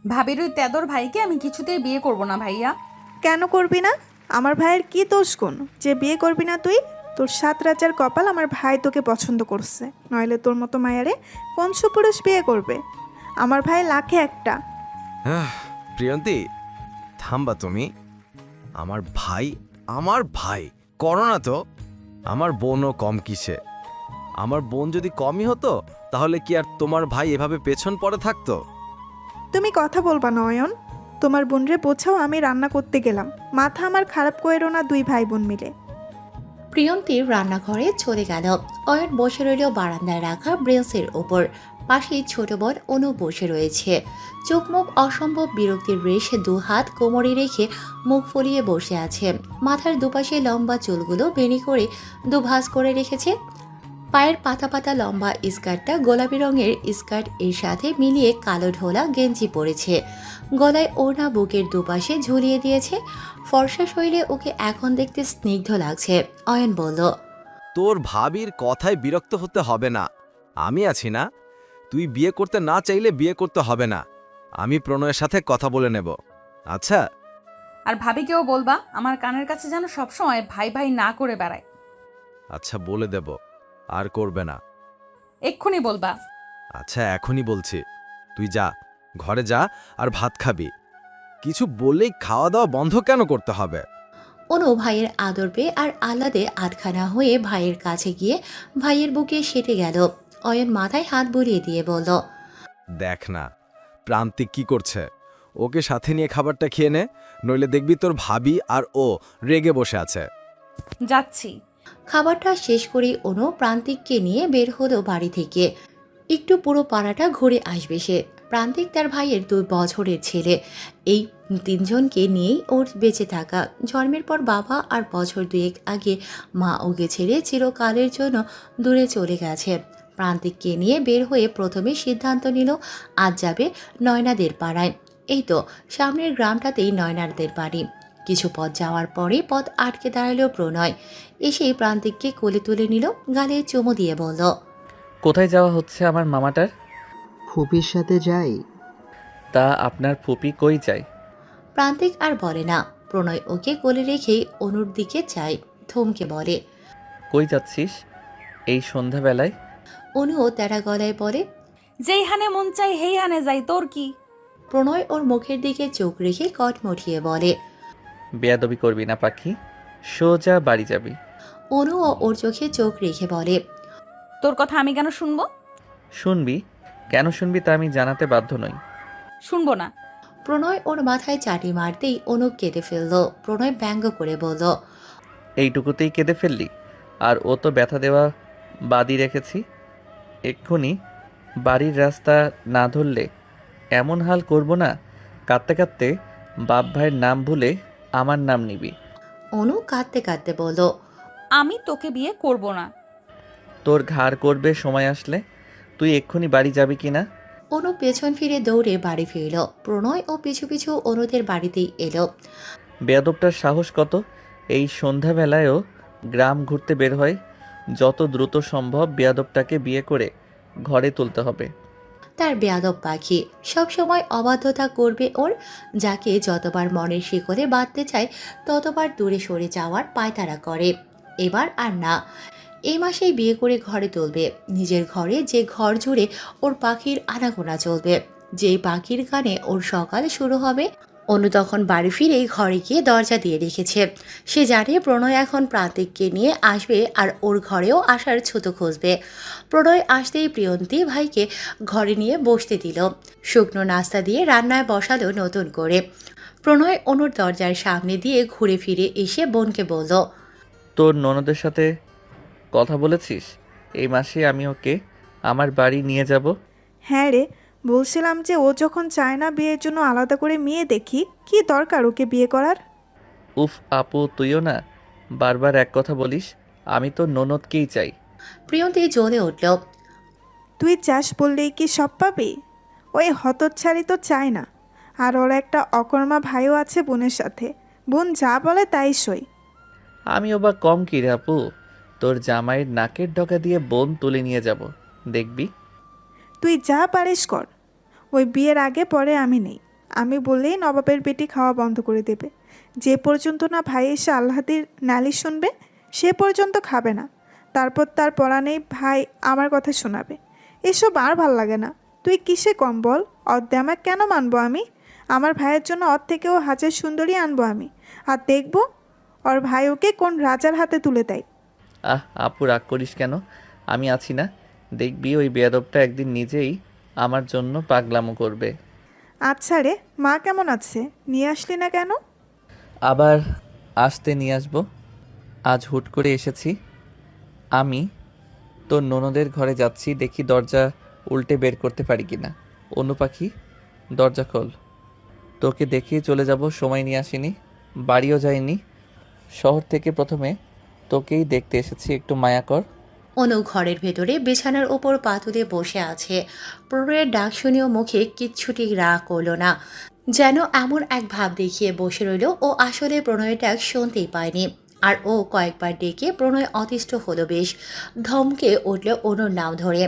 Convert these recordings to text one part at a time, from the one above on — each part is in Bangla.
ভাবির ওই তেদর ভাইকে আমি কিছুতেই বিয়ে করব না ভাইয়া। কেন করবি না? আমার ভাইয়ের কি দোষ কোন যে বিয়ে করবি না তুই? তোর সাত রাজার কপাল আমার ভাই তোকে পছন্দ করছে, নইলে তোর মতো মায়ারে কোন সুপুরুষ বিয়ে করবে? আমার ভাই লাখে একটা। প্রিয়ন্তী, থামবা তুমি। আমার ভাই, আমার ভাই করো না তো। আমার বোনও কম কিসে? আমার বোন যদি কমই হতো তাহলে কি আর তোমার ভাই এভাবে পেছন পড়ে থাকতো? তুমি কথা বলবা নয়ন। তোমার বোনরে বোঝাও আমি রান্না করতে গেলাম। মাথা আমার খারাপ করেরো না দুই ভাই বোন মিলে। প্রিয়ন্তীর রান্নাঘরে চলে গেল। অয়ন বসে রইল বারান্দায় রাখা ব্রেঞ্চের ওপর। পাশেই ছোট বোন অনু বসে রয়েছে। চোখ মুখ অসম্ভব বিরক্তির রেশ, দু হাত কোমরে রেখে মুখ ফলিয়ে বসে আছে। মাথার দুপাশে লম্বা চুলগুলো বেনি করে দুভাঁজ করে রেখেছে। পায়ের পাতা পাতা লম্বা স্কার্টটা গোলাপি রঙের স্কার্ট এর সাথে মিলিয়ে কালো ঢোলা গেঞ্জি পরেছে। গলায় ওড়না বুকের দুপাশে ঝুলিয়ে দিয়েছে। ফর্সা শরীরে ওকে এখন দেখতে স্নিগ্ধ লাগছে। অয়ন বলল, তোর ভাবির কথায় বিরক্ত হতে হবে না, আমি আছি না। তুই বিয়ে করতে না চাইলে বিয়ে করতে হবে না। আমি প্রণয়ের সাথে কথা বলে নেব, আচ্ছা? আর ভাবিকেও বলবা আমার কানের কাছে যেন সবসময় ভাই ভাই না করে বেড়ায়। আচ্ছা, বলে দেব, আর করবে না। এক্ষুনি বলবা। আচ্ছা, এখনই বলছি। তুই যা, ঘরে যা আর ভাত খাবি। কিছু বললেই খাওয়া দাওয়া বন্ধ কেন করতে হবে? অনু ভাইয়ের আদর পেয়ে আর আহ্লাদে আটখানা হয়ে ভাইয়ের কাছে গিয়ে ভাইয়ের বুকে সেটে গেল। অয়ন মাথায় হাত বুলিয়ে দিয়ে বলল, দেখ না প্রান্তিক কি করছে। ওকে সাথে নিয়ে খাবারটা খেয়ে নে, নইলে দেখবি তোর ভাবি আর ও রেগে বসে আছে। যাচ্ছি। খাবারটা শেষ করে অনু প্রান্তিককে নিয়ে বের হলো বাড়ি থেকে। একটু পুরো পাড়াটা ঘুরে আসবে সে। প্রান্তিক তার ভাইয়ের 2 বছরের ছেলে। এই তিনজনকে নিয়েই ওর বেঁচে থাকা। জন্মের পর বাবা আর বছর দুয়েক আগে মা ওকে ছেড়ে চিরকালের জন্য দূরে চলে গেছে। প্রান্তিককে নিয়ে বের হয়ে প্রথমে সিদ্ধান্ত নিল আজ যাবে নয়নাদের পাড়ায়। এই তো সামনের গ্রামটাতেই নয়নাদের বাড়ি। কিছু পথ যাওয়ার পরে পথ আটকে দাঁড়ালো প্রণয়। এসেই প্রান্তিককে কোলে তুলে নিল, গালে চুমু দিয়ে বলল, কোথায় যাওয়া হচ্ছে আমার মামাটার? ফুপির সাথে যাই। তা আপনার ফুপি কই যায়? প্রান্তিক আর বলে না। প্রণয় ওকে কোলে রেখেই অনুর দিকে চায়, থমকে বলে, কই যাচ্ছিস এই সন্ধ্যাবেলায়? অনুও তেরা গলায় বলে, যেই হানে মন চাই হেই হানে যাই, তোর কি? প্রণয় ওর মুখের দিকে চোখ রেখে কট মঠিয়ে বলে। বেয়াদবি করবি না পাখি, সোজা বাড়ি যাবি। অনুও ওর চোখে চোখ রেখে বলে, তোর কথা আমি কেন শুনবো? শুনবি? কেন শুনবি তা আমি জানাতে বাধ্য নই। শুনবো না। প্রণয় ওর মাথায় চাটি মারতেই অনু কেঁদে ফেলল। প্রণয় ব্যঙ্গ করে বলল, এইটুকুতেই কেঁদে ফেললি? আর ও তো ব্যথা দেওয়া বাদই রেখেছি। এক্ষুনি বাড়ির রাস্তা না ধরলে এমন হাল করব না, কাঁদতে কাঁদতে বাপ ভাইয়ের নাম ভুলে আমার নাম নিবি। অনু কাঁদতে কাঁদতে বলল, আমি তোকে বিয়ে করব না। তোর ঘাড় করবে সময় আসলে। তুই এক্ষুনি বাড়ি যাবি কি না? অনু পেছন ফিরে দৌড়ে বাড়ি ফিরল। প্রণয় ও পিছু পিছু অনুদের বাড়িতেই এলো। বেয়াদবটার সাহস কত! এই সন্ধ্যাবেলায়ও গ্রাম ঘুরতে বের হয়। যত দ্রুত সম্ভব বেয়াদবটাকে বিয়ে করে ঘরে তুলতে হবে। তার বেয়াদব পাখি সব সময় অবাধ্যতা করবে ওর। যাকে যতবার মনের শিকলে বাঁধতে চায় ততবার দূরে সরে যাওয়ার পায়তারা করে। এবার আর না, এই মাসেই বিয়ে করে ঘরে তুলবে। নিজের ঘরে, যে ঘর জুড়ে ওর পাখির আনাগোনা চলবে, যেই পাখির গানে ওর সকাল শুরু হবে। অনু তখন বাড়ি ফিরেই ঘরে গিয়ে দরজা দিয়ে রেখেছে। সে জানে প্রণয় এখন প্রান্তিককে নিয়ে আসবে আর ওর ঘরেও আসার ছুতো খুঁজবে। প্রণয় আসতেই প্রিয়ন্তী ভাইকে ঘরে নিয়ে বসতে দিল। শুকনো নাস্তা দিয়ে রান্নায় বসালো নতুন করে। প্রণয় অনুর দরজার সামনে দিয়ে ঘুরে ফিরে এসে বোনকে বলল, তোর ননদের সাথে কথা বলেছিস? এই মাসে আমি ওকে আমার বাড়ি নিয়ে যাব। হ্যাঁ রে, বলছিলাম যে ও যখন চায় না বিয়ের জন্য আলাদা করে মেয়ে দেখি, কি দরকার ওকে বিয়ে করার? উফ আপু, তুইও না বারবার এক কথা বলিস। আমি তো ননদকেই চাই। প্রিয়ন্তী জ্বলে উঠল। তুই চাস বললেই কি সব পাবি? ওই হতচ্ছাড়ি তো চায় না। আর ওর একটা অকর্মা ভাইও আছে বোনের সাথে। বোন যা বলে তাই সই। আমিও বা কম কি রে আপু? তোর জামাইয়ের নাকের ডগা দিয়ে বোন তুলে নিয়ে যাব, দেখবি। তুই যা পারিস কর। ওই বিয়ের আগে পরে আমি নেই। আমি বললেই নবাবের বেটি খাওয়া বন্ধ করে দেবে। যে পর্যন্ত না ভাই এসে আল্লাহদের নালিশ শুনবে সে পর্যন্ত খাবে না। তারপর তার পরাণেই ভাই আমার কথা শোনাবে। এসব আর ভাল লাগে না। তুই কিসে কম বল? অদ্যামা কেন মানবো আমি? আমার ভাইয়ের জন্য ওর থেকেও হাজার সুন্দরী আনবো আমি। আর দেখবো ওর ভাই ওকে কোন রাজার হাতে তুলে দেয়। আপু রাগ করিস কেন? আমি আছি না? দেখবি ওই বেয়াদবটা একদিন নিজেই আমার জন্য পাগলামো করবে। আচ্ছা রে, মা কেমন আছে? নিয়ে আসলি না কেন? আবার আসতে নিয়ে আসবো। আজ হুট করে এসেছি। আমি তোর ননদের ঘরে যাচ্ছি, দেখি দরজা উল্টে বের করতে পারি কিনা। অনু পাখি, দরজা খোল। তোকে দেখেই চলে যাব, সময় নিয়ে আসিনি, বাড়িও যাইনি। শহর থেকে প্রথমে তোকেই দেখতে এসেছি, একটু মায়া কর। অনু ঘরের ভেতরে বিছানার ওপর পা তুলে বসে আছে। প্রণয়ের ডাক শুনেও মুখে কিচ্ছুটি রাগ করলো না, যেন এমন এক ভাব দেখিয়ে বসে রইল ও আসলে প্রণয়ের ডাক শুনতেই পায়নি। আর ও কয়েকবার ডেকে প্রণয় অতিষ্ঠ হলো বেশ, ধমকে উঠল অনুর নাম ধরে।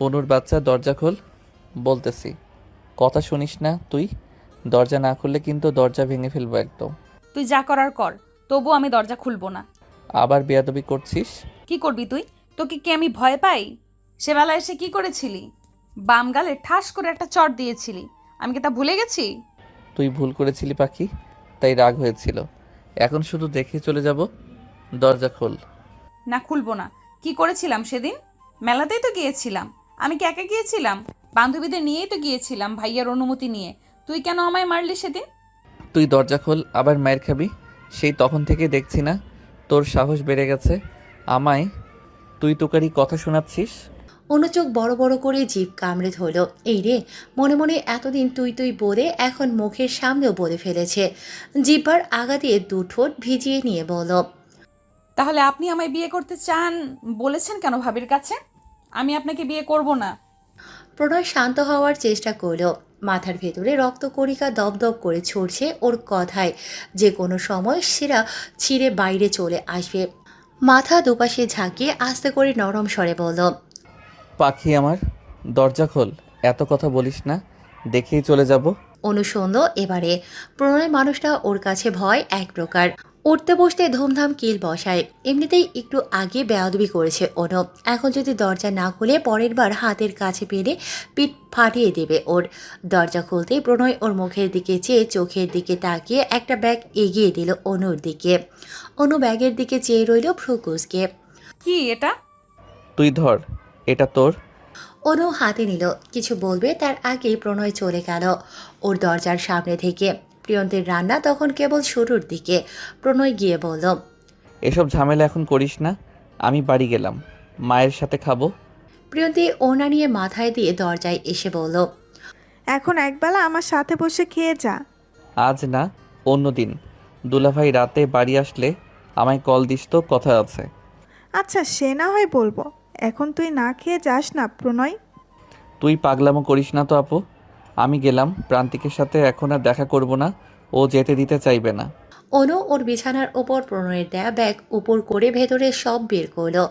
অনুর বাচ্চা, দরজা খোল বলতেছি। কথা শুনিস না তুই? দরজা না খুললে কিন্তু দরজা ভেঙে ফেলবো একদম। তুই যা করার কর, তবু আমি দরজা খুলবো না। আবার বেয়াদবি করছিস? কি করবি তুই? তোকে কি আমি ভয় পাই? সেবেলা এসে কি করেছিলি? বাম গালে ঠাস করে একটা চট দিয়েছিলি, আমি কি তা ভুলে গেছি? তুই ভুল করেছিলি পাখি, তাই রাগ হয়েছিল। এখন শুধু দেখে চলে যাব। দরজা খোল। না, খুলবো না। কি করেছিলাম সেদিন? মেলাতেই তো গিয়েছিলাম। আমি কি একা গিয়েছিলাম? বান্ধবীদের নিয়েই তো গিয়েছিলাম, ভাইয়ার অনুমতি নিয়ে। তুই কেন আমায় মারলি সেদিন? তুই দরজা খোল, আবার মায়ের খাবি। সেই তখন থেকে দেখছি না তোর সাহস বেড়ে গেছে, আমায় তুই তোকারি কথা শোনাচ্ছিস। অনু চোখ বড় বড় করে জিভ কামড়ে ধরল। এই রে, মনে মনে এতদিন তুই তুই বলে এখন মুখের সামনেও বলে ফেলেছে। জিহ্বার আগা দিয়ে দু ঠোঁট ভিজিয়ে নিয়ে বলল, তাহলে আপনি আমায় বিয়ে করতে চান বলেছেন কেন ভাবির কাছে? আমি আপনাকে বিয়ে করব না। প্রণয় শান্ত হওয়ার চেষ্টা করল। মাথার ভেতরে রক্তকণিকা দপদপ করে ছড়ছে ওর কথায়, যে কোনো সময় সেরা ছিঁড়ে বাইরে চলে আসবে। মাথা দুপাশে ঝাঁকিয়ে আস্তে করে নরম স্বরে বলল, পাখি আমার, দরজা খোল। এত কথা বলিস না, দেখেই চলে যাব। অনুসন্দ এবারে। প্রণয় মানুষটা ওর কাছে ভয় এক প্রকার। উঠতে বসতে ধুমধাম কিল বসায়। এমনিতেই একটু আগে বেয়াদবি করেছে অনু, এখন যদি দরজা না খুলে পরের বার হাতের কাছে পেলে পিঠ ফাটিয়ে দেবে ওর। দরজা খুলতেই প্রণয় ওর মুখের দিকে চেয়ে চোখের দিকে তাকিয়ে একটা ব্যাগ এগিয়ে দিল অনুর দিকে। অনু ব্যাগের দিকে চেয়ে রইল ভ্রু কুঁচকে। কি এটা? তুই ধর, এটা তোর। অনু হাতে নিল, কিছু বলবে তার আগেই প্রণয় চলে গেল ওর দরজার সামনে থেকে। প্রিয়ন্তীর রান্না তখন কেবল শুরুর দিকে। প্রণয় গিয়ে বলল, এসব ঝামেলা এখন করিস না, আমি বাড়ি গেলাম, মায়ের সাথে খাবো। প্রিয়ন্তী ওনা নিয়ে মাথায় দিয়ে দরজায় এসে বলল, এখন একবেলা আমার সাথে বসে খেয়ে যা। আজ না, অন্য দিন। দুলাভাই রাতে বাড়ি আসলে আমায় কল দিস তো, কথা আছে। আচ্ছা সে না হয় বলবো, এখন তুই না খেয়ে যাস না প্রণয়। তুই পাগলামো করিস না তো আপু। আমি গেলাম, প্রান্তিকের সাথে এখন আর দেখা করব না, ও যেতে দিতে চাইবে না। অনু ওর বিছানার ওপর প্রণয়ের দেয়া ব্যাগ উপর করে ভেতরে সব বের করলো।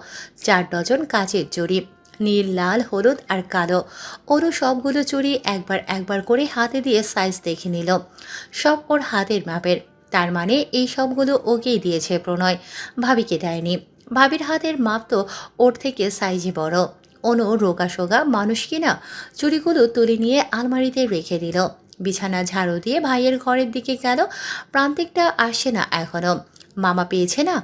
4 ডজন কাচের চুড়ি, নীল, লাল, হলুদ আর কালো। অনু সবগুলো চুড়ি একবার একবার করে হাতে দিয়ে সাইজ দেখে নিল। সব ওর হাতের মাপের, তার মানে এই সবগুলো ওকেই দিয়েছে প্রণয়, ভাবিকে দেয়নি। ভাবির হাতের মাপ তো ওর থেকে সাইজে বড়। অনু রোগা সোগা মানুষ কিনা, চুড়িগুলো তুলে নিয়ে আলমারিতে রেখে দিল। বিছানা ঝাড়ু দিয়ে ভাইয়ের ঘরের দিকে গেল। প্রান্তিকটা আসছে না এখনো, মামা পেয়েছে না,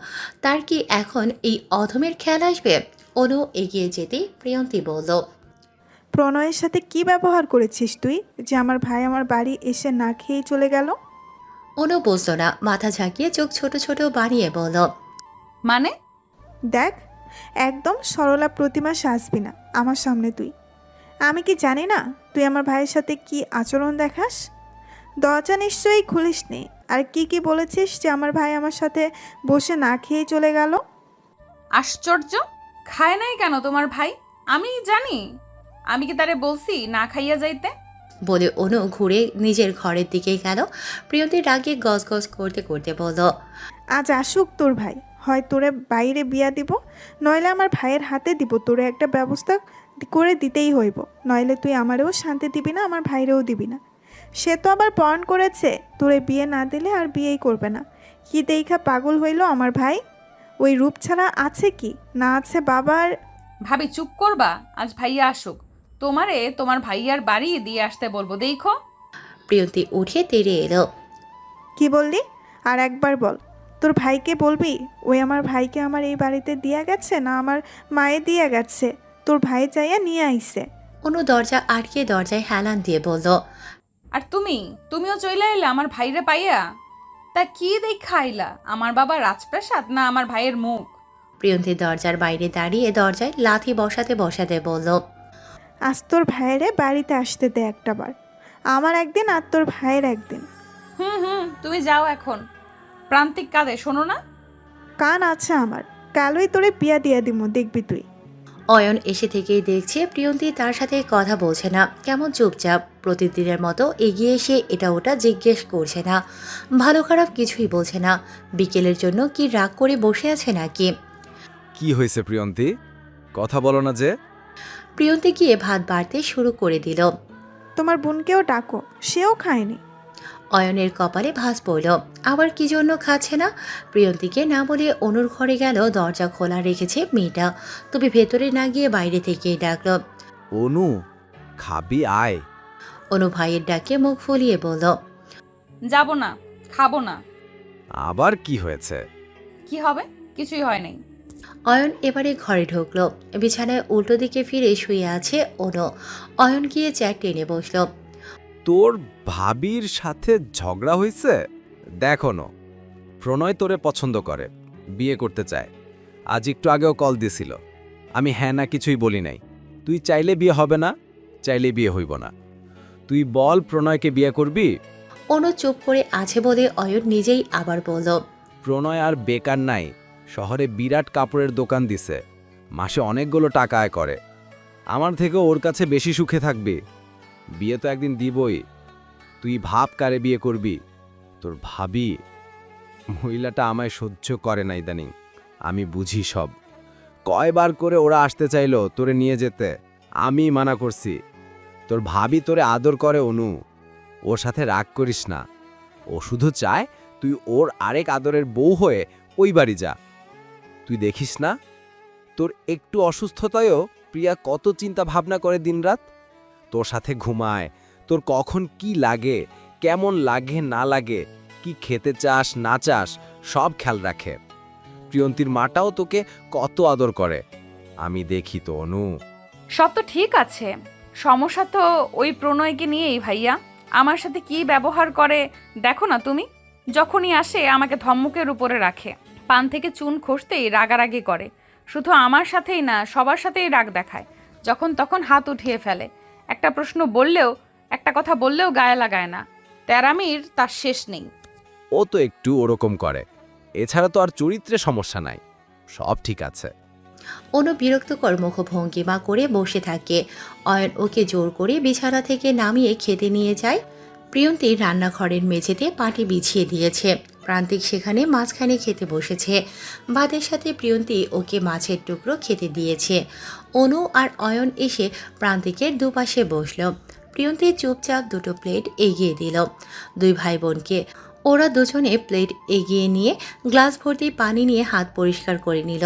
তার কি এখন এই অধমের খেয়াল আসবে? অনু এগিয়ে যেতেই প্রিয়ন্তী বলল, প্রণয়ের সাথে কি ব্যবহার করেছিস তুই যে আমার ভাই আমার বাড়ি এসে না খেয়েই চলে গেল? অনু বুঝল না, মাথা ঝাঁকিয়ে চোখ ছোট ছোট বানিয়ে বলল, মানে? দেখ, একদম সরলা প্রতিমা সাজবি না আমার সামনে তুই। আমি কি জানি না তুই আমার ভাইয়ের সাথে কি আচরণ দেখাস? দরজা নিশ্চয়ই খুলিস নি। আর কি কি বলেছিস যে আমার ভাই আমার সাথে বসে না খেয়েই চলে গেল? আশ্চর্য, খায় নাই কেন তোমার ভাই? আমি জানি। আমি কি তারে বলছি না খাইয়া যাইতে? বলে অনু ঘুরে নিজের ঘরের দিকে গেল। প্রিয়ন্তী রাগে গজগজ করতে করতে বলল, আজ আসুক তোর ভাই, হয় তোরে বাইরে বিয়া দিব, নইলে আমার ভাইয়ের হাতে দিব। তোরে একটা ব্যবস্থা করে দিতেই হইব, নইলে তুই আমারেও শান্তি দিবি না, আমার ভাইরেও দিবি না। সে তো আবার পণ করেছে তোরে বিয়ে না দিলে আর বিয়েই করবে না। কি দেখা পাগল হইল আমার ভাই? ওই রূপ ছাড়া আছে কি না আছে বাবার। ভাবি চুপ করবা, আজ ভাইয়া আসুক, তোমারে তোমার ভাইয়ার বাড়ি দিয়ে আসতে বলবো, দেখো। প্রিয়ন্তী উঠে তেড়ে এলো। কি বললি? আর একবার বল। তোর ভাইকে বলবি ওই আমার ভাইকে আমার এই বাড়িতে দিয়া গেছে না আমার মায়ে দিয়া গেছে? তোর ভাই চাইয়া নিয়ে আইছে। অনু দরজা আটকে দরজায় হেলান দিয়ে বলল। আর তুমিও চলে এলে আমার ভাইরে পাইয়া? তা কি দেখা আইলা, আমার বাবা রাজপ্রাসাদ না আমার ভাইয়ের মুখ? প্রিয়ন্তী দরজার বাইরে দাঁড়িয়ে দরজায় লাথি বসাতে বসাতে বলল। আজ তোর ভাইয়েরে বাড়িতে আসতে দে একটাবার। আমার একদিন আর তোর ভাইয়ের একদিন। তুমি যাও এখন। প্রান্তিক কাঁদে, শোনো না? কান আছে আমার, কালই তোরে বিয়া দিয়া দিমু, দেখবি তুই। অয়ন এসে থেকেই দেখছে প্রিয়ন্তী তার সাথে কথা বলছে না, কেমন চুপচাপ। প্রতিদিনের মতো এগিয়ে এসে এটা ওটা জিজ্ঞেস করছে না, ভালো খারাপ কিছুই বলছে না। বিকেলের জন্য কি রাগ করে বসে আছে নাকি? কি হয়েছে প্রিয়ন্তী, কথা বলো না যে? প্রিয়ন্তী গিয়ে ভাত বাড়তে শুরু করে দিল। তোমার বোনকেও ডাকো, সেও খায়নি। অয়নের কপালে ভাঁজ পড়ল, আবার কি জন্য খাচ্ছে না। প্রিয়ন্তীকে না বলে অনুর ঘরে গেল, দরজা খোলা রেখেছে মেয়েটা। তবে ভেতরে না গিয়ে বাইরে থেকেই ডাকল। অনু, খাবি আয়। অনু ভাইয়ের ডাকে মুখ ফুলিয়ে বলল। যাব না, খাবো না। আবার কি হয়েছে? কি হবে? কিছুই হয় নাই। অয়ন এবারে ঘরে ঢুকলো। বিছানায় উল্টো দিকে ফিরে শুয়ে আছে অনু। অয়ন গিয়ে চেয়ার টেনে বসল। তোর ভাবির সাথে ঝগড়া হয়েছে? দেখো না, প্রণয় তোরে পছন্দ করে, বিয়ে করতে চায়। আজ একটু আগেও কল দিছিল। আমি হ্যাঁ না কিছুই বলি নাই। তুই চাইলে বিয়ে হবে না, চাইলে বিয়ে হইব না। তুই বল প্রণয়কে বিয়ে করবি? অনু চুপ করে আছে বলে অয়ন নিজেই আবার বলল। প্রণয় আর বেকার নাই, শহরে বিরাট কাপড়ের দোকান দিছে, মাসে অনেকগুলো টাকা আয় করে। আমার থেকে ওর কাছে বেশি সুখে থাকবি। বিয়ে তো একদিন দিবই। তুই ভাব কারে বিয়ে করবি। তোর ভাবি, মহিলাটা আমায় সহ্য করে না ইদানিং। আমি বুঝি সব। কয়বার করে ওরা আসতে চাইলো তোরে নিয়ে যেতে, আমি মানা করছি। তোর ভাবি তোরে আদর করে অনু, ওর সাথে রাগ করিস না। ও শুধু চায় তুই ওর আরেক আদরের বউ হয়ে ওই বাড়ি যা। তুই দেখিস না তোর একটু অসুস্থতায়ও প্রিয়া কত চিন্তা ভাবনা করে দিনরাত। তোর সাথে ঘুমায়, তোর কখন কি লাগে, কেমন লাগে না লাগে, কি খেতে চাস না চাস সব খেয়াল রাখে। প্রিয়ন্তীর মাটাও তোকে কত আদর করে, আমি দেখি তো অনু। সব তো ঠিক আছে, সমস্যা তো ওই প্রণয়কে নিয়েই ভাইয়া। আমার সাথে কি ব্যবহার করে দেখো না তুমি। যখনই আসে আমাকে ধম্মকের উপরে রাখে, পান থেকে চুন খসতেই রাগারাগি করে। শুধু আমার সাথেই না, সবার সাথেই রাগ দেখায়। যখন তখন হাত উঠিয়ে ফেলে। একটা প্রশ্ন বললেও, একটা কথা বললেও গায়ে লাগায় না। তেরামির তার শেষ নেই। ও তো একটু ওরকম করে, এছাড়া তো আর চরিত্রে সমস্যা নাই, সব ঠিক আছে। অনু বিরক্তকর মুখভঙ্গিমা করে বসে থাকে। অয়ন ওকে জোর করে বিছানা থেকে নামিয়ে খেতে নিয়ে যায়। প্রিয়ন্তী রান্নাঘরের মেঝেতে পাটি বিছিয়ে দিয়েছে। প্রান্তিক সেখানে মাঝখানে খেতে বসেছে। ভাতের সাথে প্রিয়ন্তী ওকে মাছের টুকরো খেতে দিয়েছে। অনু আর অয়ন এসে প্রান্তিকের দুপাশে বসল। প্রিয়ন্তী চুপচাপ দুটো প্লেট এগিয়ে দিল দুই ভাই বোনকে। ওরা দুজনে প্লেট এগিয়ে নিয়ে গ্লাস ভর্তি পানি নিয়ে হাত পরিষ্কার করে নিল।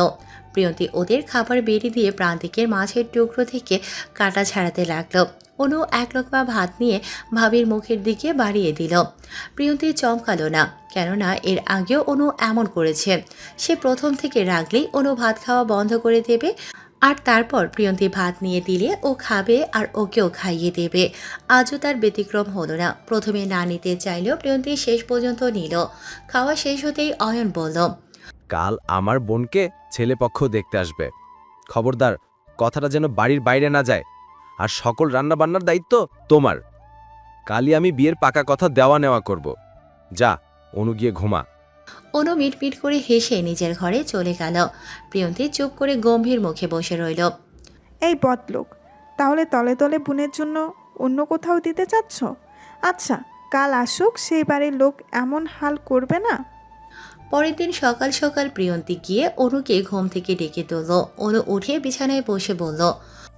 প্রিয়ন্তী ওদের খাবার বেড়ে দিয়ে প্রান্তিকের মাছের টুকরো থেকে কাটা ছাড়াতে লাগলো। অনু এক লোকমা ভাত নিয়ে ভাবির মুখের দিকে বাড়িয়ে দিল। প্রিয়ন্তী চমকালো না, কেননা এর আগেও অনু এমন করেছে। সে প্রথম থেকে রাগলেই অনু ভাত খাওয়া বন্ধ করে দেবে, আর তারপর প্রিয়ন্তী ভাত নিয়ে দিলে ও খাবে আর ওকেও খাইয়ে দেবে। আজও তার ব্যতিক্রম হলো না। প্রথমে না নিতে চাইলেও প্রিয়ন্তী শেষ পর্যন্ত নিল। খাওয়া শেষ হতেই অয়ন বলল। কাল আমার বোনকে ছেলেপক্ষ দেখতে আসবে, খবরদার কথাটা যেন বাড়ির বাইরে না যায়। আর সকল রান্নাবান্নার দায়িত্ব তোমার। কালই আমি বিয়ের পাকা কথা দেওয়া নেওয়া করব। যা অনু, গিয়ে ঘুমা। অনু মিটমিট করে হেসে নিজের ঘরে চলে গেল। প্রিয়ন্তী চুপ করে গম্ভীর মুখে বসে রইল। এই বদলোক, তাহলে তলে তলে বোনের জন্য অন্য কোথাও দিতে চাচ্ছ? আচ্ছা, কাল আসুক, সেই বাড়ির লোক এমন হাল করবে না। পরের দিন সকাল সকাল প্রিয়ন্তী গিয়ে অনুকে ঘুম থেকে ডেকে তুলল। অনু উঠে বিছানায় বসে বলল।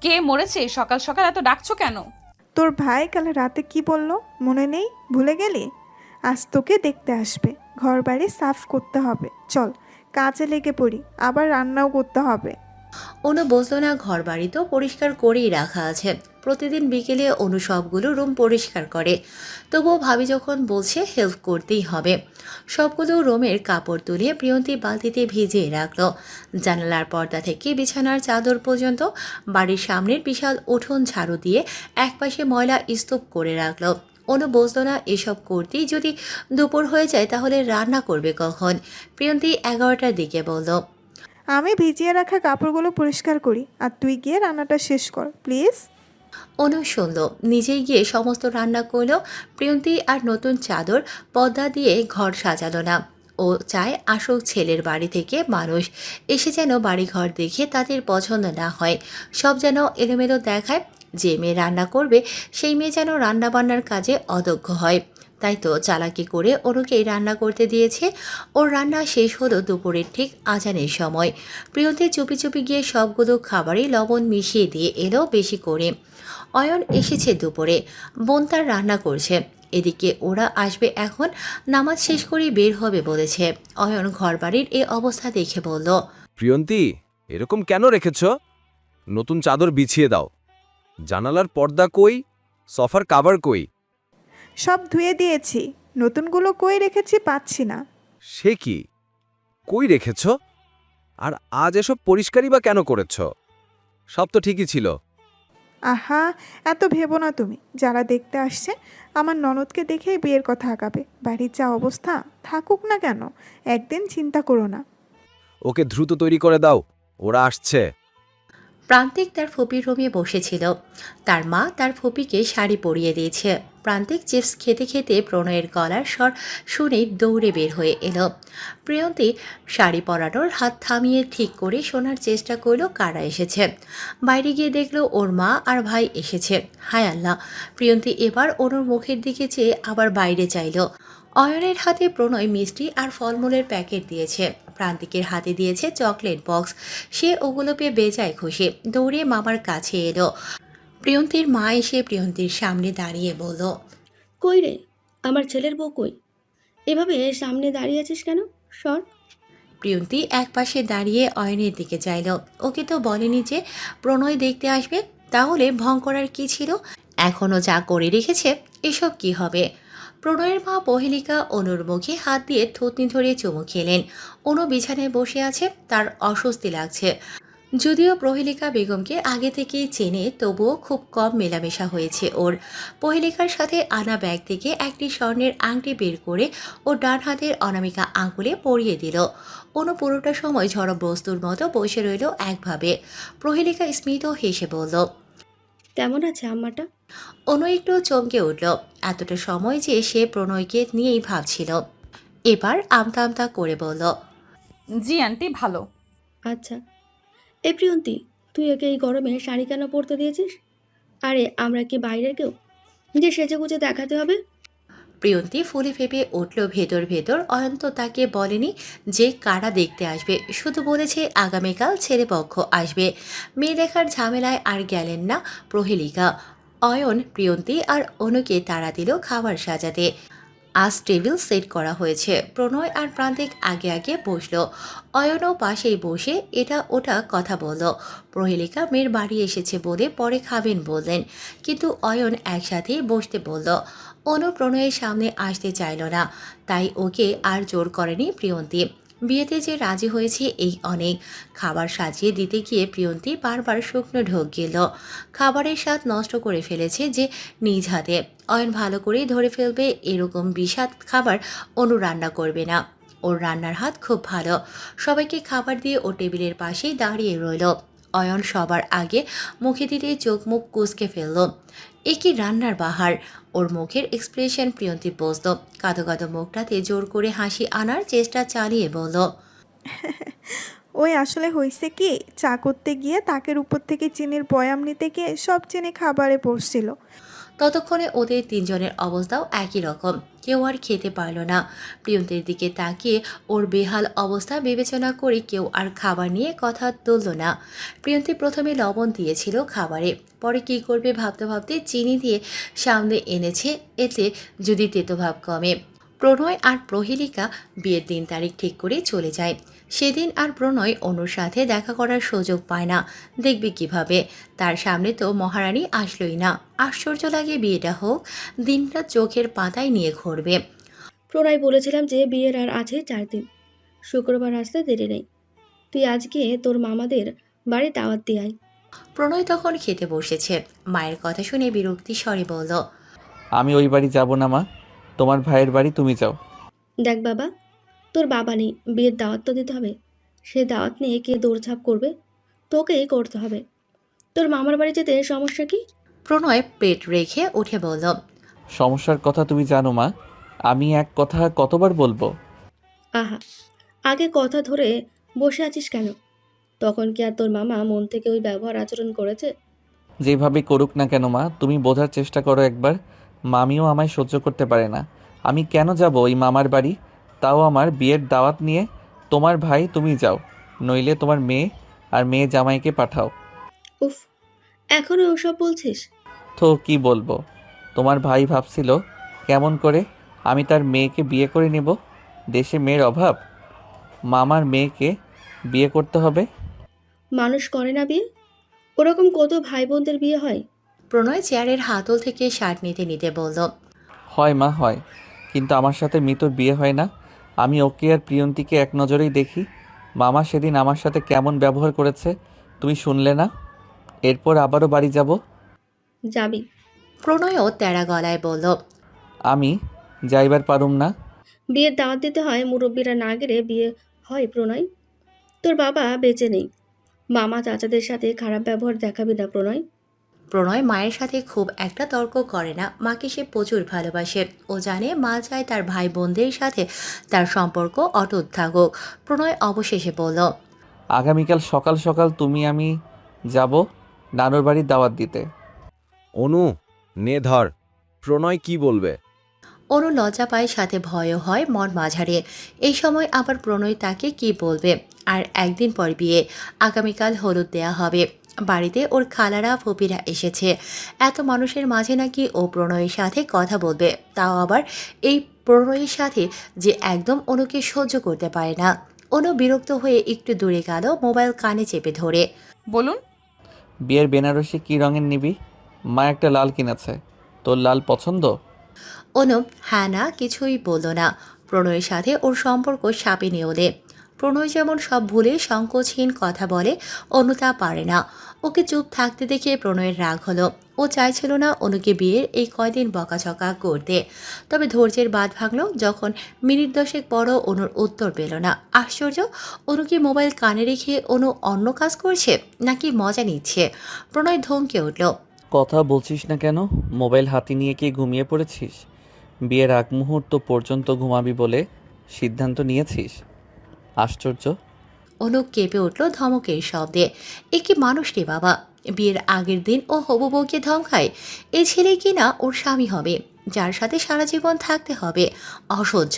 কে মরেছে? সকাল সকাল এত ডাকছো কেন? তোর ভাই কাল রাতে কি বলল মনে নেই? ভুলে গেলি? আজ তোকে দেখতে আসবে, ঘর বাড়ি সাফ করতে হবে। চল কাজে লেগে পড়ি, আবার রান্নাও করতে হবে। অনু বুঝলো না ঘর বাড়ি তো পরিষ্কার করেই রাখা আছে। প্রতিদিন বিকেলে অনু সবগুলো রুম পরিষ্কার করে, তবুও ভাবি যখন বলছে হেল্প করতেই হবে। সবগুলো রুমের কাপড় তুলে প্রিয়ন্তী বালতিতে ভিজিয়ে রাখলো। জানালার পর্দা থেকে বিছানার চাদর পর্যন্ত বাড়ির সামনের বিশাল উঠোন ঝাড়ু দিয়ে একপাশে ময়লা স্তূপ করে রাখলো। অনু বুঝলো না এসব করতেই যদি দুপুর হয়ে যায় তাহলে রান্না করবে কখন। প্রিয়ন্তী 11টার দিকে বলল, আমি ভিজিয়ে রাখা কাপড়গুলো পরিষ্কার করি, আর তুই গিয়ে রান্নাটা শেষ কর প্লিজ। অনু শুনল, নিজেই গিয়ে সমস্ত রান্না করলো। প্রিয়ন্তী আর নতুন চাদর পর্দা দিয়ে ঘর সাজালো না। ও চায় আসল ছেলের বাড়ি থেকে মানুষ এসে যেন বাড়িঘর দেখে তাদের পছন্দ না হয়, সব যেন এলোমেলো দেখায়। যে মেয়ে রান্না করবে সেই মেয়ে যেন রান্নাবান্নার কাজে অদক্ষ হয়। তাই তো চালাকি করে অনুকেই রান্না করতে দিয়েছে। ওর রান্না শেষ হলো দুপুরের ঠিক আজানের সময়। প্রিয়ন্তী চুপি চুপি গিয়ে সবগুলো খাবারই লবণ মিশিয়ে দিয়ে এলো বেশি করে। অয়ন এসেছে দুপুরে, বোন তার রান্না করছে। এদিকে ওরা আসবে এখন, নামাজ শেষ করে বের হবে বলেছে। অয়ন ঘরবাড়ির এ অবস্থা দেখে বলল, প্রিয়ন্তী, এরকম কেন রেখেছ? নতুন চাদর বিছিয়ে দাও। জানালার পর্দা কই? সোফার কাভার কই? সব ধুয়ে দিয়েছি, নতুনগুলো কই রেখেছি পাচ্ছি না। সে কি, কই রেখেছ? আর আজ এসব পরিষ্কারই বা কেন করেছ? সব তো ঠিকই ছিল। আহা, এত ভেবো না তুমি। যারা দেখতে আসছে আমার ননদকে দেখেই বিয়ের কথা আগাবে। বাড়ির যা অবস্থা, থাকুক না কেন, একদিন চিন্তা করো না। ওকে দ্রুত তৈরি করে দাও, ওরা আসছে। প্রান্তিক তার ফুপির রুমে বসেছিল। তার মা তার ফুপিকে শাড়ি পরিয়ে দিয়েছে। প্রান্তিক চিপস খেতে খেতে প্রণয়ের গলার স্বর শুনেই দৌড়ে বের হয়ে এলো। প্রিয়ন্তী শাড়ি পরানোর হাত থামিয়ে ঠিক করে শোনার চেষ্টা করলো কারা এসেছে। বাইরে গিয়ে দেখলো ওর মা আর ভাই এসেছে। হায় আল্লাহ! প্রিয়ন্তী এবার অনুর মুখের দিকে চেয়ে আবার বাইরে চাইল। অয়নের হাতে প্রণয় মিষ্টি আর ফলমূলের প্যাকেট দিয়েছে। প্রান্তিকের হাতে দিয়েছে চকলেট বক্স। সে ওগুলো পেয়ে বেজায় খুশি, দৌড়ে মামার কাছে এলো। প্রিয়ন্তীর মা এসে প্রিয়ন্তীর সামনে দাঁড়িয়ে বলল, কই রে, আমার ছেলের বউ কই? এভাবে সামনে দাঁড়িয়ে আছিস কেন? সর। প্রিয়ন্তী একপাশে দাঁড়িয়ে অয়নের দিকে চাইল। ওকে তো বলেনি যে প্রণয় দেখতে আসবে, তাহলে ভং করার কি ছিল? এখনও যা করে রেখেছে, এসব কি হবে? প্রণয়ের মা পহেলিকা অনুর মুখে হাত দিয়ে থুতনি ধরে চুমু খেলেন। অনু বিছানায় বসে আছে, তার অস্বস্তি লাগছে। যদিও প্রহেলিকা বেগমকে আগে থেকেই চেনে, তবুও খুব কম মেলামেশা হয়েছে ওর। প্রহেলিকার সাথে আনা ব্যাগ থেকে একটি স্বর্ণের আংটি বের করে ও ডান হাতের অনামিকা আঙুলে পরিয়ে দিল। অনু পুরোটা সময় ঝড় বস্তুর মতো বসে রইল একভাবে। প্রহেলিকা স্মিত হেসে বলল, কেমন আছে আম্মাটা? অনু একটু চমকে উঠল। এতটা সময় যে সে প্রণয়কে নিয়েই ভাবছিল। এবার আমতা আমতা করে বলল, জি আন্টি, ভালো। আচ্ছা। এই প্রিয়ন্তী, তুই ওকে এই গরমে শাড়ি কেন পরতে দিয়েছিস? আরে আমরা কি বাইরের কেউ যে সেজে গুজে দেখাতে হবে? প্রিয়ন্তী ফুলে ফেপে উঠল ভেতর ভেতর। অয়ন্ত তাকে বলেনি যে কারা দেখতে আসবে, শুধু বলেছে আগামীকাল ছেলেপক্ষ আসবে। মেয়ে দেখার ঝামেলায় আর গেলেন না প্রহেলিকা। অয়ন প্রিয়ন্তী আর অনুকে তাড়া দিল খাবার সাজাতে। আজ টেবিল সেট করা হয়েছে। প্রণয় আর প্রান্তিক আগে আগে বসলো। অয়নও পাশেই বসে এটা ওটা কথা বলল। প্রহেলিকা মেয়ের বাড়ি এসেছে বলে পরে খাবেন বললেন, কিন্তু অয়ন একসাথেই বসতে বলল। অনু প্রণয়ের সামনে আসতে চাইল না, তাই ওকে আর জোর করেনি প্রিয়ন্তী। বিয়েতে যে রাজি হয়েছে এই অনেক। খাবার সাজিয়ে দিতে গিয়ে প্রিয়ন্তী বারবার শুকনো ঢোক গেল। খাবারের স্বাদ নষ্ট করে ফেলেছে যে নিজ হাতে। অয়ন ভালো করেই ধরে ফেলবে এরকম বিষাদ খাবার অনু রান্না করবে না। ওর রান্নার হাত খুব ভালো। সবাইকে খাবার দিয়ে ও টেবিলের পাশেই দাঁড়িয়ে রইল। অয়ন সবার আগে মুখে দিতে চোখ মুখ কুঁচকে ফেলল। এ কি রান্নার বাহার! ওর মুখের এক্সপ্রেশন প্রিয়ন্তী বুঝল। কাঁদো কাঁদো মুখটাতে জোর করে হাসি আনার চেষ্টা চালিয়ে বলল, ওই আসলে হয়েছে কি, চা করতে গিয়ে তাকের উপর থেকে চিনির বয়াম নিতে গিয়ে সব চিনি খাবারে পড়ছিল। ততক্ষণে ওদের তিনজনের অবস্থাও একই রকম, কেউ আর খেতে পারল না। প্রিয়ন্তীর দিকে তাকিয়ে ওর বেহাল অবস্থা বিবেচনা করে কেউ আর খাবার নিয়ে কথা তুলল না। প্রিয়ন্তী প্রথমে লবণ দিয়েছিল খাবারে, পরে কী করবে ভাবতে ভাবতে চিনি দিয়ে সামনে এনেছে, এতে যদি তেতোভাব কমে। প্রণয় আর প্রহেলিকা বিয়ের দিন তারিখ ঠিক করে চলে যায়। সেদিন আর প্রণয় অনুর সাথে দেখা করার সুযোগ পায় না। দেখবে কিভাবে, তার সামনে তো মহারানী আসলোই না। আশ্চর্য লাগে, বিয়েটা হোক, দিনটা চোখের পাতায় নিয়ে ঘুরবে। প্রণয় বলেছিলাম যে বিয়ের আর আছে 4 দিন, শুক্রবার আসতে দেরি নেই। তুই আজকে তোর মামাদের বাড়ি দাওয়াত দিয়ে আয়। প্রণয় তখন খেতে বসেছে, মায়ের কথা শুনে বিরক্তি স্বরে বলল, আমি ওই বাড়ি যাব না মা, তোমার ভাইয়ের বাড়ি তুমি যাও। দেখ বাবা, তোর বাবা নেই, বিয়ের দাওয়াত তো দিতে হবে। সে দাওয়াত নিয়ে কে দৌড়ঝাঁপ করবে? তোকেই করতে হবে। তোর মামার বাড়ি যেতে সমস্যা কি? প্রণয় পেট রেখে উঠে বলল, সমস্যার কথা তুমি জানো মা, আমি এক কথা কতবার বলবো? আহা, আগে কথা ধরে বসে আছিস কেন? তখন কি আর তোর মামা মন থেকে ওই ব্যবহার আচরণ করেছে? যেভাবে করুক না কেন মা, তুমি বোঝার চেষ্টা করো একবার। মামিও আমায় সহ্য করতে পারে না। আমি কেন যাব ওই মামার বাড়ি, তাও আমার বিয়ের দাওয়াত নিয়ে? তোমার ভাই তুমি যাও, নইলে তোমার মেয়ে আর মেয়ে জামাইকে পাঠাও। উফ, এখনো ওসব বলছিস? তো কি বলবো? তোমার ভাই ভাবছিল কেমন করে আমি তার মেয়েকে বিয়ে করে নেব। দেশে মেয়ের অভাব, মামার মেয়েকে বিয়ে করতে হবে। মানুষ করে না বিয়ে? ওরকম কত ভাই বোনদের বিয়ে হয়। প্রণয় চেয়ারের হাতল থেকে শার্ট নিতে নিতে বলল, হয় মা হয়, কিন্তু আমার সাথে মিতুর বিয়ে হয় না। আমি ওকে আর প্রিয়ন্তীকে এক নজরেই দেখি। মামা সেদিন আমার সাথে কেমন ব্যবহার করেছে তুমি শুনলে না? এরপর আবারও বাড়ি যাব। যাবি? প্রণয়ও তেরা গলায় বলল, আমি যাইবার পারুম না। বিয়ের দাওয়াত দিতে হয়, মুরব্বীরা না গেলে বিয়ে হয় প্রণয়? তোর বাবা বেঁচে নেই, মামা চাচাদের সাথে খারাপ ব্যবহার দেখাবি না প্রণয়। প্রণয় মায়ের সাথে খুব একটা তর্ক করে না। মাকে সে প্রচুর ভালোবাসে। ও জানে মা চায় তার ভাই বোনদের সাথে তার সম্পর্ক অটুট থাকুক। প্রণয় অবশেষে বলল, আগামীকাল সকাল সকাল তুমি আমি যাব নানুর বাড়ির দাওয়াত দিতে। অনু, নে ধর, প্রণয় কি বলবে? অনু লজ্জা পায়, সাথে ভয়ও হয় মন মাঝারে। এই সময় আবার প্রণয় তাকে কি বলবে? আর একদিন পর বিয়ে, আগামীকাল হলুদ দেয়া হবে। বাড়িতে ওর খালারা ফুপিরা এসেছে। এত মানুষের মাঝে নাকি ও প্রণয়ের সাথে কথা বলবে, তাও আবার এই প্রণয়ের সাথে যে একদম অনুকে সহ্য করতে পারে না। অনু বিরক্ত হয়ে একটু দূরে গেল, মোবাইল কানে চেপে ধরে। বলুন। বিয়ের বেনারসি কি রঙের নিবি? মা একটা লাল কিনেছে, তোর লাল পছন্দ? অনু হ্যাঁ না কিছুই বলল না। প্রণয়ের সাথে ওর সম্পর্ক সাপে নেওলে। প্রণয় যেমন সব ভুলে সংকোচহীন কথা বলে, অনু তা পারে না। ওকে চুপ থাকতে দেখে প্রণয়ের রাগ হলো। ও চাইছিল না অনুকে বিয়ের এই কয়দিন বকাঝকা করতে। তবে ধৈর্যের বাঁধ ভাঙল যখন মিনিট 10 পরও অনুর উত্তর পেল না। আশ্চর্য, অনুকে মোবাইল কানে রেখে অনু অন্য কাজ করছে নাকি মজা নিচ্ছে? প্রণয় ধমকে উঠল, কথা বলছিস না কেন? মোবাইল হাতে নিয়ে কি ঘুমিয়ে পড়েছিস? বিয়ের আগ মুহূর্ত পর্যন্ত ঘুমাবি বলে সিদ্ধান্ত নিয়েছিস? আশ্চর্য। অনু কেঁপে উঠল ধমকের শব্দে। এ কি মানুষ রে বাবা! বিয়ের আগের দিন ও হবু বউকে ধমকায়। এ ছেলে কিনা ওর স্বামী হবে, যার সাথে সারা জীবন থাকতে হবে। অসহ্য।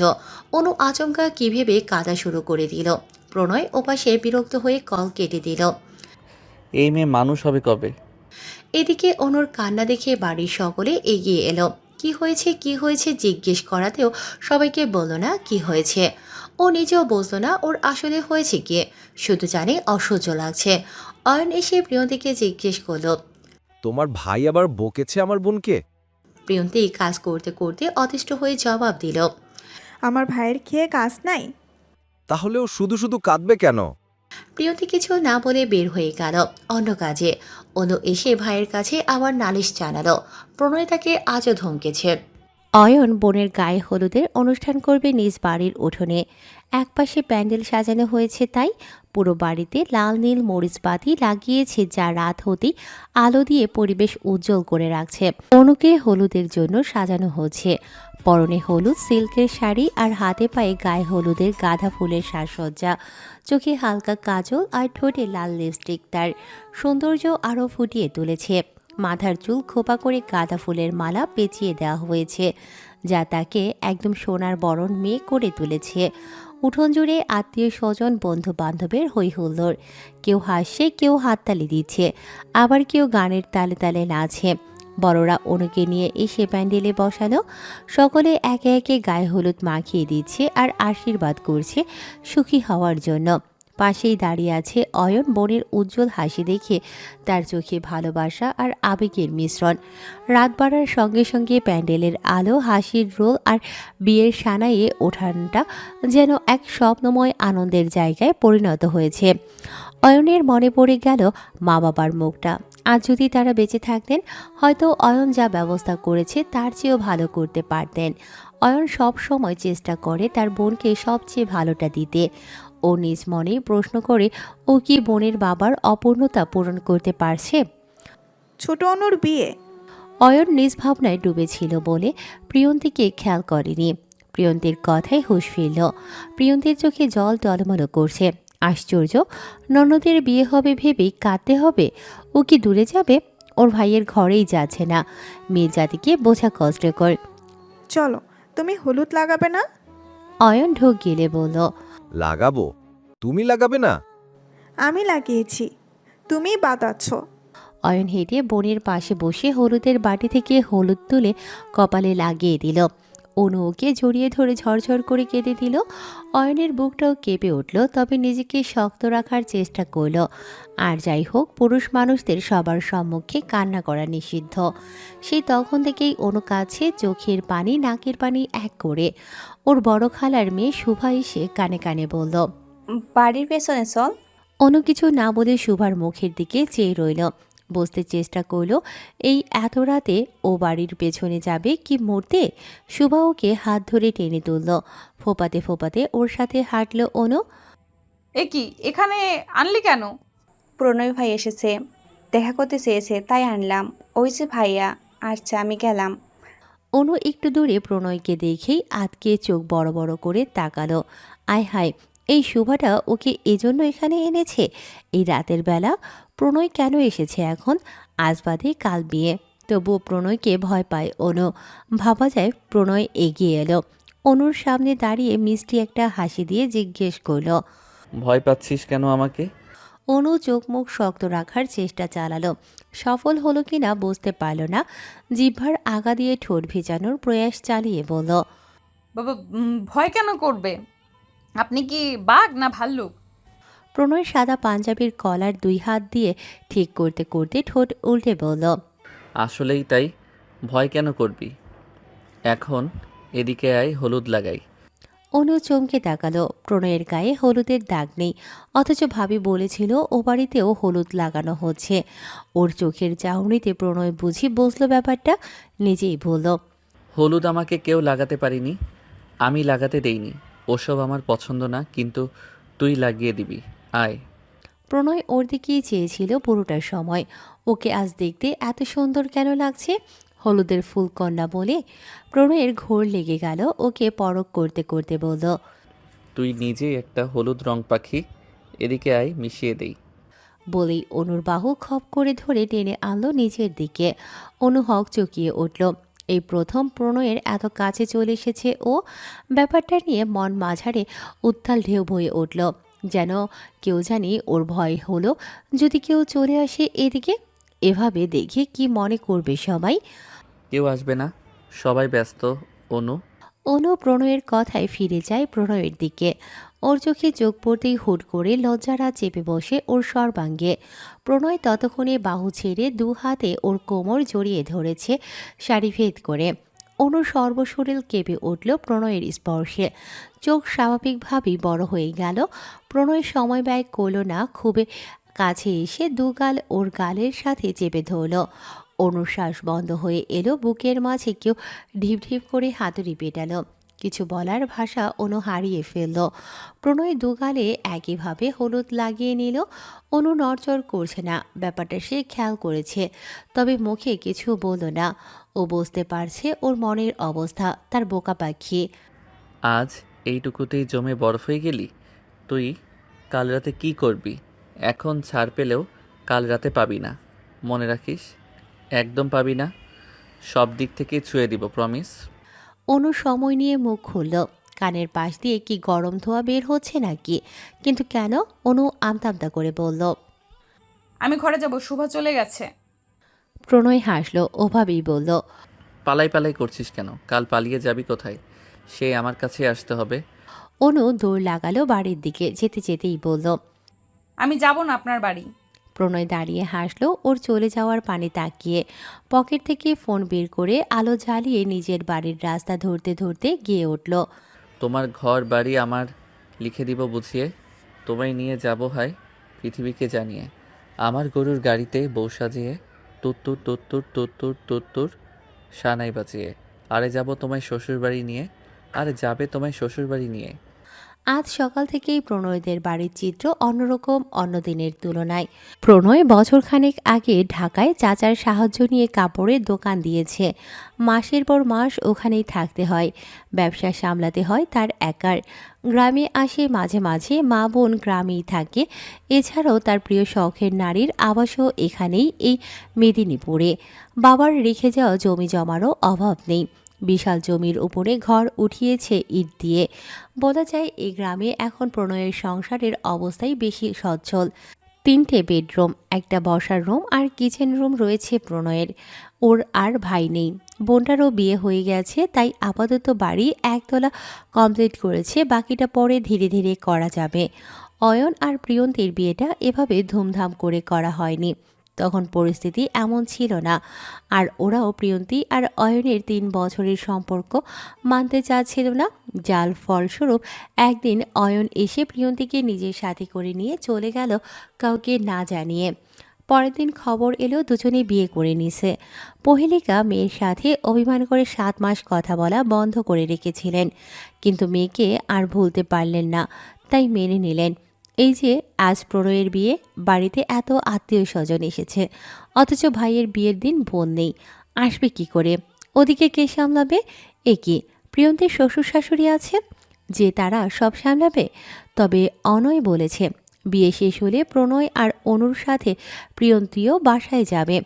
অনু আচমকা কি ভেবে কাঁদা শুরু করে দিল। প্রণয় ওপাশে বিরক্ত হয়ে কল কেটে দিল। এই মেয়ে মানুষ হবে কবে? এদিকে অনুর কান্না দেখে বাড়ির সকলে এগিয়ে এলো। কি হয়েছে কি হয়েছে জিজ্ঞেস করাতেও সবাইকে বলল না কি হয়েছে। ও নিজেও বুঝলো না ওর আসলে হয়েছে কি, শুধু জানে অসহ্য লাগছে। অয়ন এসে প্রিয়ন্তীকে জিজ্ঞেস করলো। তোমার ভাই আবার বকেছে আমার বোনকে? প্রিয়ন্তী কাজ করতে করতে অতিষ্ঠ হয়ে জবাব দিল। আমার ভাইয়ের খেয়ে কাজ নাই? তাহলে ও শুধু শুধু কাঁদবে কেন? প্রিয়ন্তী কিছু না বলে বের হয়ে গেল অন্য কাজে। অনু এসে ভাইয়ের কাছে আবার নালিশ জানালো। প্রণয় তাকে আজও ধমকেছে। অয়ন বোনের গায়ে হলুদের অনুষ্ঠান করবে নিজ বাড়ির উঠোনে। একপাশে প্যান্ডেল সাজানো হয়েছে, তাই পুরো বাড়িতে লাল নীল মরিচবাতি লাগিয়েছে, যা রাত হতেই আলো দিয়ে পরিবেশ উজ্জ্বল করে রাখছে। অনুকে হলুদের জন্য সাজানো হচ্ছে। পরনে হলুদ সিল্কের শাড়ি আর হাতে পায়ে গায়ে হলুদের গাঁদা ফুলের সাজসজ্জা। চোখে হালকা কাজল আর ঠোঁটে লাল লিপস্টিক তার সৌন্দর্য আরও ফুটিয়ে তুলেছে। মাথার চুল খোপা করে গাঁদা ফুলের মালা পেঁচিয়ে দেওয়া হয়েছে, যা তাকে একদম সোনার বরণ মেয়ে করে তুলেছে। উঠোন জুড়ে আত্মীয় স্বজন বন্ধু বান্ধবের হই হুল্লোড়। কেউ হাসছে, কেউ হাততালি দিচ্ছে, আবার কেউ গানের তালে তালে নাচে। বড়রা অনুকে নিয়ে এসে প্যান্ডেলে বসালো। সকলে একে একে গায়ে হলুদ মাখিয়ে দিচ্ছে আর আশীর্বাদ করছে সুখী হওয়ার জন্য। পাশেই দাঁড়িয়ে আছে অয়ন। বোনের উজ্জ্বল হাসি দেখে তার চোখে ভালোবাসা আর আবেগের মিশ্রণ। রাত বাড়ার সঙ্গে সঙ্গে প্যান্ডেলের আলো, হাসির রোল আর বিয়ের সানাইয়ে ওঠানটা যেন এক স্বপ্নময় আনন্দের জায়গায় পরিণত হয়েছে। অয়নের মনে পড়ে গেল মা বাবার মুখটা। আজ যদি তারা বেঁচে থাকতেন, হয়তো অয়ন যা ব্যবস্থা করেছে তার চেয়েও ভালো করতে পারতেন। অয়ন সব সময় চেষ্টা করে তার বোনকে সবচেয়ে ভালোটা দিতে। ও নিজ মনেই প্রশ্ন করে, ও কি বোনের বাবার অপূর্ণতা পূরণ করতে পারছে? ছোট অনুর বিয়ে। অয়ন নিজ ভাবনায় ডুবেছিল বলে প্রিয়ন্তীকে খেয়াল করেনি। প্রিয়ন্তীর কথায় হুঁশ ফিরল। প্রিয়ন্তীর চোখে জল টলমল করছে। আশ্চর্য, ননদের বিয়ে হবে ভেবেই কাঁদতে হবে? ও কি দূরে যাবে? ওর ভাইয়ের ঘরেই যাচ্ছে না। মেয়ে জাতিকে বোঝা কষ্টকর। চলো, তুমি হলুদ লাগাবে না? অয়ন ঢোক গেলে বলল, লাগাবো? তুমি লাগাবে না? আমি লাগিয়েছি, তুমি বাতাচ্ছ। অয়ন হেঁটে বোনের পাশে বসে হলুদের বাটি থেকে হলুদ তুলে কপালে লাগিয়ে দিল। অনু ওকে জড়িয়ে ধরে ঝরঝর করে কেঁদে দিল। অয়নের বুকটাও কেঁপে উঠল, তবে নিজেকে শক্ত রাখার চেষ্টা করল। আর যাই হোক, পুরুষ মানুষদের সবার সম্মুখে কান্না করা নিষিদ্ধ। সেই তখন থেকেই অনু কাছে চোখের পানি নাকের পানি এক করে। ওর বড় খালার মেয়ে শুভা এসে কানে কানে বলল, বাড়ির পেছনে চল। অনু কিছু না বলে শুভার মুখের দিকে চেয়ে রইল। বুঝতে চেষ্টা করল এই এত রাতে ও বাড়ির পেছনে যাবে কি মরতে। শুভা ওকে হাত ধরে টেনে তুলল। ফোপাতে ফোপাতে ওর সাথে হাঁটল অনু। এ কি, এখানে আনলি কেন? প্রণয় ভাই এসেছে, দেখা করতে চেয়েছে, তাই আনলাম। ওই যে ভাইয়া। আচ্ছা, আমি গেলাম। অনু একটু দূরে প্রণয়কে দেখেই আতকে চোখ বড় বড় করে তাকালো। আয় হায়, এই শুভাটা ওকে এজন্য এখানে এনেছে এই রাতের বেলা? প্রণয় কেন এসেছে এখন? আজ বাদে কাল বিয়ে, তবুও প্রণয়কে ভয় পায় অনু। ভাবা যায় প্রণয় এগিয়ে এলো। অনুর সামনে দাঁড়িয়ে মিষ্টি একটা হাসি দিয়ে জিজ্ঞেস করলো, ভয় পাচ্ছিস কেন আমাকে? অনু চোখ মুখ শক্ত রাখার চেষ্টা চালালো। সফল হলো কিনা বুঝতে পারল না। জিহ্বার আগা দিয়ে ঠোঁট ভেজানোর প্রয়াস চালিয়ে বলল, বাবা, ভয় কেন করবে? আপনি কি বাঘ না ভাল্লুক? প্রণয় সাদা পাঞ্জাবির কলার দুই হাত দিয়ে ঠিক করতে করতে ঠোঁট উল্টে বলল, আসলেই তাই, ভয় কেন করবি? এখন এদিকে আয়, হলুদ লাগাই। অনু চমকে তাকালো। প্রণয়ের গায়ে হলুদের দাগ নেই, অথচ ভাবি বলেছিল ও বাড়িতেও হলুদ লাগানো হচ্ছে। ওর চোখের চাহনিতে প্রণয় বুঝি বুঝলো ব্যাপারটা, নিজেই বলল, হলুদ আমাকে কেউ লাগাতে পারিনি, আমি লাগাতে দেইনি। ওসব আমার পছন্দ না, কিন্তু তুই লাগিয়ে দিবি। আয়। প্রণয় ওর দিকেই চেয়েছিল পুরোটার সময়। ওকে আজ দেখতে এত সুন্দর কেন লাগছে? হলুদের ফুলকন্যা বলে প্রণয়ের ঘোর লেগে গেল। ওকে পরখ করতে করতে বলল, তুই নিজেই একটা হলুদ রং পাখি, এদিকে আয়, মিশিয়ে দেই। বলেই অনুর বাহু খপ করে ধরে টেনে আনলো নিজের দিকে। অনু হক চকিয়ে উঠল। এই প্রথম প্রণয়ের এত কাছে চলে এসেছে ও। ব্যাপারটা নিয়ে মন মাঝারে উত্তাল ঢেউ বয়ে উঠল। যেন কেউ জানি ওর ভয় হলো, যদি কেউ চলে আসে এদিকে, এভাবে দেখে কি মনে করবে সবাই। কেউ আসবে না, সবাই ব্যস্ত। অনু। অনু প্রণয়ের কথায় ফিরে যায় প্রণয়ের দিকে। ওর চোখে চোখ পড়তেই হুট করে লজ্জারা চেপে বসে ওর সর্বাঙ্গে। প্রণয় ততক্ষণে বাহু ছেড়ে দু হাতে ওর কোমর জড়িয়ে ধরেছে শাড়ি ভেদ করে। অনুর সর্বশরীর কেঁপে উঠল প্রণয়ের স্পর্শে। চোখ স্বাভাবিকভাবেই বড় হয়ে গেল। প্রণয় সময় ব্যয় করল না, খুবই কাছে এসে দুগাল ওর গালের সাথে চেপে ধরল। অনুর শ্বাস বন্ধ হয়ে এলো। বুকের মাঝে কেউ ঢিপ ঢিপ করে হাতুড়ি পেটালো। কিছু বলার ভাষা অনু হারিয়ে ফেলল। প্রণয় দুগালে একইভাবে হলুদ লাগিয়ে নিল। অনু নড়চড় করছে না, ব্যাপারটা সে খেয়াল করেছে, তবে মুখে কিছু বলল না। ও বুঝতে পারছে ওর মনের অবস্থা, তার বোকা পাখি। আজ এইটুকুতেই জমে বরফ হয়ে গেলি? তুই কাল রাতে কি করবি? এখন ছাড় পেলেও কাল রাতে পাবি না, মনে রাখিস। একদম পাবি না, সব দিক থেকে ছুঁয়ে দিব, প্রমিস। অনু সময় নিয়ে মুখ খুলল। কানের পাশ দিয়ে কি গরম ধোঁয়া বের হচ্ছে নাকি? কিন্তু কেন? অনু আমতামতা করে বলল। আমি ঘরে যাব, শুভা চলে গেছে। প্রণয় হাসল, ওভাবেই বলল। পালাই পালাই করছিস কেন? কাল পালিয়ে যাবি কোথায়? সে আমার কাছে আসতে হবে। অনু দৌড় লাগালো বাড়ির দিকে, যেতে যেতেই বলল। আমি যাব না আপনার বাড়ি। প্রণয় দাঁড়িয়ে হাসলো ওর চলে যাওয়ার পানে তাকিয়ে। পকেট থেকে ফোন বের করে আলো জ্বালিয়ে নিজের বাড়ির রাস্তা ধরতে ধরতে গিয়ে উঠল। তোমার ঘর বাড়ি আমার লিখে দিব বুঝিয়ে। তোমায় নিয়ে যাব হয় পৃথিবীকে জানিয়ে। আমার গরুর গাড়িতে বউ সাজিয়ে, তুত্তুর তুত্তুর তুত্তুর তুত্তুর সানাই বাজিয়ে। আরে যাব তোমায় শ্বশুর বাড়ি নিয়ে, আরে যাবে তোমায় শ্বশুর বাড়ি নিয়ে। আজ সকাল থেকেই প্রণয়দের বাড়ির চিত্র অন্যরকম অন্য দিনের তুলনায়। প্রণয় বছরখানেক আগে ঢাকায় চাচার সাহায্য নিয়ে কাপড়ের দোকান দিয়েছে। মাসের পর মাস ওখানেই থাকতে হয়, ব্যবসা সামলাতে হয় তার একার। গ্রামে আসে মাঝে মাঝে, মা বোন গ্রামেই থাকে। এছাড়াও তার প্রিয় শখের নারীর আবাসও এখানেই, এই মেদিনীপুরে। বাবার রেখে যাওয়া জমি জমারও অভাব নেই। বিশাল জমির উপরে ঘর উঠিয়েছে ইট দিয়ে। বলা যায় এই গ্রামে এখন প্রণয়ের সংসারের অবস্থাই বেশি সচ্ছল। 3টে বেডরুম, একটা বসার রুম আর কিচেন রুম রয়েছে প্রণয়ের। ওর আর ভাই নেই, বোনটারও বিয়ে হয়ে গেছে, তাই আপাতত বাড়ি একতলা কমপ্লিট করেছে, বাকিটা পরে ধীরে ধীরে করা যাবে। অয়ন আর প্রিয়ন্তীর বিয়েটা এভাবে ধুমধাম করে করা হয়নি, তখন পরিস্থিতি এমন ছিল না। আর ওরাও প্রিয়ন্তী আর অয়নের 3 বছরের সম্পর্ক মানতে চাচ্ছিল না, যার ফলস্বরূপ একদিন অয়ন এসে প্রিয়ন্তীকে নিজের সাথে করে নিয়ে চলে গেল কাউকে না জানিয়ে। পরের দিন খবর এলো দুজনে বিয়ে করে নিছে। পহেলিকা মেয়ের সাথে অভিমান করে 7 মাস কথা বলা বন্ধ করে রেখেছিলেন, কিন্তু মেয়েকে আর ভুলতে পারলেন না, তাই মেনে নিলেন। এই যে আজ প্রণয়ের বিয়ে, বাড়িতে এত আত্মীয় স্বজন এসেছে, অথচ ভাইয়ের বিয়ের দিন বোন নেই, আসবে কি করে? ওদিকে কে সামলাবে? এ কি, প্রিয়ন্তীর শ্বশুর শাশুড়ি আছে যে তারা সব সামলাবে? তবে অনয় বলেছে বিয়ে শেষ হলে প্রণয় আর অনুর সাথে প্রিয়ন্তীও বাসায় যাবে।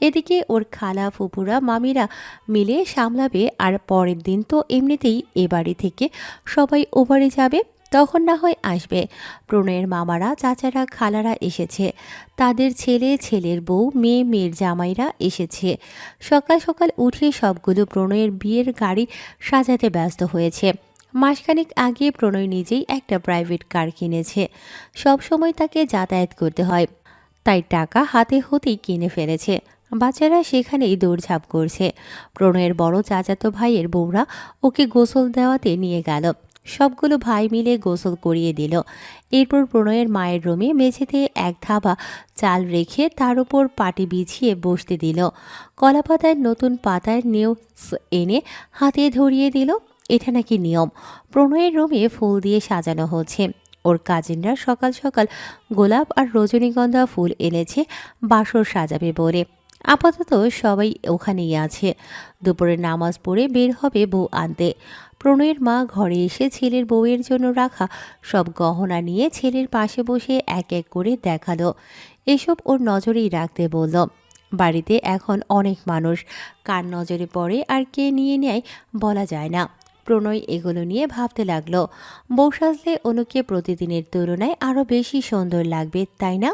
এদিকে ওর খালা ফুপুরা মামিরা মিলে সামলাবে, আর পরের দিন তো এমনিতেই এ বাড়ি থেকে সবাই ও বাড়ি যাবে, তখন না হয় আসবে। প্রণয়ের মামারা চাচারা খালারা এসেছে, তাদের ছেলে ছেলের বউ মেয়ে মেয়ের জামাইরা এসেছে। সকাল সকাল উঠে সবগুলো প্রণয়ের বিয়ের গাড়ি সাজাতে ব্যস্ত হয়েছে। মাসখানেক আগে প্রণয় নিজেই একটা প্রাইভেট কার কিনেছে, সব সময় তাকে যাতায়াত করতে হয়, তাই টাকা হাতে হতেই কিনে ফেলেছে। বাচ্চারা সেখানেই দৌড়ঝাঁপ করছে। প্রণয়ের বড় চাচাতো ভাইয়ের বউরা ওকে গোসল দেওয়াতে নিয়ে গেল। সবগুলো ভাই মিলে গোসল করিয়ে দিল। এরপর প্রণয়ের মায়ের রুমে মেঝেতে এক থাবা চাল রেখে তার উপর পাটি বিছিয়ে বসতে দিল। কলাপাতার নতুন পাতার নিউজ এনে হাতে ধরিয়ে দিল। এটা নাকি নিয়ম, প্রণয়ের রুমে ফুল দিয়ে সাজানো হচ্ছে। ওর কাজিনরা সকাল সকাল গোলাপ আর রজনীগন্ধা ফুল এনেছে বাসর সাজাবে বলে। আপাতত সবাই ওখানেই আছে। দুপুরে নামাজ পড়ে বের হবে বউ আনতে। প্রণয়ের মা ঘরে এসে ছেলের বউয়ের জন্য রাখা সব গহনা নিয়ে ছেলের পাশে বসে এক এক করে দেখালো। এসব ওর নজরেই রাখতে বলল। বাড়িতে এখন অনেক মানুষ, কার নজরে পড়ে আর কে নিয়ে নেয় বলা যায় না। প্রণয় এগুলো নিয়ে ভাবতে লাগলো, বউ সাজলে অনুকে প্রতিদিনের তুলনায় আরও বেশি সুন্দর লাগবে, তাই না?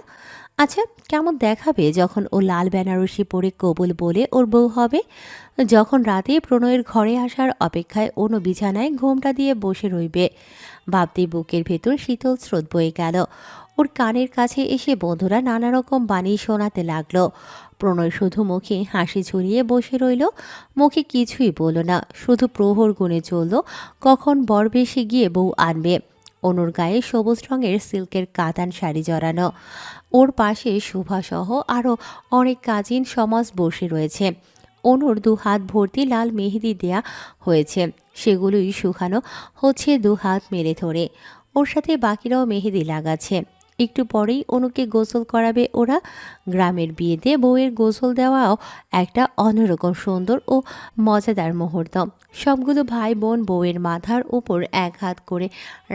আচ্ছা, কেমন দেখাবে যখন ও লাল বেনারসি পরে কবুল বলে ওর বউ হবে? যখন রাতে প্রণয়ের ঘরে আসার অপেক্ষায় অনু বিছানায় ঘোমটা দিয়ে বসে রইবে, ভাবতে বুকের ভেতর শীতল স্রোত বয়ে গেল। ওর কানের কাছে এসে বন্ধুরা নানা রকম বাণী শোনাতে লাগলো। প্রণয় শুধু মুখে হাসি ঝুলিয়ে বসে রইল, মুখে কিছুই বলল না, শুধু প্রহর গুনে চলল কখন বর বেশি গিয়ে বউ আনবে। অনুর গায়ে সবুজ রঙের সিল্কের কাতান শাড়ি জড়ানো, ওর পাশে শোভাসহ আরও অনেক কাজিন সমাজ বসে রয়েছে। অনুর 2 হাত ভর্তি লাল মেহেদি দেয়া হয়েছে, সেগুলোই শুকানো হচ্ছে 2 হাত মেলে ধরে। ওর সাথে বাকিরাও মেহেদি লাগাচ্ছে। একটু পরেই অনুকে গোসল করাবে ওরা। গ্রামের বিয়েতে বউয়ের গোসল দেওয়াও একটা অন্যরকম সুন্দর ও মজাদার মুহূর্ত। সবগুলো ভাই বোন বউয়ের মাথার উপর এক হাত করে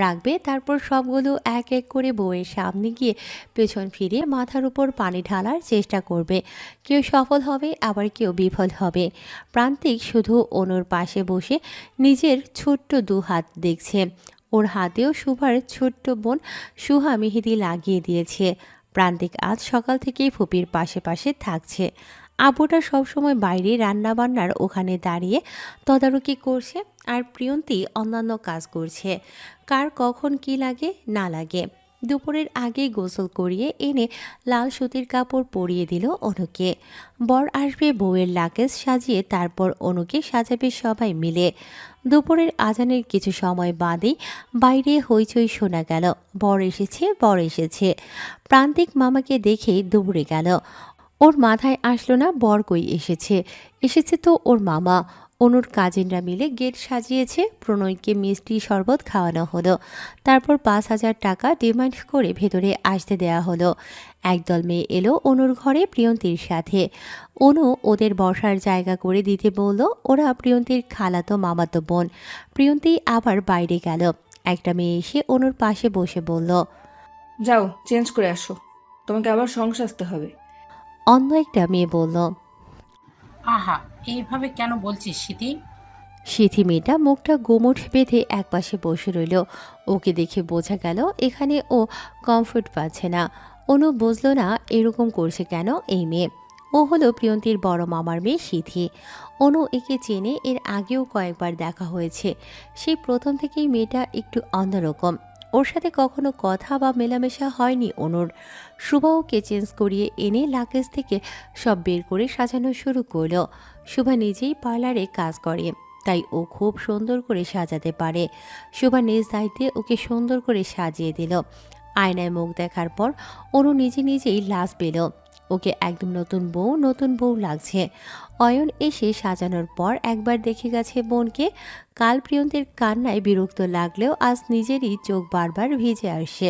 রাখবে, তারপর সবগুলো এক এক করে বউয়ের সামনে গিয়ে পেছন ফিরে মাথার উপর পানি ঢালার চেষ্টা করবে। কেউ সফল হবে, আবার কেউ বিফল হবে। প্রান্তিক শুধু অনুর পাশে বসে নিজের ছোট্ট দু হাত দেখছে। ওর হাতেও সুভার ছোট্ট বোন সুহা মেহেদি লাগিয়ে দিয়েছে। প্রান্তিক আজ সকাল থেকেই ফুপির পাশে পাশে থাকছে। আব্বুটা সবসময় বাইরে রান্নাবান্নার ওখানে দাঁড়িয়ে তদারকি করছে, আর প্রিয়ন্তী অন্যান্য কাজ করছে। কার কখন কি লাগে না লাগে। দুপুরের আগেই গোসল করিয়ে এনে লাল সুতির কাপড় পরিয়ে দিল অনুকে। বর আসবে, বউয়ের লাগেজ সাজিয়ে তারপর অনুকে সাজাবে সবাই মিলে। দুপুরের আজানের কিছু সময় বাদেই বাইরে হইচই শোনা গেল। বর এসেছে, বর এসেছে। প্রান্তিক মামাকে দেখেই দৌড়ে গেল। ওর মাথায় আসলো না বর কই এসেছে। এসেছে তো ওর মামা। অনুর কাজিনরা মিলে গেট সাজিয়েছে। প্রণয়কে মিষ্টি শরবত খাওয়ানো হলো। তারপর 5,000 টাকা ডিমান্ড করে ভেতরে আসতে দেয়া হলো। একদল মেয়ে এলো অনুর ঘরে প্রিয়ন্তীর সাথে। অনু ওদের বসার জায়গা করে দিতে বলল। ওরা প্রিয়ন্তীর খালাতো মামাতো বোন। প্রিয়ন্তী আবার বাইরে গেল। একটা মেয়ে এসে অনুর পাশে বসে বলল, যাও চেঞ্জ করে আসো, তোমাকে আবার সঙ্গ সাজতে হবে। অন্য একটা মেয়ে বলল, আহা, এইভাবে কেন বলছিস সিথি? সিথি মেয়েটা মুখটা গোমট বেঁধে একপাশে বসে রইল। ওকে দেখে বোঝা গেল এখানে ও কমফোর্ট পাচ্ছে না। অনু বুঝল না এরকম করছে কেন এই মেয়ে। ও হলো প্রিয়ন্তীর বড় মামার মেয়ে সিথি। অনু একে চেনে, এর আগেও কয়েকবার দেখা হয়েছে। সেই প্রথম থেকেই মেয়েটা একটু অন্যরকম। ওর সাথে কখনো কথা বা মেলামেশা হয়নি অনুর। শুভা ওকে চেঞ্জ করিয়ে এনে লাগেজ থেকে সব বের করে সাজানো শুরু করলো। শুভা নিজেই পার্লারে কাজ করে, তাই ও খুব সুন্দর করে সাজাতে পারে। শুভা নিজ দায়িত্বে ওকে সুন্দর করে সাজিয়ে দিল। আয়নায় মুখ দেখার পর অনু নিজে নিজেই লাজ পেল। ওকে একদম নতুন বউ লাগছে। অয়ন এসে সাজানোর পর একবার দেখে গেছে বোনকে। কাল প্রিয়ন্তীর কান্নায় বিরক্ত লাগলেও আজ নিজেরই চোখ বারবার ভিজে আসছে।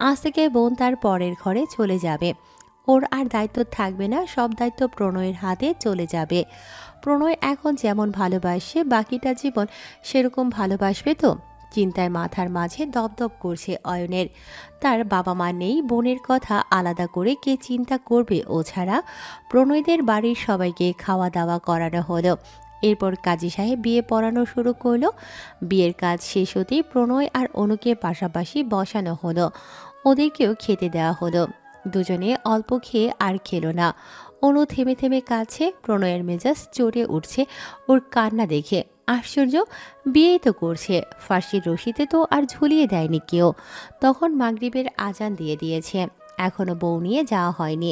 আজ থেকে বোন তার পরের ঘরে চলে যাবে। ওর আর দায়িত্ব থাকবে না, সব দায়িত্ব প্রণয়ের হাতে চলে যাবে। প্রণয় এখন যেমন ভালোবাসে বাকিটা জীবন সেরকম ভালোবাসবে তো। চিন্তায় মাথার মাঝে দপদপ করছে অয়নের। তার বাবা মা নেই, বোনের কথা আলাদা করে কে চিন্তা করবে ও ছাড়া। প্রণয়দের বাড়ির সবাইকে খাওয়া দাওয়া করানো হলো। এরপর কাজী সাহেব বিয়ে পড়ানো শুরু করলো। বিয়ের কাজ শেষ হতেই প্রণয় আর অনুকে পাশাপাশি বসানো হলো। ওদেরকেও খেতে দেওয়া হলো। দুজনে অল্প খেয়ে আর খেলো না। অনু থেমে থেমে কাছে। প্রণয়ের মেজাজ চড়ে উঠছে ওর কান্না দেখে। আশ্চর্য, বিয়েই তো করছে, ফাঁসির রশিতে তো আর ঝুলিয়ে দেয়নি কেউ। তখন মাগরিবের আজান দিয়ে দিয়েছে, এখনো বউ নিয়ে যাওয়া হয়নি।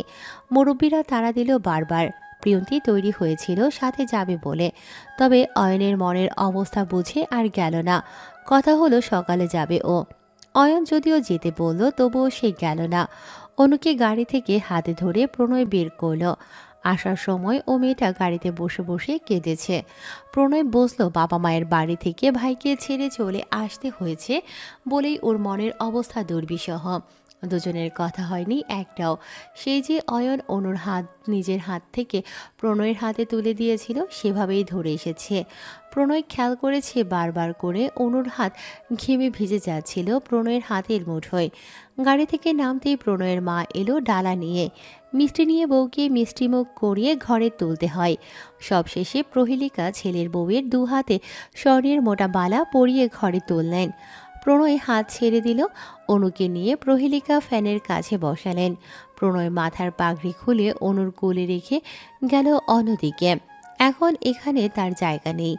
মুরব্বীরা তাড়া দিল বারবার। প্রিয়ন্তী তৈরি হয়েছিল সাথে যাবে বলে, তবে অয়নের মনের অবস্থা বুঝে আর গেল না। কথা হলো সকালে যাবে ও। অয়ন যদিও যেতে বলল, তবুও সে গেল না। অনুকে গাড়ি থেকে হাতে ধরে প্রণয় বের করল। আসার সময় ও মেয়েটা গাড়িতে বসে বসে কেঁদেছে। প্রণয় বুঝলো বাবা মায়ের বাড়ি থেকে ভাইকে ছেড়ে চলে আসতে হয়েছে বলেই ওর মনের অবস্থা দুর্বিষহ। দুজনের কথা হয়নি একটাও। সেই যে অয়ন অনুর হাত নিজের হাত থেকে প্রণয়ের হাতে তুলে দিয়েছিল সেভাবেই ধরে এসেছে। প্রণয় খেয়াল করেছে বারবার করে অনুর হাত ঘেমে ভিজে যাচ্ছিল প্রণয়ের হাতের মুঠোয়। গাড়ি থেকে নামতেই প্রণয়ের মা এলো ডালা নিয়ে। মিষ্টি নিয়ে বউকে মিষ্টিমুখ করিয়ে ঘরে তুলতে হয়। সবশেষে প্রহেলিকা ছেলের বউয়ের দু হাতে স্বর্ণের মোটা বালা পরিয়ে ঘরে তুললেন। প্রণয় হাত ছেড়ে দিল। অনুকে নিয়ে প্রহেলিকা ফ্যানের কাছে বসালেন। প্রণয় মাথার পাগড়ি খুলে অনুর কোলে রেখে গেল অন্যদিকে। এখন এখানে তার জায়গা নেই।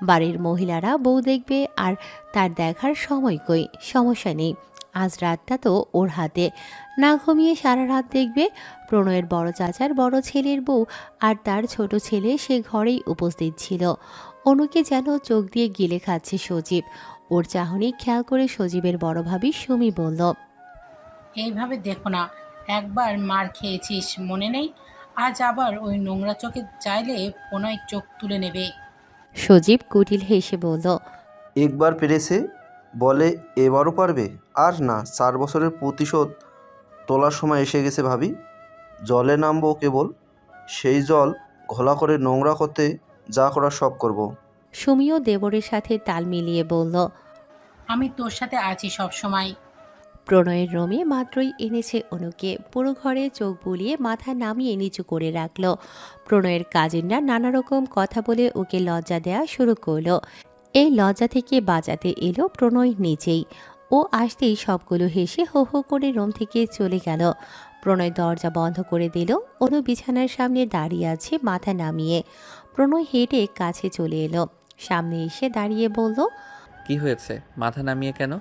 বাড়ির মহিলারা বউ দেখবে, আর তার দেখার সময় কই। সমস্যা নেই, আজ রাতটা তো ওর হাতে। না ঘুমিয়ে সারা রাত দেখবে। প্রণয়ের বড় চাচার বড় ছেলের বউ আর তার ছোট ছেলে সে ঘরেই উপস্থিত ছিল। অনুকে যেন চোখ দিয়ে গিলে খাচ্ছে সজীব। ওর চাহনি খেয়াল করে সজীবের বড় ভাবি সুমি বলল, এইভাবে দেখো না, একবার মার খেয়েছিস মনে নেই? আজ আবার ওই নোংরা চোখে চাইলে প্রণয় চোখ তুলে নেবে। সজীব কুটিল হেসে বলল, একবার পেরেছে বলে এবারও পারবে? আর না, 4 বছরের প্রতিশোধ তোলার সময় এসে গেছে ভাবি। জলে নামবো কেবল, সেই জল ঘোলা করে নোংরা করতে যা করার সব করব। সুমিও দেবরের সাথে তাল মিলিয়ে বলল। আমি তোর সাথে আছি সব সময়। প্রণয়ের রুমে মাত্রই এনেছে অনুকে, পুরো ঘরে চোখ বুলিয়ে মাথা নামিয়ে নিচু করে রাখলো। প্রণয়ের কাজিনরা নানা রকম কথা বলে ওকে লজ্জা দেওয়া শুরু করলো। এই লজ্জা থেকে বাঁচাতে এলো প্রণয় নিজেই। ও আসতেই সবগুলো হেসে হো হো করে রুম থেকে চলে গেল। প্রণয় দরজা বন্ধ করে দিল। অনু বিছানার সামনে দাঁড়িয়ে আছে মাথা নামিয়ে। প্রণয় হেঁটে কাছে চলে এলো, সামনে এসে দাঁড়িয়ে বলল। কি হয়েছে, মাথা নামিয়ে কেন?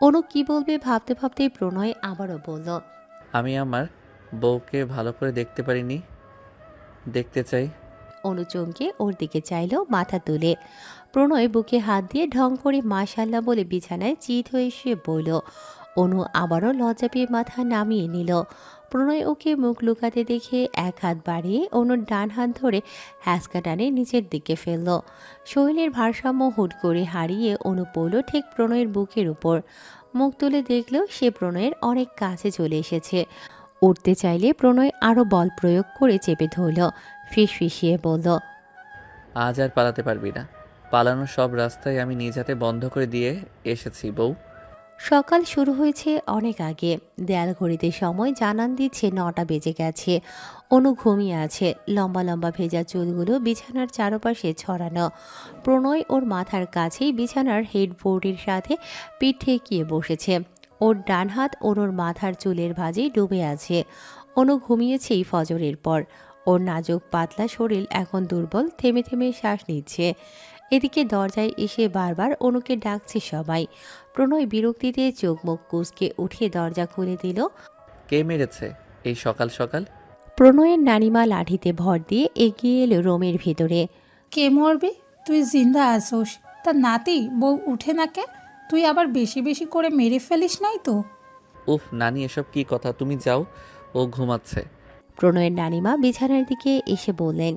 অনু কি বলবে ভাবতে ভাবতে প্রণয় আবারও বলল। আমি আমার বউকে ভালো করে দেখতে পারিনি, দেখতে চাই। অনু চমকে ওর দিকে চাইল মাথা তুলে। প্রণয় বুকে হাত দিয়ে ঢং করে মাশাল্লাহ বলে বিছানায় চিত হয়ে শুয়ে বলল। অনু আবারও লজ্জা পেয়ে মাথা নামিয়ে নিল। প্রণয় ওকে মুখ লুকাতে দেখে এক হাত বাড়িয়ে অনুর ডান হাত ধরে হ্যাঁচকা টানে নিচের দিকে ফেলল। শরীরের ভারসাম্য হুট করে হারিয়ে অনু পড়ল ঠিক প্রণয়ের বুকের উপর। মুখ তুলে দেখল সে প্রণয়ের অনেক কাছে চলে এসেছে। উঠতে চাইলে প্রণয় আরও বল প্রয়োগ করে চেপে ধরল। ফিসফিসিয়ে বলল। আজ আর পালাতে পারবি না। পালানোর সব রাস্তায় আমি নিজ হাতে বন্ধ করে দিয়ে এসেছি বউ। সকাল শুরু হয়েছে অনেক আগে। দেয়াল ঘড়িতে সময় জানান দিচ্ছে 9টা বেজে গেছে। অনু ঘুমিয়ে আছে, লম্বা লম্বা ভেজা চুলগুলো বিছানার চারপাশে ছড়ানো। প্রণয় ওর মাথার কাছেই বিছানার হেডবোর্ডের সাথে পিঠ ঠেকিয়ে বসেছে। ওর ডান হাত অনুর মাথার চুলের ভাঁজে ডুবে আছে। অনু ঘুমিয়েছেই ফজরের পর। ওর নাজুক পাতলা শরীর এখন দুর্বল, থেমে থেমে শ্বাস নিচ্ছে। এদিকে দরজায় এসে বারবার অনুকে ডাকছে সবাই। প্রণয় বিরক্তিতে চোখ মুখ কুঁচকে উঠে দরজা খুলে দিল। কে মেরেছে এই সকাল সকাল? প্রণয়ের নানিমা লাঠিতে ভর দিয়ে এগিয়ে এলো রুমের ভেতরে। কে মরবি? তুই জিন্দা আসোস, তা নাতি বউ উঠে না কে? তুই আবার বেশি বেশি করে মেরে ফেলিস নাই তো? উফ নানি, এসব কি কথা? তুমি যাও, ও ঘুমাচ্ছে। প্রণয়ের নানিমা বিছানার দিকে এসে বললেন।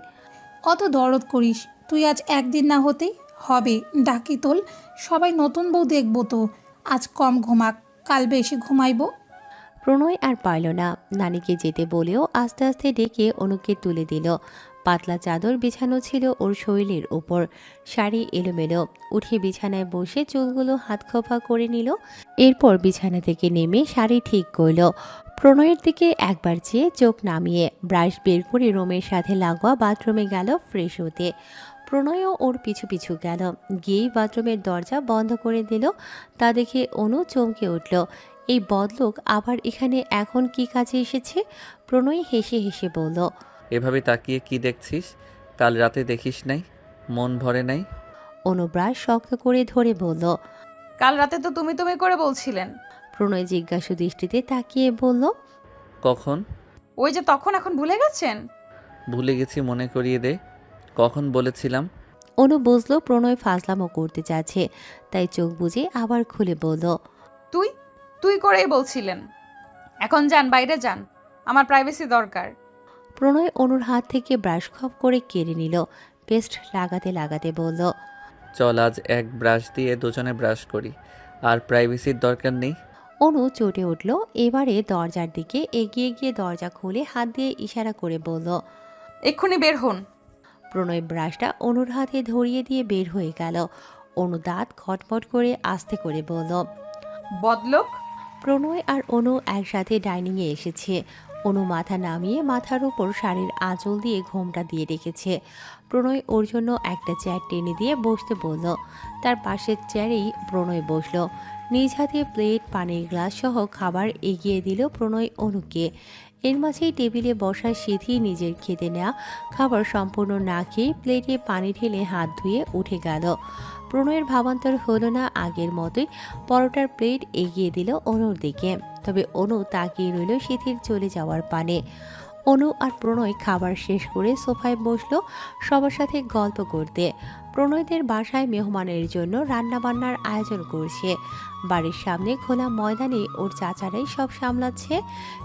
অত দরদ করিস, তুই আজ একদিন না হতেই হবে ডাকি তোল। সবাই নতুন বউ দেখবো তো। আজ কম ঘুমাক, কাল বেশি ঘুমাইবো। প্রণয় আর পারল না, নানিকে যেতে বলেও আস্তে আস্তে ডেকে অনুকে তুলে দিল। পাতলা চাদর বিছানো ছিল ওর শরীরের উপর, শাড়ি এলোমেলো। উঠে বিছানায় বসে চুলগুলো হাত খোপা করে নিল। এরপর বিছানা থেকে নেমে শাড়ি ঠিক করল। প্রণয়ের দিকে একবার চেয়ে চোখ নামিয়ে ব্রাশ বের করে রুমের সাথে লাগোয়া বাথরুমে গেল ফ্রেশ হতে। প্রণয়ও ওর পিছু পিছু গেল, গিয়েই বাথরুমের দরজা বন্ধ করে দিল। তা দেখে অনু চমকে উঠল। এই বদলোক আবার এখানে এখন কি কাজে এসেছে? প্রণয় হেসে হেসে বলল। এভাবে তাকিয়ে কি দেখছিস? কাল রাতে দেখিস নাই? মন ভরে নাই? অনু ব্রাশ শক্ত করে ধরে বলল। কাল রাতে তো তুমি তুমি করে বলছিলেন। প্রণয় জিজ্ঞাসু দৃষ্টিতে তাকিয়ে বলল। কখন? ওই যে তখন, এখন ভুলে গেছেন? ভুলে গেছি, মনে করিয়ে দে। কখন বলেছিলাম? অনু বুঝলো প্রণয় ফাজলামো করতে চাচ্ছে, তাই চোখ বুজে আবার খুলে বলল। তুই তুই করেই বলছিলেন। এখন যান, বাইরে যান, আমার প্রাইভেসি দরকার। প্রণয় অনুর হাত থেকে ব্রাশ খপ করে কেড়ে নিল। পেস্ট লাগাতে লাগাতে বলল। চল আজ এক ব্রাশ দিয়ে দুজনে ব্রাশ করি, আর প্রাইভেসির দরকার নেই। অনু চটে উঠল। এবারে দরজার দিকে এগিয়ে গিয়ে দরজা খুলে হাত দিয়ে ইশারা করে বলল। এক্ষুনি বের হন। প্রণয় ব্রাশটা অনুর হাতে ধরিয়ে দিয়ে বের হয়ে গেল। অনু দাঁত খটমট করে আস্তে করে বলল। বদলোক। প্রণয় আর অনু একসাথে ডাইনিংয়ে এসেছে। অনু মাথা নামিয়ে মাথার উপর শাড়ির আঁচল দিয়ে ঘোমটা দিয়ে রেখেছে। প্রণয় ওর জন্য একটা চেয়ার টেনে দিয়ে বসতে বলল। তার পাশের চেয়ারেই প্রণয় বসল। নিজ হাতে প্লেট, পানির গ্লাস সহ খাবার এগিয়ে দিল প্রণয় অনুকে। এর মাঝেই টেবিলে বসা সিথি নিজের খেতে নেওয়া খাবার সম্পূর্ণ না খেয়ে প্লেটে পানি ঢেলে হাত ধুয়ে উঠে গেল। প্রণয়ের ভাবান্তর হলো না, আগের মতোই পরোটার প্লেট এগিয়ে দিল অনুর দিকে। তবে অনু তাকিয়ে রইল সিথির চলে যাওয়ার পানে। অনু আর প্রণয় খাবার শেষ করে সোফায় বসলো সবার সাথে গল্প করতে। প্রণয়দের বাসায় মেহমানের জন্য রান্নাবান্নার আয়োজন করছে। বাড়ির সামনে খোলা ময়দানে ওর চাচারাই সব সামলাচ্ছে।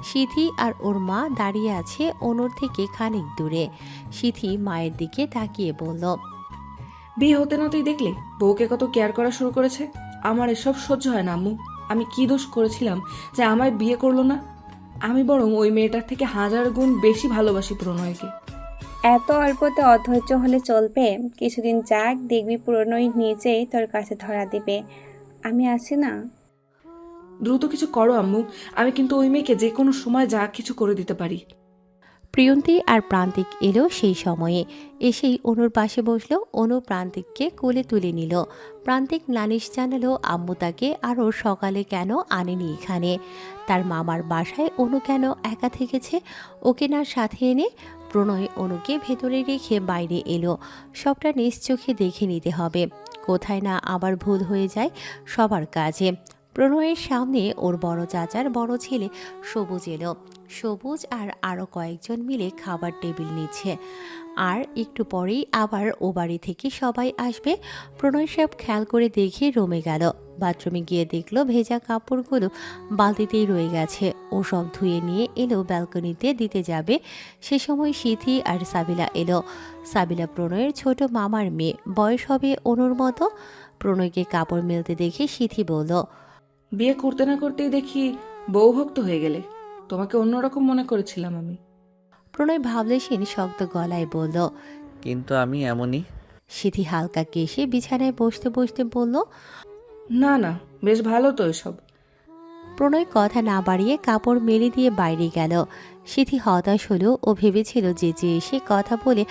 সিথি আর ওর মা দাঁড়িয়ে আছে অনুর থেকে খানিক দূরে। সিথি মায়ের দিকে তাকিয়ে বলল। বিয়ে হতে না তুই দেখলে বউকে কত কেয়ার করা শুরু করেছে। আমার এসব সহ্য হয় না আম্মু। আমি কি দোষ করেছিলাম যে আমায় বিয়ে করলো না? আমি বরং ওই মেয়েটার থেকে 1000 গুণ বেশি ভালোবাসি প্রণয়কে। এত অল্পতে অধৈর্য হলে চলবে? কিছুদিন যাক, দেখবি প্রণয় নিজেই তোর কাছে ধরা দিবে। আমি আছি না? দ্রুত কিছু করো আম্মু, আমি কিন্তু ওই মেয়েকে যে কোনো সময় যা কিছু করে দিতে পারি। প্রিয়ন্তী আর প্রান্তিক এলো সেই সময়ে। এসেই অনুর পাশে বসলো। অনু প্রান্তিককে কোলে তুলে নিল। প্রান্তিক নালিশ জানালো আম্মু তাকে আরও সকালে কেন আনেনি এখানে। তার মামার বাসায় অনু কেন একা থেকেছে, ওকে না সাথে এনে। প্রণয় অনুকে ভেতরে রেখে বাইরে এলো। সবটা নিজ চোখে দেখে নিতে হবে, কোথায় না আবার ভুল হয়ে যায় সবার কাজে। প্রণয়ের সামনে ওর বড় চাচার বড় ছেলে সবুজ এলো। সবুজ আর আরও কয়েকজন মিলে খাবার টেবিল নিচ্ছে। আর একটু পরেই আবার ও বাড়ি থেকে সবাই আসবে। প্রণয় সব খেয়াল করে দেখে রুমে গেল। বাথরুমে গিয়ে দেখলো ভেজা কাপড়গুলো বালতিতেই রয়ে গেছে। ও সব ধুয়ে নিয়ে এলো ব্যালকনিতে দিতে যাবে। সে সময় সিথি আর সাবিলা এলো। সাবিলা প্রণয়ের ছোট মামার মেয়ে, বয়স হবে অনুর মতো। প্রণয়কে কাপড় মেলতে দেখে সিথি বলল, বিয়ে করতে না করতেই দেখি বউভক্ত হয়ে গেলে। তোমাকে অন্যরকম মনে করেছিলাম আমি। প্রণয় ভাবলেশীন শক্ত গলায় বলল, কিন্তু আমি এমনই। সিথি হালকা কেশে বিছানায় বসতে বসতে বলল, না না, বেশ ভালো তো এসব। প্রণয় কথা না বাড়িয়ে কাপড় মেলে দিয়ে বাইরে গেল। সিথি হতাশ হলো। ও ভেবেছিল যে এসে কথা বলে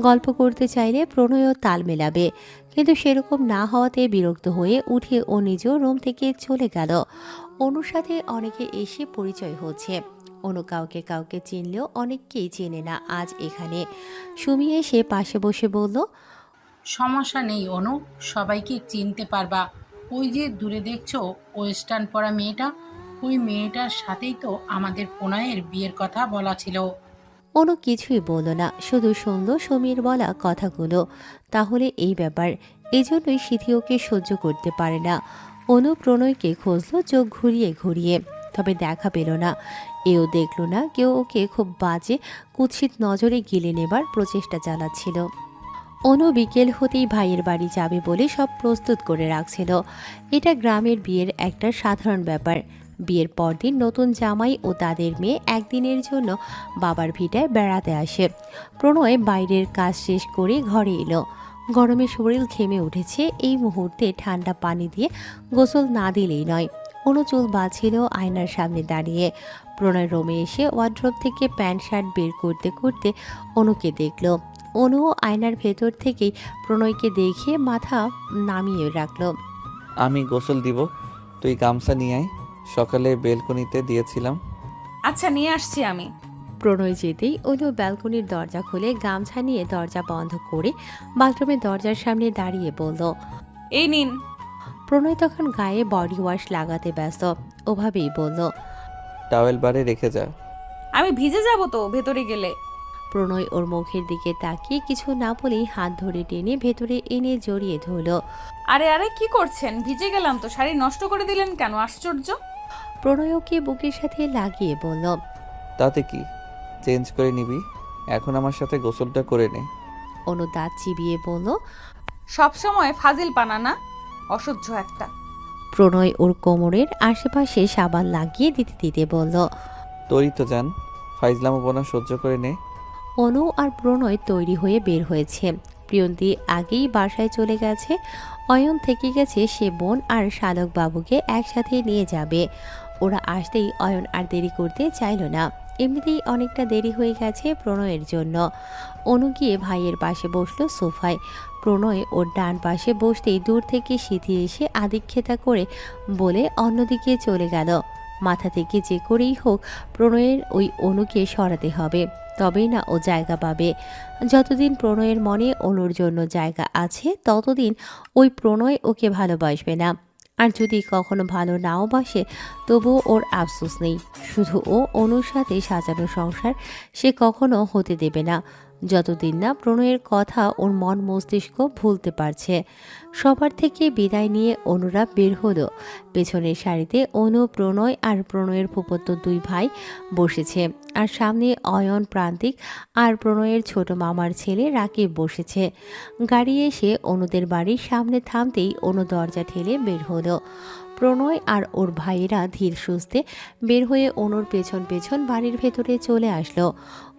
গল্প করতে চাইলে প্রণয়ও তাল মেলাবে, কিন্তু সেরকম না হওয়াতে বিরক্ত হয়ে উঠে ও নিজেও রুম থেকে চলে গেল। অনুর সাথে অনেকে এসে পরিচয় হচ্ছে। অনু কাউকে কাউকে চিনলেও অনেককেই চেনে না আজ এখানে। সুমি এসে পাশে বসে বলল, সমস্যা নেই অনু, সবাইকে চিনতে পারবা। ওই যে দূরে দেখছো ওয়েস্টার্ন পরা মেয়েটা, ওই মেয়েটার সাথেই তো আমাদের প্রণয়ের বিয়ের কথা বলা ছিল। অনু কিছুই বলল না, শুধু শুনল সুমির বলা কথাগুলো। তাহলে এই ব্যাপার। এজন্যই সিথি ওকে সহ্য করতে পারে না। অনু প্রণয়কে খুঁজলো চোখ ঘুরিয়ে ঘুরিয়ে, তবে দেখা পেল না। এও দেখল না কেউ ওকে খুব বাজে কুৎসিত নজরে গিলে নেবার প্রচেষ্টা চালাচ্ছিল। অনু বিকেল হতেই ভাইয়ের বাড়ি যাবে বলে সব প্রস্তুত করে রাখছিল। এটা গ্রামের বিয়ের একটা সাধারণ ব্যাপার। বিয়ের পরদিন নতুন জামাই ও তাদের মেয়ে একদিনের জন্য বাবার ভিটায় বেড়াতে আসে। প্রণয় বাইরের কাজ শেষ করে ঘরে এলো। গরমে শরীর ঘেমে উঠেছে। এই মুহূর্তে ঠান্ডা পানি দিয়ে গোসল না দিলেই নয়। অনু চুল বাঁধছিল আয়নার সামনে দাঁড়িয়ে। প্রণয় রুমে এসে ওয়ার্ড্রোব থেকে প্যান্ট শার্ট বের করতে করতে অনুকে দেখল। অনুও আয়নার ভেতর থেকেই প্রণয়কে দেখে মাথা নামিয়ে রাখল। আমি গোসল দিব, তুই গামছা নিয়ে আয়, সকালে বেলকনিতে দিয়েছিলাম। আচ্ছা, নিয়ে আসছি আমি। প্রণয় যেতেই অনু ব্যালকনির দরজা খুলে গামছা নিয়ে দরজা বন্ধ করে বাথরুমের দরজার সামনে দাঁড়িয়ে বলল, এই নিন। প্রণয় তখন গায়ে বডি ওয়াশ লাগাতে ব্যস্ত। ওভাবেই বলল, টাওয়েল বারে রেখে যা। আমি ভিজে যাব তো ভেতরে গেলে। প্রণয় ওর মুখের দিকে তাকিয়ে কিছু না বলেই হাত ধরে টেনে ভেতরে এনে জড়িয়ে ধরল। আরে আরে, কি করছেন? ভিজে গেলাম তো, শাড়ি নষ্ট করে দিলেন কেন? আশ্চর্য। প্রণয় ওকে বুকের সাথে লাগিয়ে বলল, তাতে কি, চেঞ্জ করে নিবি, এখন আমার সাথে গোসলটা করে নে। অনু দাঁত চিবিয়ে বলল, সব সময় ফাজিল পানা না, অসহ্য একটা। প্রণয় ওর কোমরের আশেপাশে সাবান লাগিয়ে দিতে দিতে বলল, তোরই তো জান, ফাইজলামোপনা সহ্য করে নে। অনু আর প্রণয় তৈরি হয়ে বের হয়েছে। প্রিয়ন্তী আগেই বাসায় চলে গেছে। অয়ন থেকে গেছে সে বোন আর শালক বাবুকে একসাথে নিয়ে যাবে। ওরা আসতেই অয়ন আর দেরি করতে চাইল না। এমনিতেই অনেকটা দেরি হয়ে গেছে প্রণয়ের জন্য। অনু গিয়ে ভাইয়ের পাশে বসলো সোফায়। প্রণয় ওর ডান পাশে বসতেই দূর থেকে সিথি এসে আদিক্ষেতা করে বলে অন্যদিকে চলে গেল। মাথা থেকে যে করেই হোক প্রণয়ের ওই অনুকে সরাতে হবে, তবেই না ও জায়গা পাবে। যতদিন প্রণয়ের মনে অনুর জন্য জায়গা আছে ততদিন ওই প্রণয় ওকে ভালোবাসবে না। আর যদি কখনো ভালো নাও বাসে তবুও ওর আফসোস নেই। শুধু ও অনুর সাথে সাজানো সংসার সে কখনো হতে দেবে না। যতদিন না প্রণয়ের কথা ওর মন মস্তিষ্ক ভুলতে পারছে। সবার থেকে বিদায় নিয়ে অনুরা বের হলো। পেছনের সারিতে অনু, প্রণয় আর প্রণয়ের ফুপত্ত দুই ভাই বসেছে, আর সামনে অয়ন, প্রান্তিক আর প্রণয়ের ছোট মামার ছেলে রাকিব বসেছে। গাড়ি এসে অনুদের বাড়ির সামনে থামতেই অনু দরজা ঠেলে বের হলো। প্রণয় আর ওর ভাইয়েরা ধীর সুস্থে বের হয়ে অনুর পেছন পেছন বাড়ির ভেতরে চলে আসলো।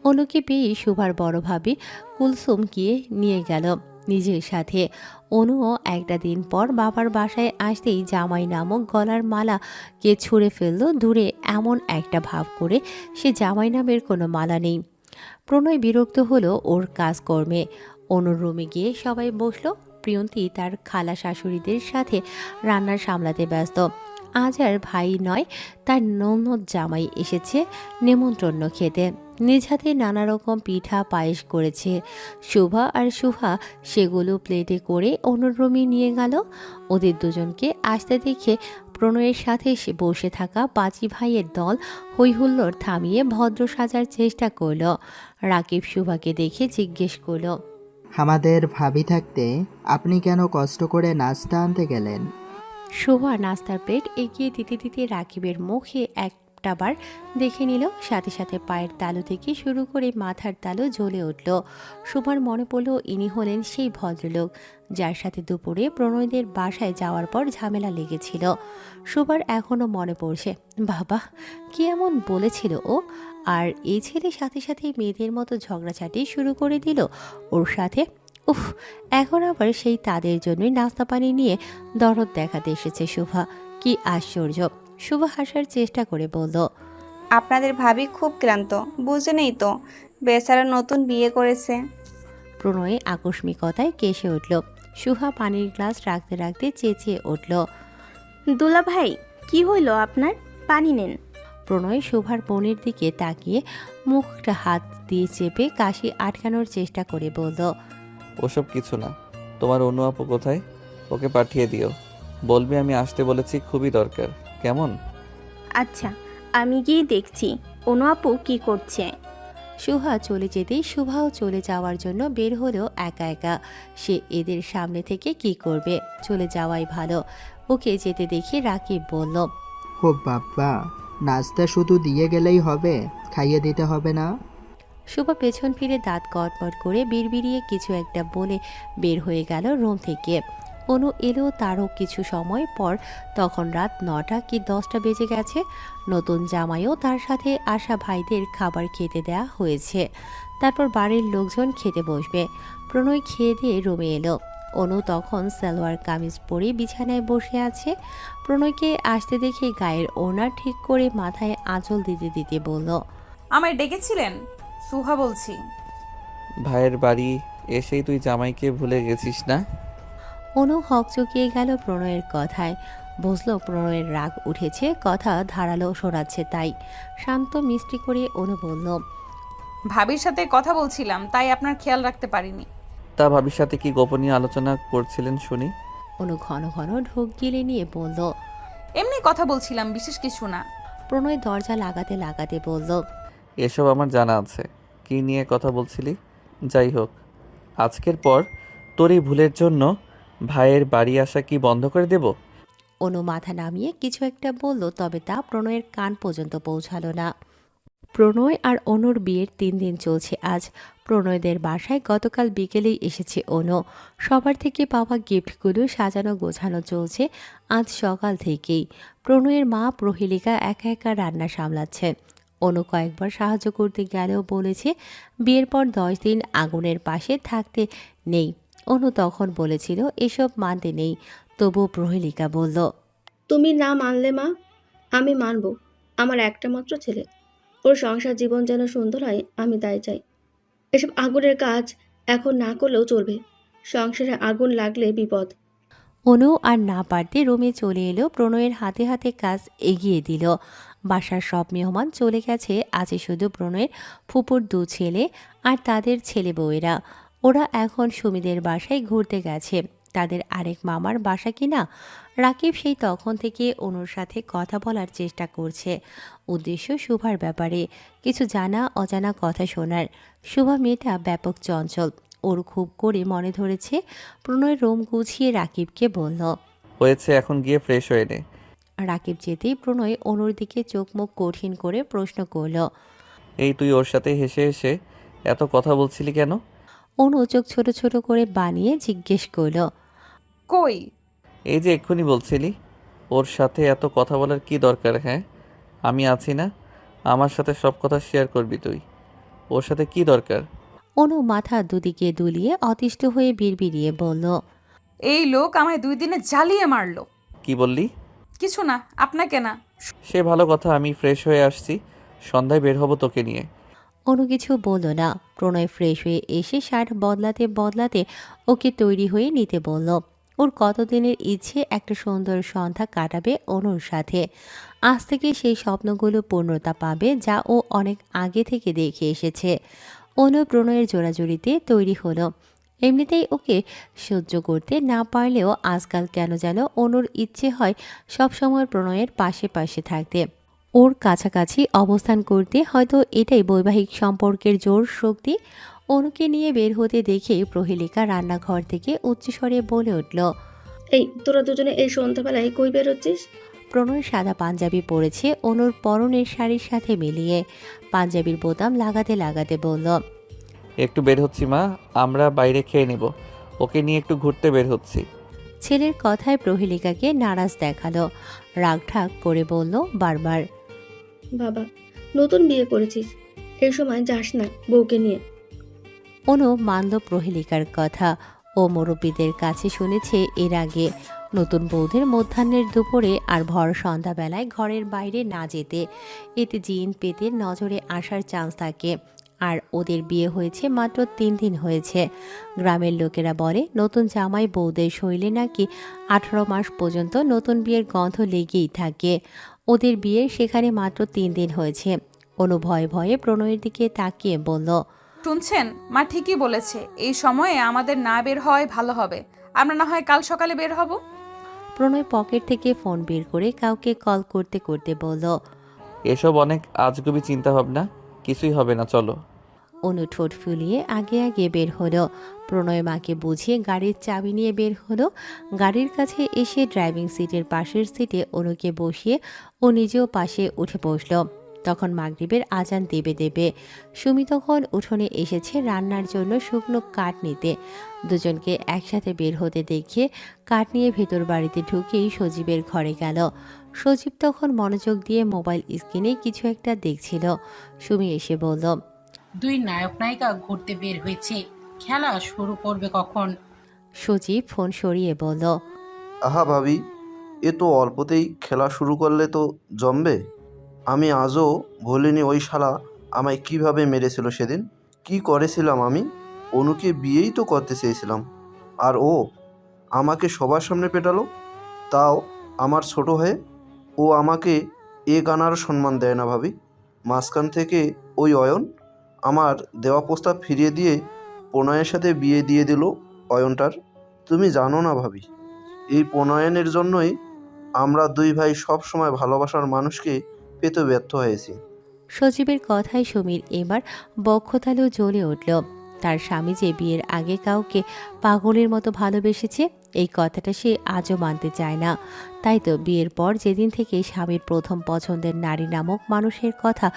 অনুকে পেয়ে শুভার বড় ভাবি কুলসুম গিয়ে নিয়ে গেল নিজের সাথে। অনুও একটা দিন পর বাবার বাসায় আসতেই জামাই নামক গলার মালা কে ছুঁড়ে ফেললো দূরে, এমন একটা ভাব করে সে জামাই নামের কোনো মালা নেই। প্রণয় বিরক্ত হলো ওর কাজকর্মে। অনুর রুমে গিয়ে সবাই বসলো। প্রিয়ন্তী তার খালা শাশুড়িদের সাথে রান্না সামলাতে ব্যস্ত। আজ আর ভাই নয়, তার ননদ জামাই এসেছে নেমন্ত্রণ খেতে। নিজ হাতে নানা রকম পিঠা পায়েস করেছে। শোভা আর শুভা সেগুলো প্লেটে করে অনুর রুমে নিয়ে গেল। ওদের দুজনকে আসতে দেখে প্রণয়ের সাথে সে বসে থাকা পাঁচি ভাইয়ের দল হৈহুল্লোড় থামিয়ে ভদ্র সাজার চেষ্টা করল। রাকিব শুভাকে দেখে জিজ্ঞেস করল, আমাদের ভাবি থাকতে আপনি কেন কষ্ট করে নাস্তা আনতে গেলেন? শোভা নাস্তার প্লেট এগিয়ে দিতে দিতে রাকিবের মুখে একটাবার দেখে নিল, সাথে সাথে পায়ের তালু থেকে শুরু করে মাথার তালু জ্বলে উঠল। শোভার মনে পড়ল ইনি হলেন সেই ভদ্রলোক যার সাথে দুপুরে প্রণয়দের বাসায় যাওয়ার পর ঝামেলা লেগেছিল। শোভার এখনও মনে পড়ছে, বাবা কি এমন বলেছিল ও। আর এই ছেলে সাথে সাথে মেয়েদের মতো ঝগড়াঝাটি শুরু করে দিল ওর সাথে। উফ, এখন আবার সেই তাদের জন্যই নাস্তা পানি নিয়ে দরদ দেখাতে এসেছে শোভা। কি আশ্চর্য। শুভা হাসার চেষ্টা করে বলল, আপনাদের ভাবি খুব ক্লান্ত, বুঝে নেই তো, বেচারা নতুন বিয়ে করেছে। প্রণয়ে আকস্মিকতায় কেসে উঠল। শুভা পানির গ্লাস রাখতে রাখতে চেঁচিয়ে উঠল, দুলা ভাই কি হইল আপনার? পানি নেন। প্রণয় শোভার বোনের দিকে তাকিয়ে মুখটা হাত দিয়ে চেপে কাশি আটকানোর চেষ্টা করে বলল, ওসব কিছু না। তোমার অনু আপু কোথায়? ওকে পাঠিয়ে দিও, বলবি আমি আসতে বলেছি, খুবই দরকার। কেমন? আচ্ছা, আমি গিয়ে দেখছি অনু আপু কি করছে। শুভা চলে যেতেই শুভাও চলে যাওয়ার জন্য বের হলো একা একা। সে এদের সামনে থেকে কি করবে, চলে যাওয়াই ভালো। ওকে যেতে দেখে রাকিব বলল, ও বাবা, নাস্তা শুধু দিয়ে গেলেই হবে, খাইয়ে দিতে হবে না? শুভা পেছন ফিরে দাঁত কটমট করে বিড়বিড়িয়ে কিছু একটা বলে বের হয়ে গেল রুম থেকে। অনু এলো তারও কিছু সময় পর, তখন রাত 9টা কি 10টা বেজে গেছে। নতুন জামাইও তার সাথে আসা ভাইদের খাবার খেতে দেয়া হয়েছে। তারপর বাড়ির লোকজন খেতে বসবে। প্রণয় খেয়ে দিয়ে রুমে এলো। অনু তখন সালোয়ার কামিজ পরে বিছানায় বসে আছে। প্রণয়কে আসতে দেখে গায়ের ওড়না ঠিক করে মাথায় আঁচল দিতে দিতে বলল, আমায় ডেকেছিলেন? সুহা বলছি। ভাইয়ের বাড়ি এসেই তুই জামাইকে ভুলে গেছিস না? অনু হকচকিয়ে গেল প্রণয়ের কথায়। বুঝলো প্রণয়ের রাগ উঠেছে, কথা ধারালো শোনাচ্ছে তাই। শান্ত মিষ্টি করে অনু বলল, ভাবির সাথে কথা বলছিলাম, তাই আপনার খেয়াল রাখতে পারিনি। তা ভাবির সাথে কি গোপনীয় আলোচনা করছিলেন শুনি? অনু ঘন ঘন ঢোক গিলে নিয়ে বলল, এমনি কথা বলছিলাম, বিশেষ কিছু না। প্রণয় দরজা লাগাতে লাগাতে বলল, এসব আমার জানা আছে, কি নিয়ে কথা বলছিলি? যাই হোক, আজকের পর তোর এই ভুলের জন্য ভাইয়ের বাড়ি আসা কি বন্ধ করে দেব? অনু মাথা নামিয়ে কিছু একটা বলল, তবে তা প্রণয়ের কান পর্যন্ত পৌঁছালো না। প্রণয় আর অনুর বিয়ের 3 দিন চলছে আজ। প্রণয়দের বাসায় গতকাল বিকেলেই এসেছে অনু। সবার থেকে পাওয়া গিফটগুলো সাজানো গোছানো চলছে আজ সকাল থেকেই। প্রণয়ের মা প্রহেলিকা একা একা রান্না সামলাচ্ছে। অনু কয়েকবার সাহায্য করতে গেলেও বলেছে বিয়ের পর 10 দিন আগুনের পাশে থাকতে নেই। অনু তখন বলেছিল এসব মানতে নেই, তবুও প্রহেলিকা বলল, তুমি না মানলে মা, আমি মানব। আমার একটা মাত্র ছেলে, ওর সংসার জীবন যেন সুন্দর হয়, আমি তাই চাই। এসব আগুনের কাজ এখন না করলেও চলবে, সংসারে আগুন লাগলে বিপদ। অনু আর না পারতে রুমে চলে এলো। প্রণয়ের হাতে হাতে কাজ এগিয়ে দিল। বাসার সব মেহমান চলে গেছে, আছে শুধু প্রণয়ের ফুপুর 2 ছেলে আর তাদের ছেলে বউয়েরা। ওরা এখন সুমিদের বাসায় ঘুরতে গেছে। তাদের আরেক মামার বাসা কিনা। রাকিব সেই তখন থেকে অনুর সাথে কথা বলার চেষ্টা করছে, উদ্দেশ্য শুভার ব্যাপারে কিছু জানা অজানা কথা শোনার। শুভা মেয়েটা ব্যাপক চঞ্চল, ওর খুব করে মনে ধরেছে। প্রণয় রোম গুছিয়ে রাকিবকে বলল। হয়েছে, এখন গিয়ে ফ্রেশ হয়ে নে। রাকিব যেতেই প্রণয় অনুর দিকে চোখ মুখ কঠিন করে প্রশ্ন করল। এই তুই ওর সাথে হেসে হেসে এত কথা বলছিলি কেন? অনু চোখ ছোট ছোট করে বানিয়ে জিজ্ঞেস করল। কই? এই যে এক্ষুনি বলছিলি, ওর সাথে এত কথা বলার কি দরকার? হ্যাঁ, আমি আছি না, আমার সাথে সব কথা শেয়ার করবি তুই, ওর সাথে কি দরকার? অনু মাথা দুদিকে দুলিয়ে অতিষ্ঠ হয়ে বিড়বিড়িয়ে বলল। এই লোক আমায় 2 দিনে জ্বালিয়ে মারলো। কি বললি? কিছু না, আপনাকে না। সে ভালো কথা, আমি ফ্রেশ হয়ে আসছি, সন্ধ্যায় বের হব তোকে নিয়ে। অনু কিছু বলল না। প্রণয় ফ্রেশ হয়ে এসে শার্ট বদলাতে বদলাতে ওকে তৈরি হয়ে নিতে বলল। ওর কতদিনের ইচ্ছে একটা সুন্দর সন্ধ্যা কাটাবে অনুর সাথে। আজ থেকে সেই স্বপ্নগুলো পূর্ণতা পাবে যা ও অনেক আগে থেকে দেখে এসেছে। অনু প্রণয়ের জোড়াজুড়িতে তৈরি হলো। এমনিতেই ওকে সহ্য করতে না পারলেও আজকাল কেন যেন অনুর ইচ্ছে হয় সবসময় প্রণয়ের পাশে পাশে থাকতে, ওর কাছাকাছি অবস্থান করতে। হয়তো এটাই বৈবাহিক সম্পর্কের জোর শক্তি। অনুকে নিয়ে বের হতে দেখে প্রহেলিকা রান্নাঘর থেকে উচ্চস্বরে বলে উঠল। এই তোরা দুজনে এই সন্ধ্যাবেলায় কই বেরোচ্ছিস? প্রণয় সাদা পাঞ্জাবি পরেছে অনুর পরনের শাড়ির সাথে মিলিয়ে। পাঞ্জাবির বোতাম লাগাতে লাগাতে বলল। একটু বের হচ্ছি মা, আমরা বাইরে খেয়ে নেব, ওকে নিয়ে একটু ঘুরতে বের হচ্ছি। ছেলের কথায় প্রহেলিকাকে নারাজ দেখালো, রাগঢাক করে বলল বারবার। বাবা, নতুন বিয়ে করেছিস, এই সময় যাস না বউকে নিয়ে। অনু মানল প্রহেলিকার কথা। ও মুরব্বীদের কাছে শুনেছে এর আগে নতুন বৌদের মধ্যাহ্নের দুপুরে আর ভর সন্ধ্যাবেলায় ঘরের বাইরে না যেতে, এতে জিন পেতে নজরে আসার চান্স থাকে। আর ওদের বিয়ে হয়েছে মাত্র 3 দিন হয়েছে। গ্রামের লোকেরা বলে নতুন জামাই বৌদের শরীরে নাকি 18 মাস পর্যন্ত নতুন বিয়ের গন্ধ লেগেই থাকে। ওদের বিয়ের সেখানে মাত্র 3 দিন হয়েছে। অনু ভয়ে ভয়ে প্রণয়ের দিকে তাকিয়ে বলল। শুনছেন, মা ঠিকই বলেছে, এই সময়ে আমাদের না বের হয় ভালো হবে। আমরা না হয় কাল সকালে বের হব। প্রণয় পকেট থেকে ফোন বের করে কাউকে কল করতে করতে বলল। এসব অনেক আজগুবি চিন্তা ভাবনা, কিছুই হবে না, চলো। অনু ঠোঁট ফুলিয়ে আগে আগে বের হলো। প্রণয় মাকে বুঝিয়ে গাড়ির চাবি নিয়ে বের হলো। গাড়ির কাছে এসে ড্রাইভিং সিটের পাশের সিটে অনুকে বসিয়ে ও নিজেও পাশে উঠে বসল। তখন মাগরিবের আজান দেবে দেবে। সুমি তখন উঠোনে এসেছে রান্নার জন্য শুকনো কাঠ নিতে। দুজনকে একসাথে বের হতে দেখে কাঠ নিয়ে ভেতর বাড়িতে ঢুকেই সজীবের ঘরে গেল। সজীব তখন মনোযোগ দিয়ে মোবাইল স্ক্রিনে কিছু একটা দেখছিল। সুমি এসে বলল। 2 নায়ক নায়িকা ঘুরতে বের হয়েছে, খেলা শুরু করবে কখন? সজীব ফোন সরিয়ে বলল। আহা ভাবি, এ তো অল্পতেই খেলা শুরু করলে তো জমবে। আমি আজও ভুলিনি ওই শালা আমায় কিভাবে মেরেছিল সেদিন। কি করেছিলাম আমি? অনুকে বিয়েই তো করতে চেয়েছিলাম, আর ও আমাকে সবার সামনে পেটালো, তাও আমার ছোট হয়ে। ও আমাকে এ গানার সম্মান দেয় না ভাবি। মাঝখান থেকে ওই অয়ন আমার দেওয়া প্রস্তাব ফিরিয়ে দিয়ে প্রণয়ের সাথে বিয়ে দিয়ে দিল অয়নটার। তুমি জানো না ভাবি, এই প্রণয়নের জন্যই আমরা 2 ভাই সব সময় ভালোবাসার মানুষকে পেতে ব্যর্থ হয়েছি। সজীবের কথায় সুমির এবার বক্ষতালু জ্বলে উঠল। তার স্বামী যে বিয়ের আগে কাউকে পাগলের মতো ভালোবেসেছে এই কথাটা সে আজও মানতে চায় না। তাই তো বিয়ের পর যেদিন থেকে স্বামীর প্রথম পছন্দের নারী নামক মানুষের কথা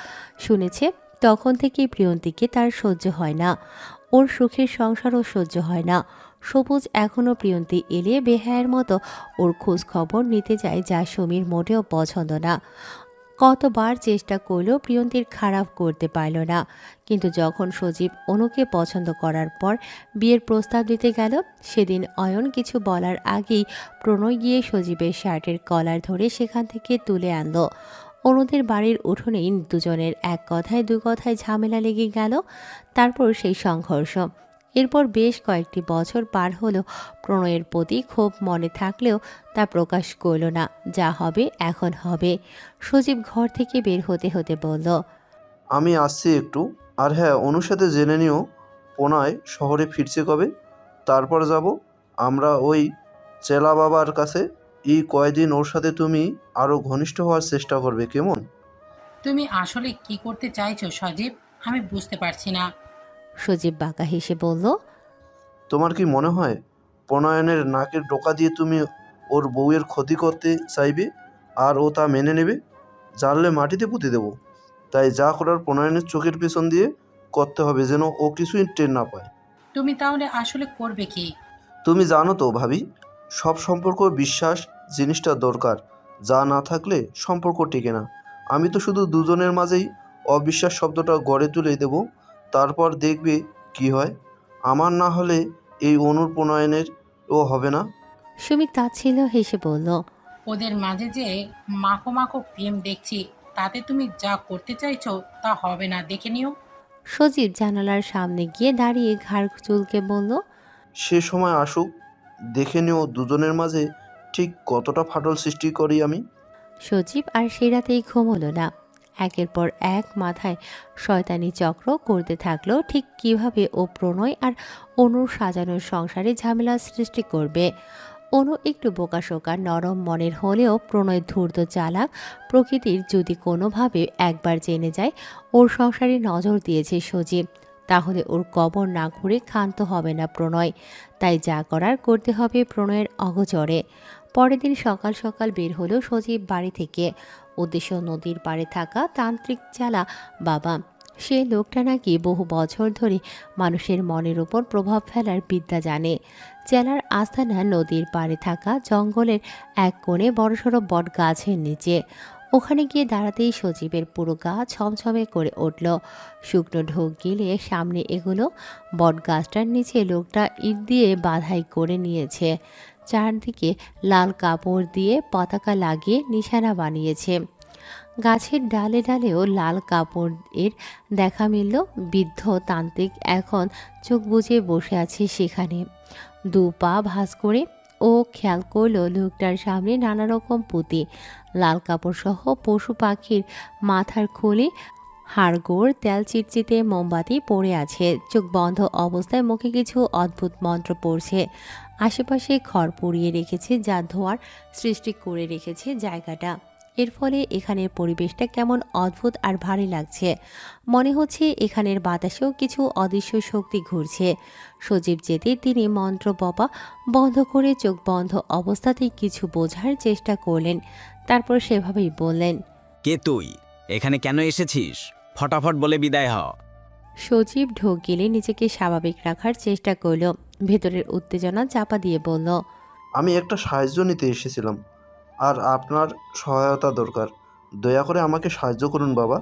শুনেছে তখন থেকেই প্রিয়ন্তীকে তার সহ্য হয় না। ওর সুখের সংসারও সহ্য হয় না। সবুজ এখনও প্রিয়ন্তী এলে বেহায়ের মতো ওর খোঁজ খবর নিতে যায়, যা সুমির মোটেও পছন্দ না। কতবার চেষ্টা করলেও প্রিয়ন্তীর খারাপ করতে পারল না। কিন্তু যখন সজীব অনুকে পছন্দ করার পর বিয়ের প্রস্তাব দিতে গেল, সেদিন অয়ন কিছু বলার আগেই প্রণয় গিয়ে সজীবের শার্টের কলার ধরে সেখান থেকে তুলে আনলো। অনুদের বাড়ির উঠোনেই দুজনের এক কথায় 2 কথায় ঝামেলা লেগে গেল। তারপর সেই সংঘর্ষ। এরপর বেশ কয়েকটি বছর পার হলো। প্রণয়ের প্রতি ক্ষোভ মনে থাকলেও তা প্রকাশ করল না। যা হবে এখন হবে। সজীব ঘর থেকে বের হতে হতে বলল। আমি আসছি একটু। আর হ্যাঁ, অনুর সাথে জেনে নিও প্রণয় শহরে ফিরছে কবে, তারপর যাব। আমরা ওই চেলা বাবার কাছে। এই কয়দিন ওর সাথে তুমি আরও ঘনিষ্ঠ হওয়ার চেষ্টা করবে, কেমন? তুমি আসলে কি করতে চাইছো সজীব? আমি বুঝতে পারছি না। সজীব বাঁকা হেসে বলল, তোমার কি মনে হয় প্রণয়নের নাকের ডোকা দিয়ে তুমি ওর বউয়ের ক্ষতি করতে চাইবে আর ও তা মেনে নেবে? জানলে মাটিতে পুঁতে দেবো। তাই যা করার প্রণয়নের চোখের পেছন দিয়ে করতে হবে, যেন ও কিছুই টের না পায়। তুমি তাহলে আসলে করবে কি? তুমি জানো তো ভাবি, সব সম্পর্ক বিশ্বাস জিনিসটা দরকার। যা না থাকলে সম্পর্ক টিকে না। আমি তো শুধু দুজনের মাঝেই অবিশ্বাস শব্দটা গড়ে তুলে দেব, তারপর দেখবে কি হয়। আমার না হলে এই অনুর প্রণয়নের ও হবে না। সুমিত তাচ্ছিল্য হেসে বলল, ওদের মাঝে যে মাখো মাখো প্রেম দেখছি, তাতে তুমি যা করতে চাইছো তা হবে না, দেখে নিও। সজীব জানালার সামনে গিয়ে দাঁড়িয়ে ঘাড় চুলকে বলল, সে সময় আসুক, দেখে নিও দুজনের মাঝে ঠিক কতটা ফাটল সৃষ্টি করি আমি। সজীব আর সে রাতেই ঘুমোলো না। একের পর এক মাথায় শয়তানি চক্র করতে থাকলো, ঠিক কিভাবে ও প্রণয় আর অনুর সাজানোর সংসারে ঝামেলা সৃষ্টি করবে। অনু একটু বোকাশোকা নরম মনের হলেও প্রণয় ধূর্ত চালাক প্রকৃতির। যদি কোনোভাবে একবার জেনে যায় ওর সংসারে নজর দিয়েছে সজীব, তাহলে ওর কবর না ঘুরে ক্ষান্ত হবে না প্রণয়। তাই যা করার করতে হবে প্রণয়ের অগোচরে। পরের দিন সকাল সকাল বের হলো সজীব বাড়ি থেকে। উদ্দেশ্য নদীর পাড়ে থাকা তান্ত্রিক চালা বাবা। সে লোকটা নাকি বহু বছর ধরে মানুষের মনের ওপর প্রভাব ফেলার বিদ্যা জানে। জেলার আস্তানা নদীর পাড়ে থাকা জঙ্গলের এক কোণে বড়সড় বট গাছের নিচে। ওখানে গিয়ে দাঁড়াতেই সজীবের পুরো গা ছমছমে করে উঠল। শুকনো ঢোক গিলে সামনে এগুলো। বট গাছটার নিচে লোকটা ইট দিয়ে বাধাই করে নিয়েছে। চারদিকে লাল কাপড় দিয়ে পতাকা লাগিয়ে নিশানা বানিয়েছে। গাছের ডালে ডালেও লাল কাপড়ের দেখা মিলল। বৃদ্ধ তান্ত্রিক এখন চোখ বুজে বসে আছে সেখানে, দু পা ভাঁজ করে। ও খেয়াল করলো লোকটার সামনে নানা রকম পুঁতি, লাল কাপড় সহ পশু পাখির মাথার খুলি, হাড়গোড়, তেল চিটচিটে মোমবাতি পড়ে আছে। চোখ বন্ধ অবস্থায় মুখে কিছু অদ্ভুত মন্ত্র পড়ছে। আশেপাশে খড় পুড়িয়ে রেখেছে, যা ধোঁয়ার সৃষ্টি করে রেখেছে জায়গাটা। এর ফলে এখানের পরিবেশটা কেমন অদ্ভুত আর ভারী লাগছে। মনে হচ্ছে এখানের বাতাসেও কিছু অদৃশ্য শক্তি ঘুরছে। সজীব যেতে তিনি মন্ত্র বপা বন্ধ করে চোখ বন্ধ অবস্থাতেই কিছু বোঝার চেষ্টা করলেন। তারপর সেভাবেই বললেন, কে তুই? এখানে কেন এসেছিস? ফটাফট বলে বিদায় হ। সজীব ঢোক গিলে নিজেকে স্বাভাবিক রাখার চেষ্টা করল। ভেতরের উত্তেজনা চাপা দিয়ে বলল, আমি একটা সাহায্য নিতে এসেছিলাম, আর আপনার সহায়তা দরকার। দয়া করে আমাকে সাহায্য করুন বাবা।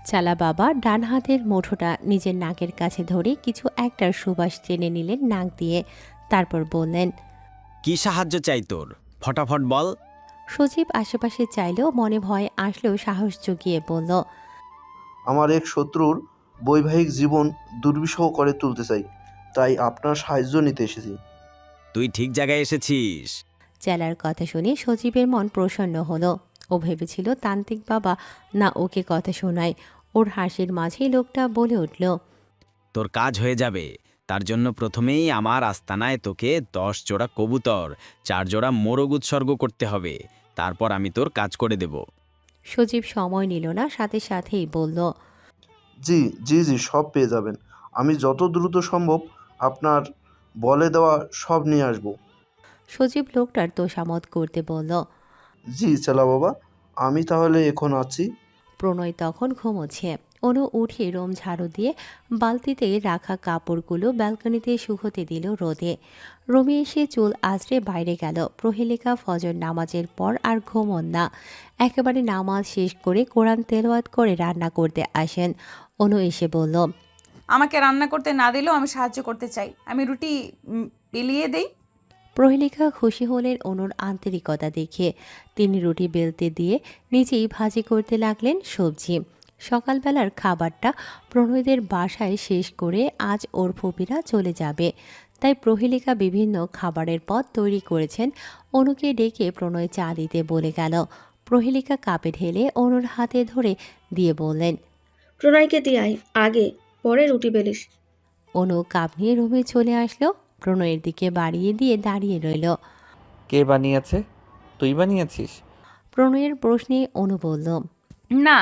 চালা বাবা ডান হাতের মুঠোটা নিজের নাকের কাছে ধরে কিছু একটার সুবাস টেনে নিলেন নাক দিয়ে। তারপর বললেন, কি সাহায্য চাই তোর? ফটাফট বল। সজীব আশেপাশে চাইলেও মনে ভয় আসলেও সাহস জুগিয়ে বলল, আমার এক শত্রুর বৈবাহিক জীবন দুর্বিষহ করে তুলতে চাই, তাই আপনার সাহায্য নিতে এসেছি। তুই ঠিক জায়গায় এসেছিস। চেলার কথা শুনে সজীবের মন প্রসন্ন হলো। ও ভেবেছিল তান্ত্রিক বাবা না ওকে কথা শোনায়। ওর হাসির মাঝেই লোকটা বলে উঠল, তোর কাজ হয়ে যাবে। তার জন্য প্রথমেই আমার আস্তানায় তোকে 10 জোড়া কবুতর, 4 জোড়া মোরগ উৎসর্গ করতে হবে। তারপর আমি তোর কাজ করে দেব। সজীব সময় নিল না, সাথে সাথেই বলল, জি জি জি, সব পেয়ে যাবেন। আমি যত দ্রুত সম্ভব আপনার বলে দেওয়া সব নিয়ে আসব। সজীব লোকটার তোষামত করতে বলল, জি চেলা বাবা, আমি তাহলে এখন আছি। প্রণয় তখন ঘুমোচ্ছে। অনু উঠে রোম ঝাড়ু দিয়ে বালতিতে রাখা কাপড়গুলো ব্যালকনিতে শুকোতে দিল রোদে। রোমে এসে চুল আঁচড়ে বাইরে গেল। প্রহেলিকা ফজর নামাজের পর আর ঘুমোন না। একেবারে নামাজ শেষ করে কোরআন তেলাওয়াত করে রান্না করতে আসেন। অনু এসে বলল, আমাকে রান্না করতে না দিলেও আমি সাহায্য করতে চাই। আমি রুটি বেলিয়ে দেই। প্রহেলিকা খুশি হলেন অনুর আন্তরিকতা দেখে। তিনি রুটি বেলতে দিয়ে নিজেই ভাজি করতে লাগলেন সবজি। সকালবেলার খাবারটা প্রণয়দের বাসায় শেষ করে আজ ওর ফুপিরা চলে যাবে। তাই প্রহেলিকা বিভিন্ন খাবারের পদ তৈরি করেছেন। অনুকে ডেকে প্রণয় চা দিতে বলে গেল। প্রহেলিকা কাপে ঢেলে অনুর হাতে ধরে দিয়ে বললেন, প্রণয়কে দিয়ে আয় আগে, পরে রুটি বেলিস। অনু কাপ নিয়ে রুমে চলে আসলো। প্রণয়ের দিকে বাড়িয়ে দিয়ে দাঁড়িয়ে রইল। কে বানিয়েছে? তুই বানিয়েছিস? প্রণয়ের প্রশ্নে অনু বলল, না,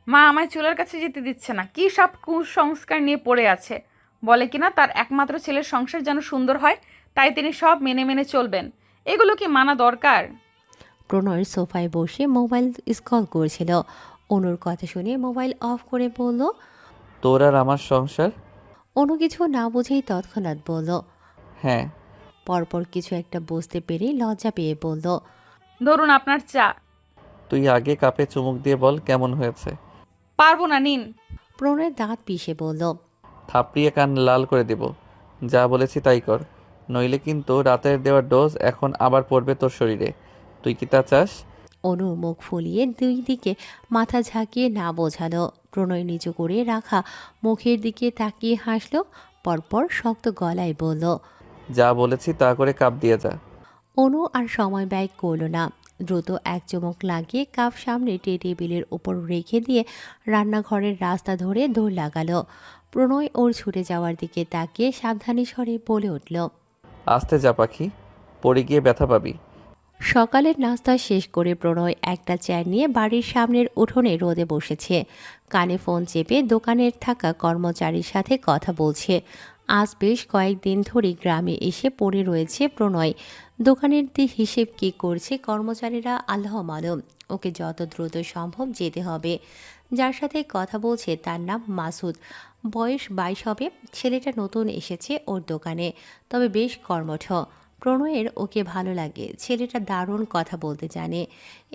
মা আমায় চুলার কাছে যেতে দিচ্ছে না। কি সব কুসংস্কার নিয়ে পড়ে আছে। বলে কিনা তার একমাত্র ছেলের সংসার যেন সুন্দর হয়, তাই তিনি সব মেনে মেনে চলবেন। এগুলো কি মানা দরকার? প্রণয়ের সোফায় বসে মোবাইল স্ক্রল করছিল। অনুর কথা শুনে মোবাইল অফ করে বলল, তোর আর আমার সংসার? অনু কিছু না বুঝেই তৎক্ষণাৎ বলল। হ্যাঁ। পরপর কিছু একটা বুঝতে পেরে লজ্জা পেয়ে বলল, ধরুন আপনার চা। তুই আগে কাপে চুমুক দিয়ে বল কেমন হয়েছে। পারবো না, নিন। প্রণয়ের দাঁত পিষে বলল, থাপড়িয়ে কান লাল করে দেব। যা বলেছি তাই কর, নইলে কিন্তু রাতের দেওয়ার ডোজ এখন আবার পড়বে তোর শরীরে। তুই কি তা চাস? অনু মুখ ফুলিয়ে দুই দিকে মাথা ঝাঁকিয়ে না বোঝালো। প্রণয় নিচু করে রাখা মুখের দিকে তাকিয়ে হাসল। পরপর শক্ত গলায় বলল, যা বলেছি তা করে কাপ দিয়ে যা। অনু আর সময় ব্যয় করল না। দ্রুত এক চমক লাগিয়ে কাপ সামনে টেবিলের উপর রেখে দিয়ে রান্নাঘরের রাস্তা ধরে দৌড় লাগালো। প্রণয় ওর ছুটে যাওয়ার দিকে তাকিয়ে সাবধানী স্বরে বলে উঠল, আস্তে যা পাখি, পড়ে গিয়ে ব্যথা পাবি। সকালের নাস্তা শেষ করে প্রণয় একটা চেয়ার নিয়ে বাড়ির সামনের উঠোনে রোদে বসেছে। কানে ফোন চেপে দোকানের থাকা কর্মচারীর সাথে কথা বলছে। আজ বেশ কয়েকদিন ধরে গ্রামে এসে পড়ে রয়েছে প্রণয়। দোকানের হিসেব কী করছে কর্মচারীরা আল্লাহ মালুম। ওকে যত দ্রুত সম্ভব যেতে হবে। যার সাথে কথা বলছে তার নাম মাসুদ। বয়স 22 হবে। ছেলেটা নতুন এসেছে ওর দোকানে, তবে বেশ কর্মঠ। প্রণয়ের ওকে ভালো লাগে। ছেলেটা দারুণ কথা বলতে জানে।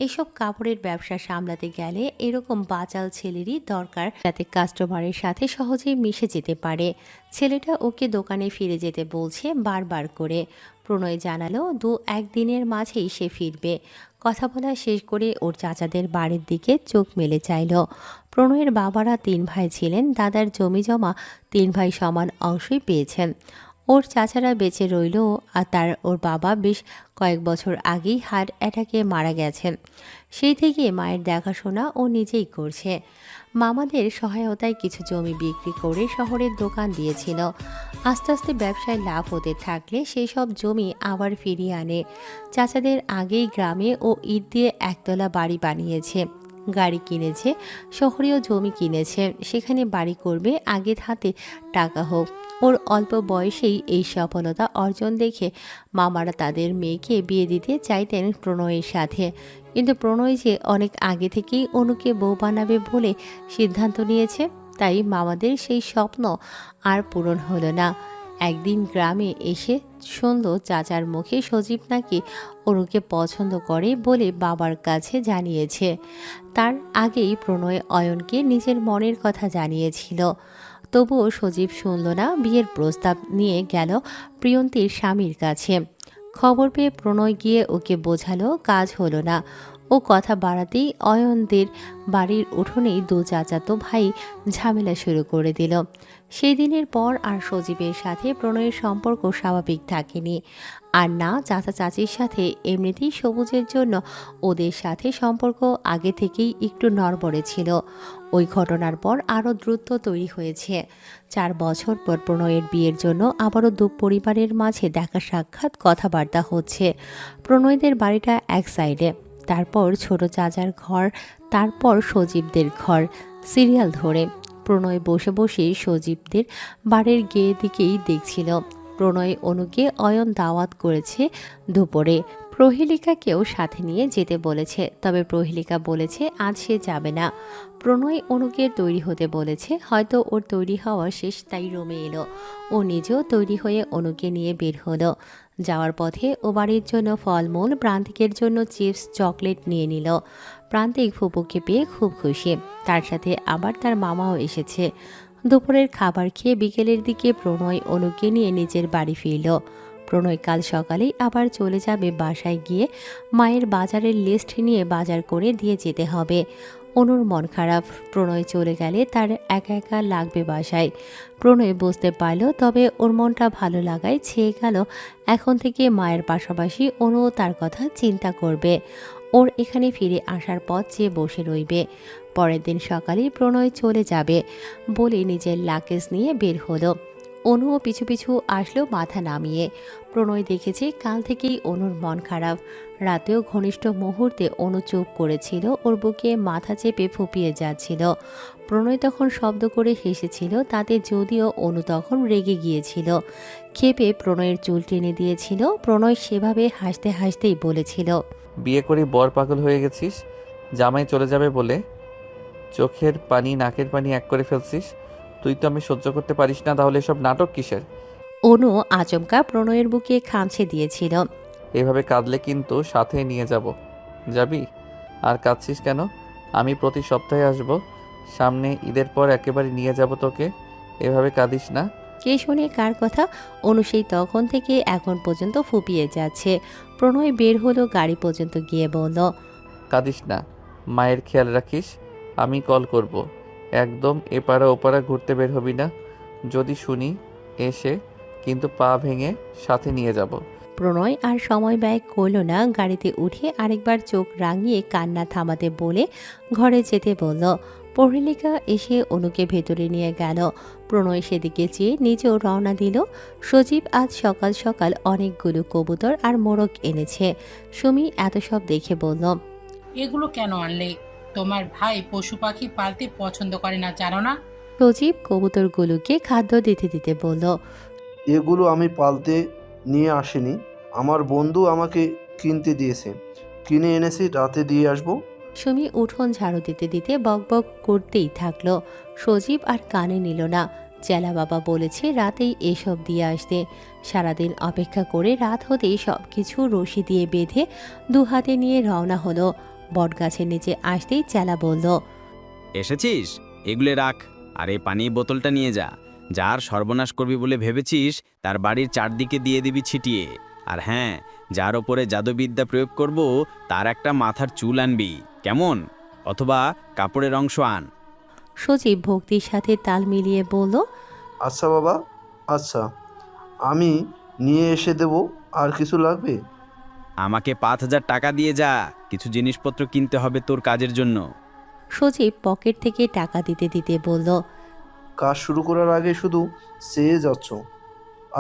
এসব কাপড়ের ব্যবসা সামলাতে গেলে এরকম বাচাল ছেলেরই দরকার, যাতে কাস্টমারের সাথে সহজেই মিশে যেতে পারে। ছেলেটা ওকে দোকানে ফিরে যেতে বলছে বারবার করে। প্রণয় জানালো 2-1 দিনের মাঝেই সে ফিরবে। কথা বলা শেষ করে ওর চাচাদের বাড়ির দিকে চোখ মেলে চাইল। প্রণয়ের বাবারা 3 ভাই ছিলেন। দাদার জমি জমা 3 ভাই সমান অংশই পেয়েছেন। ওর চাচারা বেঁচে রইল, আর ওর বাবা বেশ কয়েক বছর আগেই হার্ট অ্যাটাকে মারা গেছেন। সেই থেকে মায়ের দেখাশোনা ও নিজেই করছে। মামাদের সহায়তায় কিছু জমি বিক্রি করে শহরের দোকান দিয়েছিল। আস্তে আস্তে ব্যবসায় লাভ হতে থাকলে সেই সব জমি আবার ফিরিয়ে আনে। চাচাদের আগেই গ্রামে ও ইট দিয়ে একতলা বাড়ি বানিয়েছে, গাড়ি কিনেছে, শহরেও জমি কিনেছে। সেখানে বাড়ি করবে, আগে হাতে টাকা হোক। ওর অল্প বয়সেই এই সফলতা অর্জন দেখে মামারা তাদের মেয়েকে বিয়ে দিতে চাইতেন প্রণয়ের সাথে। কিন্তু প্রণয় যে অনেক আগে থেকেই অনুকে বউ বানাবে বলে সিদ্ধান্ত নিয়েছে, তাই মামাদের সেই স্বপ্ন আর পূরণ হলো না। একদিন গ্রামে এসে শুনল চাচার মুখে সজীব নাকি অনুকে পছন্দ করে বলে বাবার কাছে জানিয়েছে। তার আগেই প্রণয় অয়নকে নিজের মনের কথা জানিয়েছিল। তবুও সজীব শুনল না। বিয়ের প্রস্তাব নিয়ে গেল প্রিয়ন্তীর স্বামীর কাছে। খবর পেয়ে প্রণয় গিয়ে ওকে বোঝালো, কাজ হলো না। ও কথা বাড়াতেই অয়নদের বাড়ির উঠোনেই 2 চাচাতো ভাই ঝামেলা শুরু করে দিল। সেই দিনের পর আর সজীবের সাথে প্রণয়ের সম্পর্ক স্বাভাবিক থাকেনি। আর না চাচা চাচির সাথে। এমনিতেই সবুজের জন্য ওদের সাথে সম্পর্ক আগে থেকেই একটু নড়বড়ে ছিল। ওই ঘটনার পর আরও দ্রুত তৈরি হয়েছে। 4 বছর পর প্রণয়ের বিয়ের জন্য আবারও 2 পরিবারের মাঝে দেখা সাক্ষাৎ, কথাবার্তা হচ্ছে। প্রণয়দের বাড়িটা এক সাইডে, তারপর ছোট চাচার ঘর, তারপর সজীবদের ঘর, সিরিয়াল ধরে। প্রণয় বসে বসে সজীবদের বাড়ির গেয়ে দিকেই দেখছিল। প্রণয় অনুকে অয়ন দাওয়াত করেছে দুপুরে। প্রহেলিকাকেও সাথে নিয়ে যেতে বলেছে, তবে প্রহেলিকা বলেছে আজ সে যাবে না। প্রণয় অনুকে তৈরি হতে বলেছে, হয়তো ওর তৈরি হওয়া শেষ, তাই রুমে এলো। ও নিজেও তৈরি হয়ে অনুকে নিয়ে বের হলো। যাওয়ার পথে ও বাড়ির জন্য ফলমূল, প্রান্তিকের জন্য চিপস, চকলেট নিয়ে নিল। প্রান্তিক ফুপুকে পেয়ে খুব খুশি। তার সাথে আবার তার মামাও এসেছে। দুপুরের খাবার খেয়ে বিকেলের দিকে প্রণয় অনুকে নিয়ে নিজের বাড়ি ফিরল। প্রণয় কাল সকালেই আবার চলে যাবে বাসায়, গিয়ে মায়ের বাজারের লিস্ট নিয়ে বাজার করে দিয়ে যেতে হবে। অনুর মন খারাপ। প্রণয় চলে গেলে তার একা একা লাগবে বাসায়। প্রণয় বুঝতে পারল, তবে ওর মনটা ভালো লাগায় ছেয়ে গেল। এখন থেকে মায়ের পাশাপাশি অনুও তার কথা চিন্তা করবে। ওর এখানে ফিরে আসার পথ চেয়ে বসে রইবে। পরের দিন সকালেই প্রণয় চলে যাবে বলে নিজের লাগেজ নিয়ে বের হলো। অনুও পিছু পিছু আসলো মাথা নামিয়ে। প্রণয় দেখেছে কাল থেকেই অনুর মন খারাপ। রাতেও ঘনিষ্ঠ মুহূর্তে অনু চুপ করেছিল, ওর বুকে মাথা চেপে ফুপিয়ে যাচ্ছিল। প্রণয় তখন শব্দ করে হেসেছিল, তাতে যদিও অনু তখন রেগে গিয়েছিল। ক্ষেপে প্রণয়ের চুল টেনে দিয়েছিল। প্রণয় সেভাবে হাসতে হাসতেই বলেছিল, বিয়ে করে বর পাগল হয়ে গেছিস, জামাই চলে যাবে বলে চোখের পানি নাকের পানি এক করে ফেলছিস। তুই তো আমি সহ্য করতে পারিস না, তাহলে সব নাটক কিসের? অনু আচমকা প্রণয়ের বুকে খামছে দিয়েছিল। এভাবে কাঁদলে কিন্তু সাথে নিয়ে যাব। যাবি? আর কাঁদছিস কেন? আমি প্রতি সপ্তাহে আসব, সামনে ঈদের পর একেবারে নিয়ে যাব তোকে। এভাবে কাঁদিস না। কে শোনে কার কথা? অনু সেই তখন থেকে এখন পর্যন্ত ফুপিয়ে যাচ্ছে। প্রণয় বের হলো, গাড়ি পর্যন্ত গিয়ে বলল, কাঁদিস না, মায়ের খেয়াল রাখিস। আমি কল করব। একদম এপাড়া ওপাড়া ঘুরতে বের হবি না। যদি শুনি এসে কিন্তু পা ভেঙে সাথে নিয়ে যাব। প্রণয় আর সময় ব্যয় করল না, গাড়িতে উঠে আরেকবার চোখ রাঙিয়ে কান্না থামাতে বলে ঘরে যেতে বলল। প্রহেলিকা এসে অনুকে ভেতরে নিয়ে গেল। প্রণয় সেদিকে চেয়ে নিজেও রওনা দিল। সজীব আজ সকাল সকাল অনেকগুলো কবুতর আর মোরগ এনেছে। সুমি এত সব দেখে বলল, এগুলো কেন আনলে? তোমার ভাই পশু পাখি পালতে পছন্দ করে না, জানো না? সজীব কবুতরগুলোকে খাদ্য দিতে দিতে বলল, এগুলো আমি পালতে নিয়ে আসিনি, আমার বন্ধু আমাকে কিনতে দিয়েছে, কিনে এনেছি, রাতে দিয়ে আসবো। সুমি উঠোন ঝাড়ু দিতে দিতে বকবক করতেই থাকলো। সজীব আর কানে নিল না। চেলা বাবা বলেছে রাতেই এসব দিয়ে আসতে। সারাদিন অপেক্ষা করে রাত হতেই সব কিছু রশি দিয়ে বেঁধে দু হাতে নিয়ে রওনা হলো। বটগাছের নিচে আসতেই চেলা বলল, এসেছিস? এগুলো রাখ, আর এই পানির বোতলটা নিয়ে যা। যার সর্বনাশ করবি বলে ভেবেছিস তার বাড়ির চারদিকে দিয়ে দিবি ছিটিয়ে। আর হ্যাঁ, যার ওপরে জাদুবিদ্যা প্রয়োগ করব তার একটা মাথার চুল আনবি, কেমন? অথবা কাপড়ের অংশ আন। সজীব ভক্তির সাথে তাল মিলিয়ে বলল, আচ্ছা বাবা, আচ্ছা, আমি নিয়ে এসে দেব। আর কিছু লাগবে? আমাকে 5,000 টাকা দিয়ে যা, কিছু জিনিসপত্র কিনতে হবে তোর কাজের জন্য। সজীব পকেট থেকে টাকা দিতে দিতে বলল, কাজ শুরু করার আগে শুধু চেয়ে যাচ্ছ,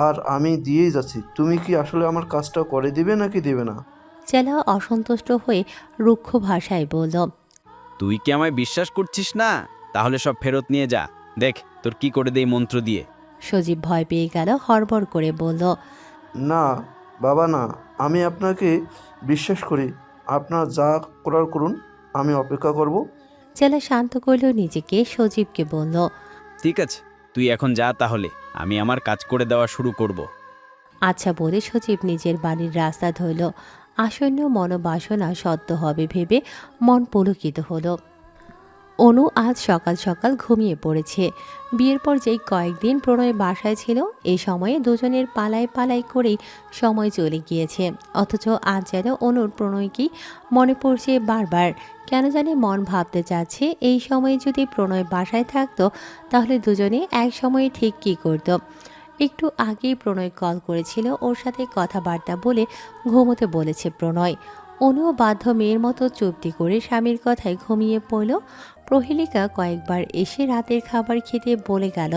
আর আমি দিয়েই যাচ্ছি। তুমি কি আসলে আমার কাজটা করে দিবে নাকি দেবে না? চেলা অসন্তুষ্ট হয়ে রুক্ষ ভাষায় বলল, তুই কি আমায় বিশ্বাস করছিস না? তাহলে সব ফেরত নিয়ে যা, দেখ তোর কি করে দেই মন্ত্র দিয়ে। সজীব ভয় পেয়ে গেল, হড়বড় করে বলল, না বাবা, না, আমি আপনাকে বিশ্বাস করি। আপনার যা করার করুন, আমি অপেক্ষা করব। চেলা শান্ত করল নিজেকে। সজীবকে বলল, ঠিক আছে, তুই এখন যা, তাহলে আমি আমার কাজ করে দেওয়া শুরু করব। আচ্ছা বলে সজীব নিজের বাড়ির রাস্তা ধরল। আসন্ন মনোবাসনা সত্য হবে ভেবে মন পুলকিত হলো। অনু আজ সকাল সকাল ঘুমিয়ে পড়েছে। বিয়ের পর যেই কয়েকদিন প্রণয় বাসায় ছিল, এই সময়ে দুজনের পালাই পালাই করেই সময় চলে গিয়েছে। অথচ আজ যেন অনুর প্রণয়কেই মনে পড়ছে বারবার। কেন জানি মন ভাবতে চাচ্ছে এই সময়ে যদি প্রণয় বাসায় থাকতো তাহলে দুজনে এক সময়ে ঠিক কী করত। একটু আগেই প্রণয় কল করেছিল, ওর সাথে কথাবার্তা বলে ঘুমোতে বলেছে প্রণয়। অনুও বাধ্য মেয়ের মতো চুপটি করে স্বামীর কথায় ঘুমিয়ে পড়ল। প্রহেলিকা কয়েকবার এসে রাতের খাবার খেতে বলে গেল,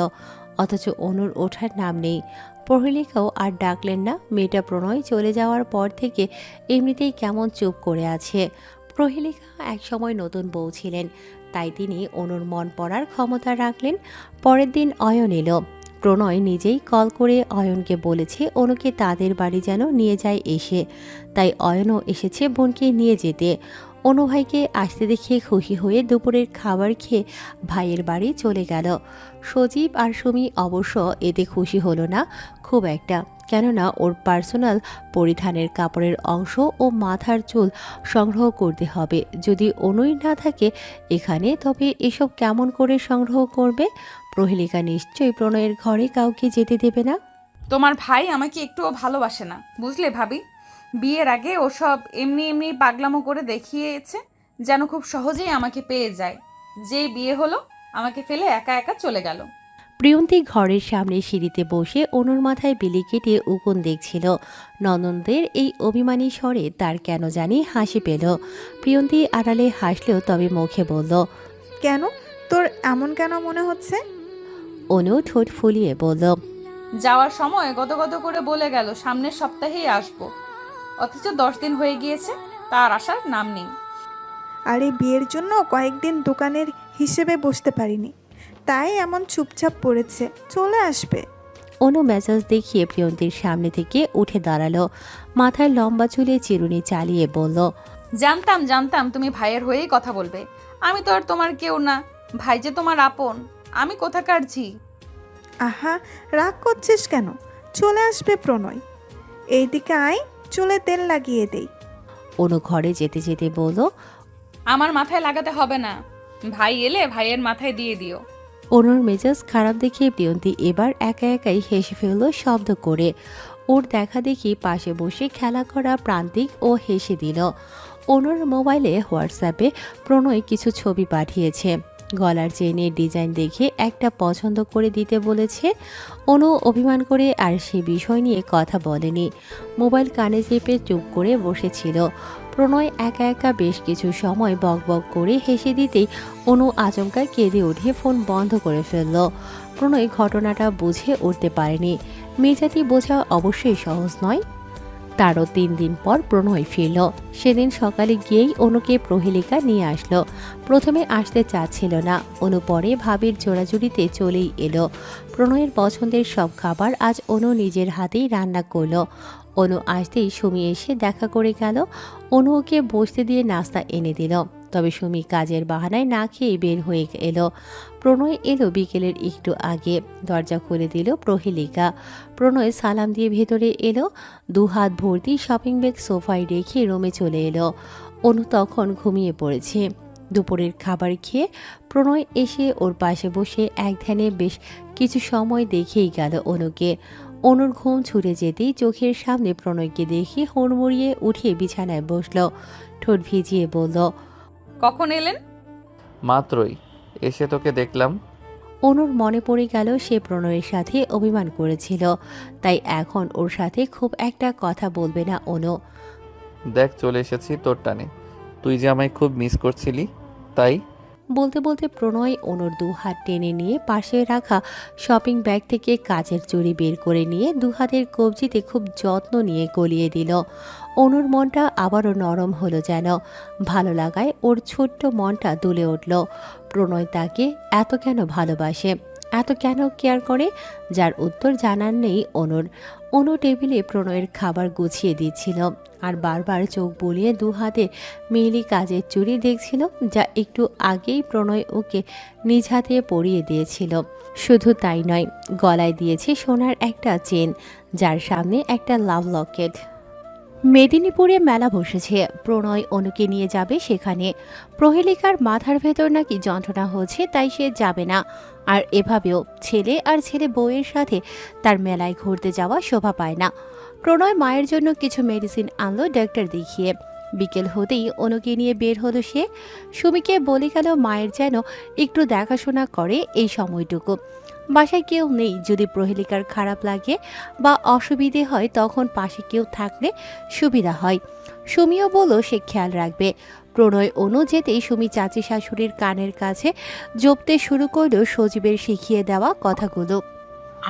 অথচ অনুর ওঠার নাম নেই। প্রহেলিকাও আর ডাকলেন না। মেয়েটা প্রণয় চলে যাওয়ার পর থেকে এমনিতেই কেমন চুপ করে আছে। প্রহেলিকা একসময় নতুন বউ ছিলেন, তাই তিনি অনুর মন পড়ার ক্ষমতা রাখলেন। পরের দিন অয়ন এলো। প্রণয় নিজেই কল করে অয়নকে বলেছে অনুকে তাদের বাড়ি যেন নিয়ে যায় এসে। তাই অয়নও এসেছে বোনকে নিয়ে যেতে। অনু ভাইকে আসতে দেখে খুশি হয়ে দুপুরের খাবার খেয়ে ভাইয়ের বাড়ি চলে গেল। সজীব আর সুমি অবশ্য এতে খুশি হলো না খুব একটা, কেননা ওর পার্সোনাল পরিধানের কাপড়ের অংশ ও মাথার চুল সংগ্রহ করতে হবে। যদি অনুই না থাকে এখানে, তবে এসব কেমন করে সংগ্রহ করবে? প্রহেলিকা নিশ্চয়ই প্রণয়ের ঘরে কাউকে যেতে দেবে না। তোমার ভাই আমাকে একটুও ভালোবাসে না, বুঝলে ভাবি? বিয়ের আগে ওসব এমনি এমনি পাগলামো করে দেখিয়েছে যেন খুব সহজেই আমাকে পেয়ে যায়। যেই বিয়ে হলো আমাকে ফেলে একা একা চলে গেল। প্রিয়ন্তী ঘরের সামনে সিঁড়িতে বসে অনুর মাথায় বিলি কেটে উকুন দেখছিল। ননদের এই অভিমানী স্বরে তার কেন জানি হাসি পেল। প্রিয়ন্তী আড়ালে হাসলেও তবে মুখে বলল, কেন? তোর এমন কেন মনে হচ্ছে? অনু ঠোঁট ফুলিয়ে বলল, যাওয়ার সময় গদগদ করে বলে গেল সামনের সপ্তাহেই আসবো, অথচ 10 দিন হয়ে গিয়েছে, তার আসার নাম নেই। আর এই বিয়ের জন্য কয়েকদিন দোকানের হিসেবে বসতে পারিনি, তাই এমন চুপচাপ পড়েছে, চলে আসবে। অনু মেজাজ দেখিয়ে প্রিয়ন্তীর সামনে থেকে উঠে দাঁড়ালো, মাথায় লম্বা চুলে চিরুনি চালিয়ে বলল, জানতাম তুমি ভাইয়ের হয়েই কথা বলবে। আমি তো আর তোমার কেউ না, ভাই যে তোমার আপন। আমি কোথাকার ঝি? আহা, রাগ করছিস কেন? চলে আসবে প্রণয়। এইদিকে আয়, চুলে তেল লাগিয়ে দেই। অনু ঘরে যেতে যেতে বলল, আমার মাথায় লাগাতে হবে না, ভাই এলে ভাইয়ের মাথায় দিয়ে দিও। অনুর মেজাজ খারাপ দেখে প্রিয়ন্তী এবার একা একাই হেসে ফেলল শব্দ করে। ওর দেখা দেখি পাশে বসে খেলা করা প্রান্তিক ও হেসে দিল। অনুর মোবাইলে হোয়াটসঅ্যাপে প্রণয় কিছু ছবি পাঠিয়েছে। গলার চেনের ডিজাইন দেখে একটা পছন্দ করে দিতে বলেছে। অনু অভিমান করে আর সে বিষয় নিয়ে কথা বলেনি, মোবাইল কানে চেপে চুপ করে বসেছিল। প্রণয় একা একা বেশ কিছু সময় বকবক করে হেসে দিতেই অনু আচমকা কেঁদে উঠে ফোন বন্ধ করে ফেলল। প্রণয় ঘটনাটা বুঝে উঠতে পারেনি। মেজাতি বোঝা অবশ্যই সহজ নয়। তারও 3 দিন পর প্রণয় ফিরল। সেদিন সকালে গিয়েই অনুকে প্রহেলিকা নিয়ে আসলো। প্রথমে আসতে চাচ্ছিল না, অনু পরে ভাবির জোড়াজুড়িতে চলেই এলো। প্রণয়ের পছন্দের সব খাবার আজ অনু নিজের হাতেই রান্না করলো। অনু আসতেই সুমি এসে দেখা করে গেল। অনু ওকে বসতে দিয়ে নাস্তা এনে দিল, তবে সুমি কাজের বাহানায় না খেয়ে বের হয়ে এলো। প্রণয় এলো বিকেলের একটু আগে, দরজা খুলে দিল প্রহেলিকা। প্রণয় সালাম দিয়ে ভেতরে এলো, 2 হাত ভর্তি শপিং ব্যাগ সোফায় রেখে রুমে চলে এলো। অনু তখন ঘুমিয়ে পড়েছে। দুপুরের খাবার খেয়ে প্রণয় এসে ওর পাশে বসে এক ধ্যানে বেশ কিছু সময় দেখেই গেল অনুকে। অনুর ঘুম ছুটে যেতেই চোখের সামনে প্রণয়কে দেখে হুড়মুড়িয়ে উঠে বিছানায় বসলো, ঠোঁট ভিজিয়ে বলল, কখন এলেন? মাত্রই এসে তোকে দেখলাম। অনুর মনে পড়ে গেল সে প্রণয়ের সাথে অভিমান করেছিল, তাই এখন ওর সাথে খুব একটা কথা বলবে না অনু। দেখ চলে এসেছি তোর টানে, তুই যে আমায় খুব মিস করছিলি তাই। বলতে বলতে প্রণয় অনুর 2 হাত টেনে নিয়ে পাশে রাখা শপিং ব্যাগ থেকে কাচের চুড়ি বের করে নিয়ে 2 হাতের কবজিতে খুব যত্ন নিয়ে গলিয়ে দিল। অনুর মনটা আবারও নরম হলো, যেন ভালো লাগায় ওর ছোট্ট মনটা দুলে উঠল। প্রণয় তাকে এত কেন ভালোবাসে, এত কেন কেয়ার করে, যার উত্তর জানার নেই অনুর। অনু টেবিলে প্রণয়ের খাবার গুছিয়ে দিচ্ছিল আর বারবার চোখ বুলিয়ে 2 হাতে মেয়েলি কাজের চুড়ি দেখছিল, যা একটু আগেই প্রণয় ওকে নিজ হাতে পরিয়ে দিয়েছিল। শুধু তাই নয়, গলায় দিয়েছে সোনার একটা চেন, যার সামনে একটা লাভ লকেট। মেদিনীপুরে মেলা বসেছে, প্রণয় অনুকে নিয়ে যাবে সেখানে। প্রহেলিকার মাথার ভেতর নাকি যন্ত্রণা হচ্ছে, তাই সে যাবে না। আর এভাবেও ছেলে আর ছেলে বউয়ের সাথে তার মেলায় ঘুরতে যাওয়া শোভা পায় না। প্রণয় মায়ের জন্য কিছু মেডিসিন আনলো ডাক্তার দেখিয়ে। বিকেল হতেই অনুকে নিয়ে বের হলো সে। সুমিকে বলে গেল মায়ের যেন একটু দেখাশোনা করে এই সময়টুকু। বাসায় কেউ নেই, যদি প্রহেলিকার খারাপ লাগে বা অসুবিধে হয় তখন পাশে কেউ থাকলে সুবিধা হয়। সুমিও বলল সে খেয়াল রাখবে। প্রণয় অনু যেতেই সুমি চাচি শাশুড়ির কানের কাছে জপতে শুরু করলো সজীবের শিখিয়ে দেওয়া কথাগুলো।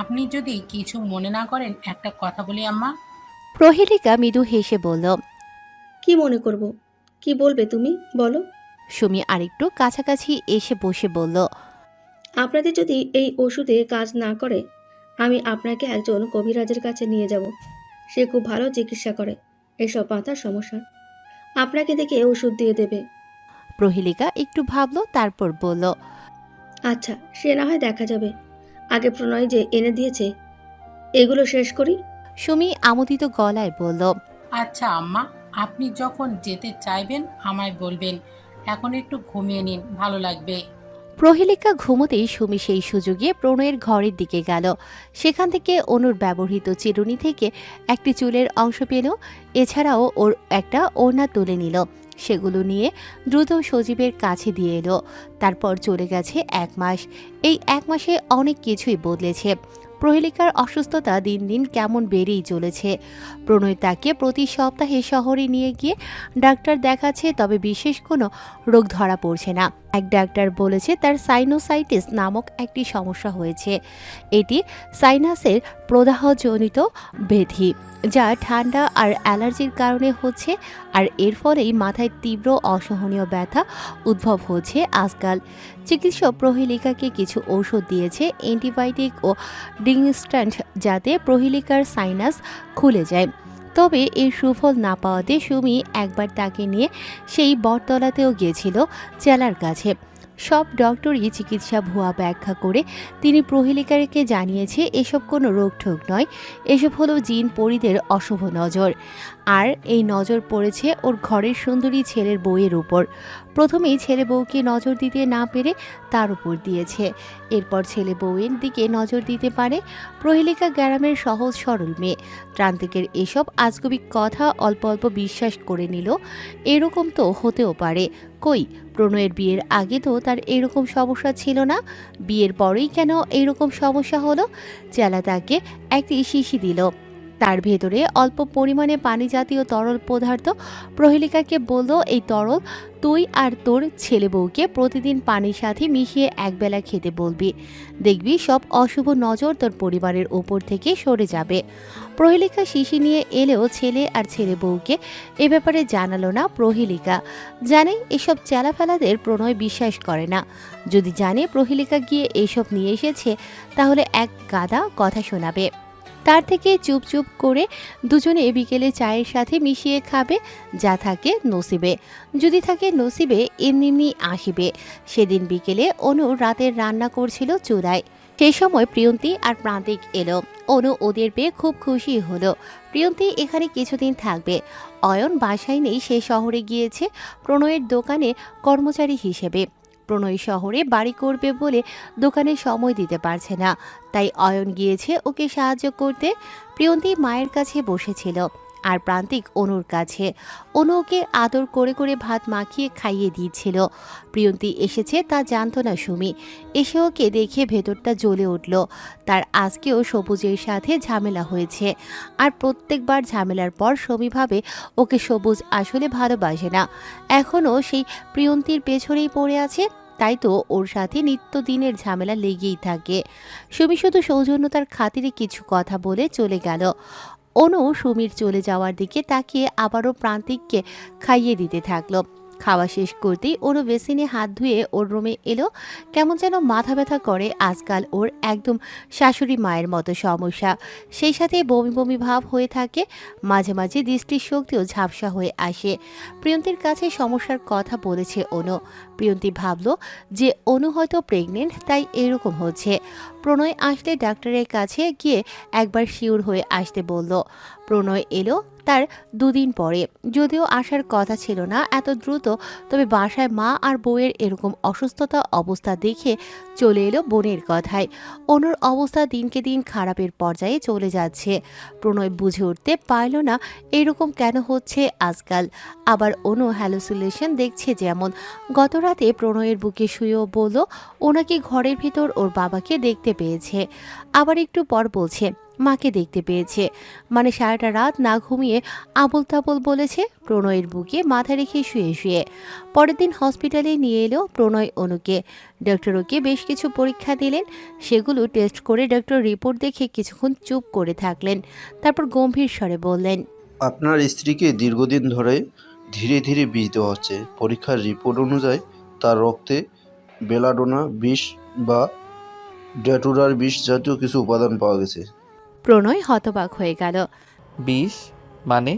আপনি যদি কিছু মনে না করেন একটা কথা বলি আম্মা। প্রহেলিকা মৃদু হেসে বলল, কি মনে করব? কি বলবে তুমি, বলো। সুমি আরেকটু কাছাকাছি এসে বসে বলল, আপনাদের যদি এই ওষুধে কাজ না করে, আমি আপনাকে একজন কবিরাজের কাছে নিয়ে যাব। সে খুব ভালো চিকিৎসা করে এসব মাথার সমস্যা। আপনাকে দেখে ওষুধ দিয়ে দেবে। প্রহেলিকা একটু ভাবলো, তারপর বলল, আচ্ছা, সে না হয় দেখা যাবে। আগে প্রণয় যে এনে দিয়েছে এগুলো শেষ করি। সুমি আমোদিত গলায় বলল, আচ্ছা আম্মা, আপনি যখন যেতে চাইবেন আমায় বলবেন। এখন একটু ঘুমিয়ে নিন, ভালো লাগবে। প্রহেলিকা ঘুমোতেই সুমি সেই সুযোগে প্রণয়ের ঘরের দিকে গেল। সেখান থেকে অনুর ব্যবহৃত চিরুনি থেকে একটি চুলের অংশ পেল, এছাড়াও ওর একটা ওড়না তুলে নিল। সেগুলো নিয়ে দ্রুত সজীবের কাছে দিয়ে এলো। তারপর চলে গেছে 1 মাস। এই 1 মাসে অনেক কিছুই বদলেছে। প্রহেলিকার অসুস্থতা দিন দিন কেমন বেড়েই চলেছে। প্রণয় তাকে প্রতি সপ্তাহে শহরে নিয়ে গিয়ে ডাক্তার দেখাচ্ছে, তবে বিশেষ কোনো রোগ ধরা পড়ছে না। এক ডাক্তার বলেছে তার সাইনোসাইটিস নামক একটি সমস্যা হয়েছে। এটি সাইনাসের প্রদাহজনিত ব্যাধি, যা ঠান্ডা আর অ্যালার্জির কারণে হচ্ছে, আর এর ফলেই মাথায় তীব্র অসহনীয় ব্যথা উদ্ভব হচ্ছে আজকাল। চিকিৎসক প্রহেলিকাকে কিছু ঔষধ দিয়েছে, অ্যান্টিবায়োটিক ও ডিংস্ট্যান্ট, যাতে প্রহেলিকার সাইনাস খুলে যায়। তবে এর সুফল না পাওয়াতে সুমি একবার তাকে নিয়ে সেই বটতলাতেও গিয়েছিল চেলার কাছে। সব ডক্টরই চিকিৎসা ভুয়া ব্যাখ্যা করে তিনি প্রহেলিকাকে জানিয়েছে এসব কোনো রোগঠোক নয়, এসব হলো জিন পরীদের অশুভ নজর। আর এই নজর পড়েছে ওর ঘরের সুন্দরী ছেলের বউয়ের উপর। প্রথমেই ছেলে বউকে নজর দিতে না পেরে তার উপর দিয়েছে, এরপর ছেলে বউয়ের দিকে নজর দিতে পারে। প্রহেলিকা গ্রামের সহজ সরল মেয়ে, ত্রান্তিকের এসব আজগুবি কথা অল্প অল্প বিশ্বাস করে নিল। এরকম তো হতেও পারে, কই প্রণয়ের বিয়ের আগে তো তার এরকম সমস্যা ছিল না, বিয়ের পরেই কেন এইরকম সমস্যা হলো? চেলা তাকে একটি শিশি দিল, তার ভেতরে অল্প পরিমাণে পানি জাতীয় তরল পদার্থ। প্রহেলিকাকে বলল, এই তরল তুই আর তোর ছেলে বউকে প্রতিদিন পানির সাথে মিশিয়ে একবেলা খেতে বলবি, দেখবি সব অশুভ নজর তোর পরিবারের ওপর থেকে সরে যাবে। প্রহেলিকা শিশি নিয়ে এলেও ছেলে আর ছেলে বউকে এ ব্যাপারে জানালো না। প্রহেলিকা জানে এসব চেলাফেলাদের প্রণয় বিশ্বাস করে না। যদি জানে প্রহেলিকা গিয়ে এইসব নিয়ে এসেছে, তাহলে এক গাদা কথা শোনাবে। তার থেকে চুপ চুপ করে দুজনে বিকেলে চায়ের সাথে মিশিয়ে খাবে, যা থাকে নসিবে। যদি থাকে নসিবে এমনি আসিবে। সেদিন বিকেলে অনু রাতের রান্না করছিল চুলায়। সেই সময় প্রিয়ন্তী আর প্রান্তিক এলো। অনু ওদের পেয়ে খুব খুশি হলো। প্রিয়ন্তী এখানে কিছুদিন থাকবে। অয়ন বাসায় নেই, সে শহরে গিয়েছে প্রণয়ের দোকানে কর্মচারী হিসেবে। প্রণয় শহরে বাড়ি করবে বলে দোকানে সময় দিতে পারছে না, তাই অয়ন গিয়েছে ওকে সাহায্য করতে। প্রিয়ন্তী মায়ের কাছে বসেছিল আর প্রান্তিক অনুর কাছে। অনু ওকে আদর করে করে ভাত মাখিয়ে খাইয়ে দিয়েছিল। প্রিয়ন্তী এসেছে তা জানতো না সুমি। এসে ওকে দেখে ভেতরটা জ্বলে উঠল। তার আজকেও সবুজের সাথে ঝামেলা হয়েছে, আর প্রত্যেকবার ঝামেলার পর সুমি ভাবে ওকে সবুজ আসলে ভালোবাসে না, এখনও সেই প্রিয়ন্তীর পেছনেই পড়ে আছে। তাই তো ওর সাথে নিত্যদিনের ঝামেলা লেগেই থাকে। সুমি শুধু সৌজন্যতার খাতিরে কিছু কথা বলে চলে গেল। অনু সুমির চলে যাওয়ার দিকে তাকিয়ে আবারও প্রান্তিককে খাইয়ে দিতে থাকলো। খাওয়া শেষ করতেই অনু বেসিনে হাত ধুয়ে ওর রুমে এলো। কেমন যেন মাথা ব্যথা করে আজকাল ওর, একদম শাশুড়ি মায়ের মতো সমস্যা। সেই সাথে বমি বমি ভাব হয়ে থাকে, মাঝে মাঝে দৃষ্টির শক্তিও ঝাপসা হয়ে আসে। প্রিয়ন্তীর কাছে সমস্যার কথা বলেছে অনু। প্রিয়ন্তী ভাবল যে অনু হয়তো প্রেগনেন্ট, তাই এরকম হচ্ছে। প্রণয় আসলে ডাক্তারের কাছে গিয়ে একবার শিওর হয়ে আসতে বলল। প্রণয় এলো তার দুদিন পরে, যদিও আসার কথা ছিল না এত দ্রুত, তবে বাসায় মা আর বউয়ের এরকম অসুস্থতা অবস্থা দেখে চলে এলো বোনের কথায়। অনুর অবস্থা দিনকে দিন খারাপের পর্যায়ে চলে যাচ্ছে। প্রণয় বুঝে উঠতে পারল না এরকম কেন হচ্ছে আজকাল। আবার অনু হ্যালুসিনেশন দেখছে, যেমন গত রাতে প্রণয়ের বুকে শুয়েও বলল ওনাকে ঘরের ভিতর ওর বাবাকে দেখতে পেয়েছে। আবার একটু পর বলছে মাকে দেখতে পেয়েছে। মানে সারাটা রাত না ঘুমিয়ে আবল তাবল বলেছে। প্রণয়ের বুকে মাথা রেখে শুয়ে শুয়ে। পরের দিন হসপিটালে নিয়ে এলো প্রণয় অনুকে। ডক্টর ওকে বেশ কিছু পরীক্ষা দিলেন, সেগুলো টেস্ট করে ডক্টর রিপোর্ট দেখে কিছুক্ষণ চুপ করে থাকলেন। তারপর গম্ভীর স্বরে বললেন, আপনার স্ত্রীকে দীর্ঘদিন ধরে ধীরে ধীরে বিষ দেওয়া হচ্ছে। পরীক্ষার রিপোর্ট অনুযায়ী তার রক্তে বেলাডোনা বিষ বা ড্যাটুরার বিষ জাতীয় কিছু উপাদান পাওয়া গেছে। প্রণয় হতবাক হয়ে গেল। বিষ মানে?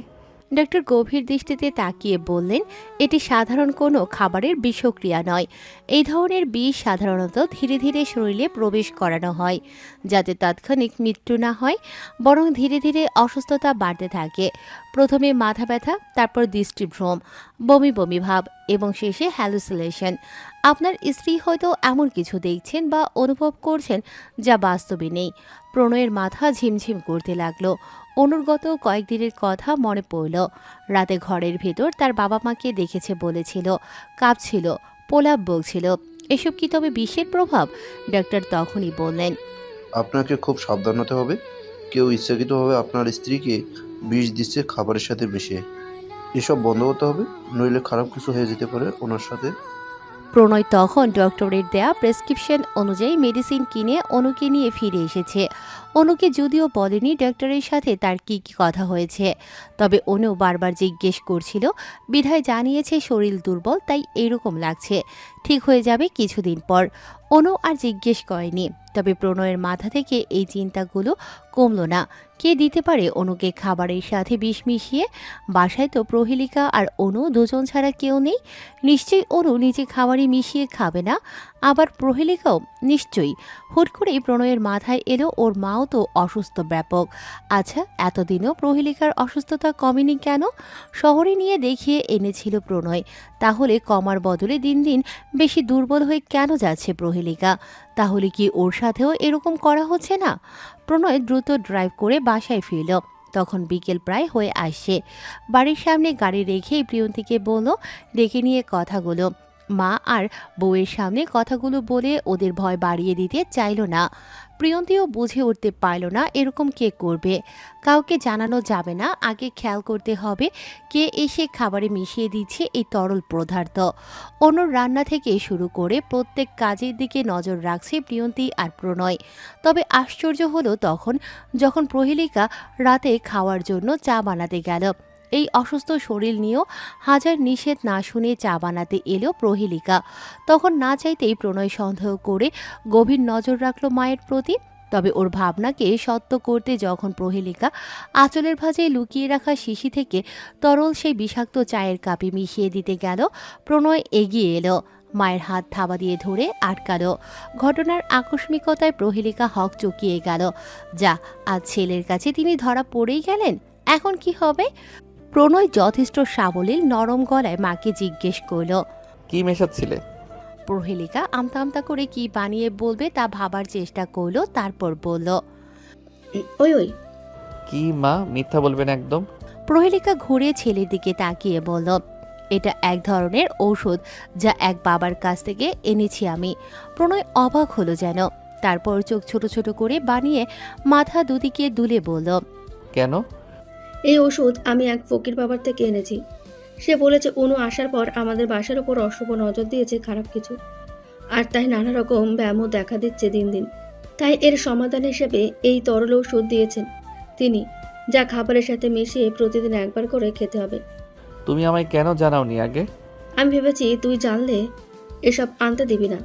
ডক্টর গভীর দৃষ্টিতে তাকিয়ে বললেন, এটি সাধারণ কোনো খাবারের বিষক্রিয়া নয়। এই ধরনের বিষ সাধারণত ধীরে ধীরে শরীরে প্রবেশ করানো হয়, যাতে তাৎক্ষণিক মৃত্যু না হয়, বরং ধীরে ধীরে অসুস্থতা বাড়তে থাকে। প্রথমে মাথা ব্যথা, তারপর দৃষ্টিভ্রম, বমি বমি ভাব এবং শেষে হ্যালুসিনেশন। আপনার স্ত্রী হয়তো এমন কিছু দেখছেন বা অনুভব করছেন যা বাস্তবে নেই। প্রণয়ের মাথা ঝিমঝিম করতে লাগলো। অনুর্গত কয়েকদিনের কথা মনে পড়ল। রাতে ঘরের ভেতর তার বাবা মাকে দেখেছে বলেছিল, কাঁপছিল, প্রলাপ বলছিল। এসব কি তবে বিষের প্রভাব? ডাক্তার তখনই বললেন, আপনাকে খুব সাবধান হতে হবে। কেউ ইচ্ছাকৃতভাবে আপনার স্ত্রীকে বিষ দিচ্ছে খাবারের সাথে মিশিয়ে। এসব বন্ধ করতে হবে, নইলে খারাপ কিছু হয়ে যেতে পারে ওনার সাথে। প্রণয় তখন ডক্টরের দেয়া প্রেসক্রিপশন অনুযায়ী মেডিসিন কিনে অনুকে নিয়ে ফিরে এসেছে। অনুকে যদিও বলেনি ডক্টরের সাথে তার কি কি কথা হয়েছে, তবে অনু বারবার জিজ্ঞেস করছিল বিধায় জানিয়েছে শরীর দুর্বল, তাই এরকম লাগছে, ঠিক হয়ে যাবে কিছুদিন পর। অনু আর জিজ্ঞেস করেনি, তবে প্রণয়ের মাথা থেকে এই চিন্তাগুলো কমল না। কে দিতে পারে অনুকে খাবারের সাথে বিষ মিশিয়ে? বাসায় তো প্রহেলিকা আর অনু দুজন ছাড়া কেউ নেই। নিশ্চয়ই অনু নিজে খাবারে মিশিয়ে খাবে না, আবার প্রহেলিকাও নিশ্চয়ই। হুট করেই প্রণয়ের মাথায় এলো ওর মাও তো অসুস্থ ব্যাপক। আচ্ছা, এতদিনও প্রহেলিকার অসুস্থতা কমেনি কেন? শহরে নিয়ে দেখিয়ে এনেছিল প্রণয়, তাহলে কমার বদলে দিন দিন বেশি দুর্বল হয়ে কেন যাচ্ছে প্রহেলিকা? তাহলে কি ওর সাথেও এরকম করা হচ্ছে না? প্রণয় দ্রুত ড্রাইভ করে বাসায় ফিরল। তখন বিকেল প্রায় হয়ে আসছে। বাড়ির সামনে গাড়ি রেখেই প্রিয়ন্তীকে বলল ডেকে নিয়ে কথাগুলো। মা আর বউয়ের সামনে কথাগুলো বলে ওদের ভয় বাড়িয়ে দিতে চাইল না। প্রিয়ন্তীও বুঝে উঠতে পারল না এরকম কে করবে। কাউকে জানানো যাবে না, আগে খেয়াল করতে হবে কে এসে খাবারে মিশিয়ে দিচ্ছে এই তরল পদার্থ। অনুর রান্না থেকে শুরু করে প্রত্যেক কাজের দিকে নজর রাখছে প্রিয়ন্তী আর প্রণয়। তবে আশ্চর্য হলো তখন যখন প্রহেলিকা রাতে খাওয়ার জন্য চা বানাতে গেল। এই অসুস্থ শরীর নিয়েও হাজার নিষেধ না শুনে চা বানাতে এলো প্রহেলিকা। তখন না চাইতেই প্রণয় সন্দেহ করে গভীর নজর রাখল মায়ের প্রতি। তবে ওর ভাবনাকে সত্য করতে যখন প্রহেলিকা আঁচলের ভাঁজে লুকিয়ে রাখা শিশি থেকে তরল সেই বিষাক্ত চায়ের কাপে মিশিয়ে দিতে গেল, প্রণয় এগিয়ে এলো, মায়ের হাত থাবা দিয়ে ধরে আটকালো। ঘটনার আকস্মিকতায় প্রহেলিকা হক চকিয়ে গেল। যা, আজ ছেলের কাছে তিনি ধরা পড়েই গেলেন, এখন কি হবে? প্রণয় যথেষ্ট সাবলীল নরম গলায় মাকে জিজ্ঞেস করল, কি মেশাচ্ছিলে? প্রহেলিকা আমতা আমতা করে কি বানিয়ে বলবে তা ভাবার চেষ্টা করলো, তারপর বলল, ওই ওই। কি মা, মিথ্যা বলবেন একদম। প্রহেলিকা ঘুরে ছেলের দিকে তাকিয়ে বলল, এটা এক ধরনের ঔষধ যা এক বাবার কাছ থেকে এনেছি আমি। প্রণয় অবাক হলো যেন, তারপর চোখ ছোট ছোট করে বানিয়ে মাথা দুদিকে দুলে বলল, কেন? এই ওষুধ আমি এক ফকির বাবার থেকে এনেছি। সে বলেছে অনু আসার পর আমাদের বাসার উপর অশুভ নজর দিয়েছে খারাপ কিছু, আর তাই নানা রকম ব্যায়ামও দেখা দিচ্ছে দিন দিন। তাই এর সমাধান হিসেবে এই তরল ওষুধ দিয়েছেন তিনি, যা খাবারের সাথে মিশিয়ে প্রতিদিন একবার করে খেতে হবে। তুমি আমায় কেন জানাওনি আগে? আমি ভেবেছি তুই জানলে এসব আনতে দিবি না,